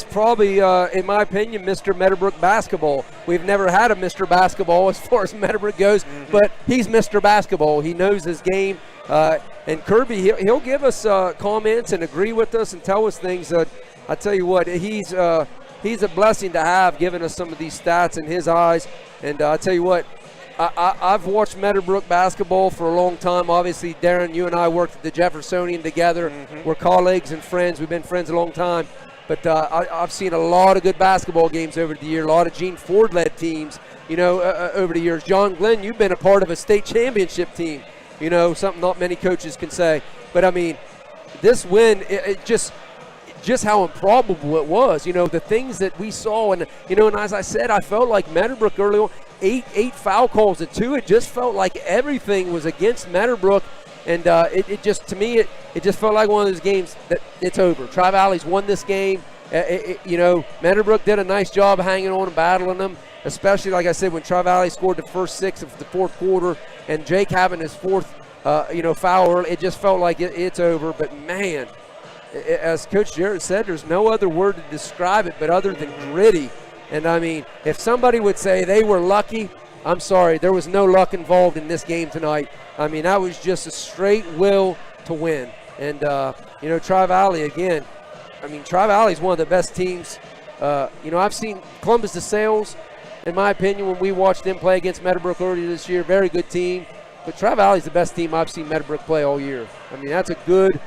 probably, in my opinion, Mr. Meadowbrook basketball. We've never had a Mr. Basketball as far as Meadowbrook goes, but he's Mr. Basketball. He knows his game. And Kirby, he'll give us comments and agree with us and tell us things. I tell you what, he's a blessing to have, giving us some of these stats in his eyes. And I tell you what, I've watched Meadowbrook basketball for a long time. Obviously, Darren, you and I worked at the Jeffersonian together. We're colleagues and friends. We've been friends a long time. But I've seen a lot of good basketball games over the year, a lot of Gene Ford-led teams, over the years. John Glenn, you've been a part of a state championship team, something not many coaches can say. But, I mean, this win, it just how improbable it was. The things that we saw. And, and as I said, I felt like Meadowbrook early on, eight foul calls at 2. It just felt like everything was against Meadowbrook. And it just, to me, it just felt like one of those games that it's over. Tri-Valley's won this game. Meadowbrook did a nice job hanging on and battling them, especially, like I said, when Tri-Valley scored the first 6 of the fourth quarter and Jake having his fourth, foul early. It just felt like it's over. But, man, as Coach Jarrett said, there's no other word to describe it but other than gritty. And, I mean, if somebody would say they were lucky, I'm sorry, there was no luck involved in this game tonight. I mean, that was just a straight will to win. And, Tri-Valley, again, Tri-Valley is one of the best teams. I've seen Columbus DeSales, in my opinion, when we watched them play against Meadowbrook earlier this year, very good team. But Tri-Valley is the best team I've seen Meadowbrook play all year. I mean, that's a good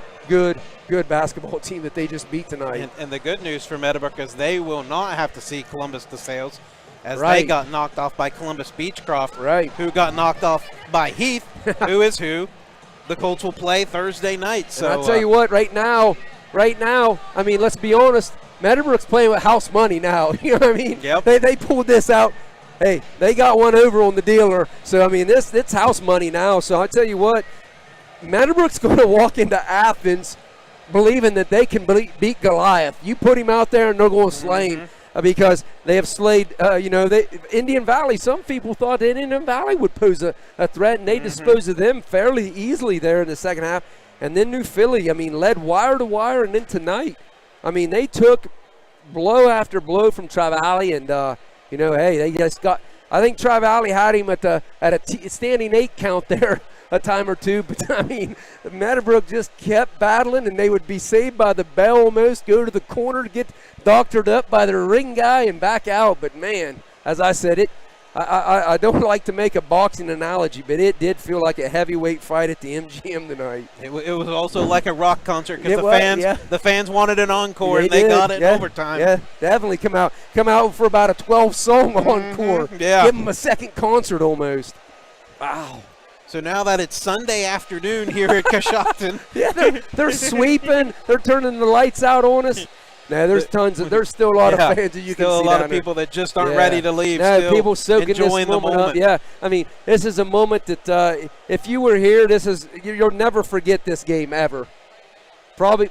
basketball team that they just beat tonight. And the good news for Meadowbrook is they will not have to see Columbus DeSales, as they got knocked off by Columbus Beechcroft, who got knocked off by Heath, who is who the Colts will play Thursday night. So and I'll tell you what, right now, I mean, let's be honest, Meadowbrook's playing with house money now. You know what I mean? Yep. They pulled this out. Hey, they got one over on the dealer. So, I mean, it's house money now. So, I tell you what, Meadowbrook's going to walk into Athens believing that they can beat Goliath. You put him out there and they're going to slay him because they have slayed, Indian Valley. Some people thought that Indian Valley would pose a threat, and they disposed of them fairly easily there in the second half. And then New Philly, led wire to wire, and then tonight, they took blow after blow from Tri-Valley, and, they just got – I think Tri-Valley had him at a standing 8 count there a time or two. But, Meadowbrook just kept battling, and they would be saved by the bell almost, go to the corner to get doctored up by their ring guy and back out. But, man, as I said, I don't like to make a boxing analogy, but it did feel like a heavyweight fight at the MGM tonight. It was also like a rock concert because the fans wanted an encore, and they got it in overtime. Yeah, definitely come out for about a 12-song encore. Yeah. Give them a second concert almost. Wow. So now that it's Sunday afternoon here at Coshocton. Yeah, they're sweeping. They're turning the lights out on us. Now there's there's still a lot of fans that you can see still a lot down of there. people that just aren't ready to leave. No, still people soaking enjoying this the moment up. moment. Yeah, I mean, this is a moment that if you were here, you'll never forget this game ever. Probably,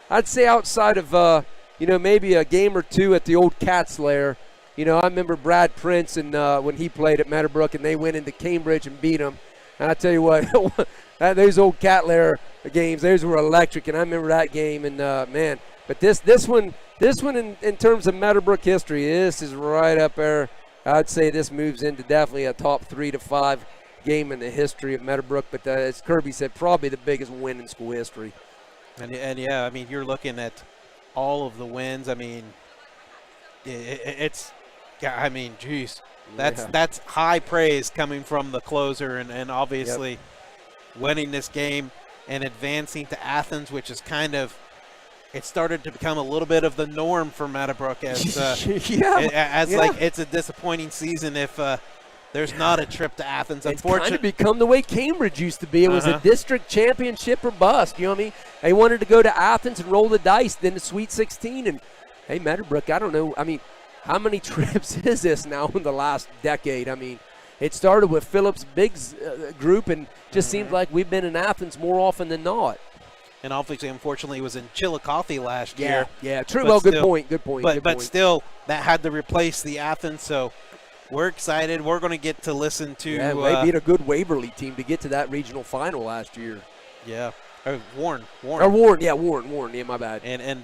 I'd say outside of maybe a game or two at the old Cat's Lair. I remember Brad Prince and when he played at Meadowbrook and they went into Cambridge and beat them. And I tell you what, those old Cat Lair games, those were electric, and I remember that game. And man, but this one in terms of Meadowbrook history, this is right up there. I'd say this moves into definitely a top 3 to 5 game in the history of Meadowbrook. But as Kirby said, probably the biggest win in school history. And yeah, I mean, you're looking at all of the wins. I mean, geez. That's high praise coming from the closer, and obviously winning this game and advancing to Athens, which is it started to become a little bit of the norm for Meadowbrook as like it's a disappointing season if there's not a trip to Athens. It's kind of become the way Cambridge used to be. It was a district championship or bust. You know what I mean? They wanted to go to Athens and roll the dice, then the Sweet 16, and hey, Meadowbrook, I don't know. I mean, how many trips is this now in the last decade? I mean, it started with Phillips Biggs group, and just seems like we've been in Athens more often than not. And obviously, unfortunately, it was in Chillicothe last year. Yeah, true. Well, good point. But still, that had to replace the Athens, so we're excited. We're going to get to listen to. Yeah, they beat a good Waverly team to get to that regional final last year. Yeah. Warren. Warren. Yeah, my bad. And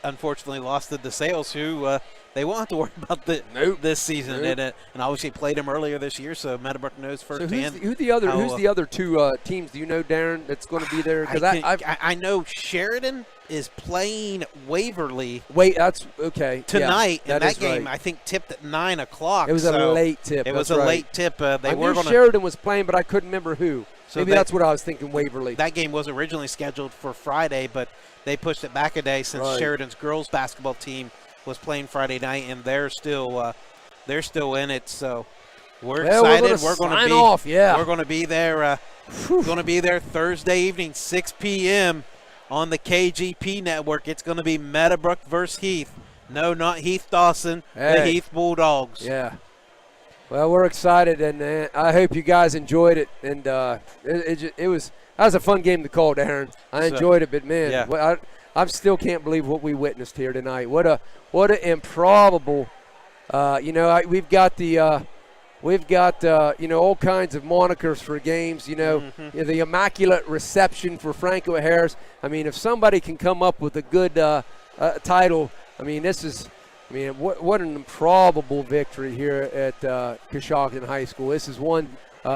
unfortunately lost to DeSales, who they won't have to worry about this season. And obviously played him earlier this year, so Meadowbrook knows firsthand. So who's the other two teams? Do you know, Darren, that's going to be there? Because I know Sheridan is playing Waverly. That's okay. Tonight, yeah, and that game I think tipped at 9 o'clock. It was a late tip. It was a late tip. I knew Sheridan was playing, but I couldn't remember who. So maybe that's what I was thinking. Waverly. That game was originally scheduled for Friday, but they pushed it back a day since Sheridan's girls basketball team was playing Friday night, and they're still in it. So we're excited. We're going to be off. Yeah, we're going to be there. Going to be there Thursday evening, 6 p.m. on the KGP network. It's going to be Meadowbrook versus Heath. No, not Heath Dawson. The Heath Bulldogs. Yeah. Well, we're excited, and I hope you guys enjoyed it. And that was a fun game to call, Darren. I enjoyed it, but man, I still can't believe what we witnessed here tonight. What an improbable. We've got all kinds of monikers for games. The immaculate reception for Franco Harris. I mean, if somebody can come up with a good title, I mean, this is. I mean, what an improbable victory here at Coshocton High School. This is one.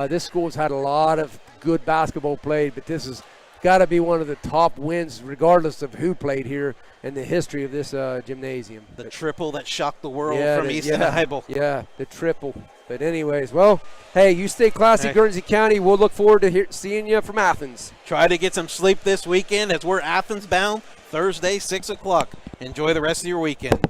This school's had a lot of good basketball played, but this has got to be one of the top wins, regardless of who played here in the history of this gymnasium. The triple that shocked the world from Easton Hybel. Yeah, the triple. But anyways, well, hey, you stay classy, Guernsey County. We'll look forward to seeing you from Athens. Try to get some sleep this weekend as we're Athens bound Thursday, 6 o'clock. Enjoy the rest of your weekend.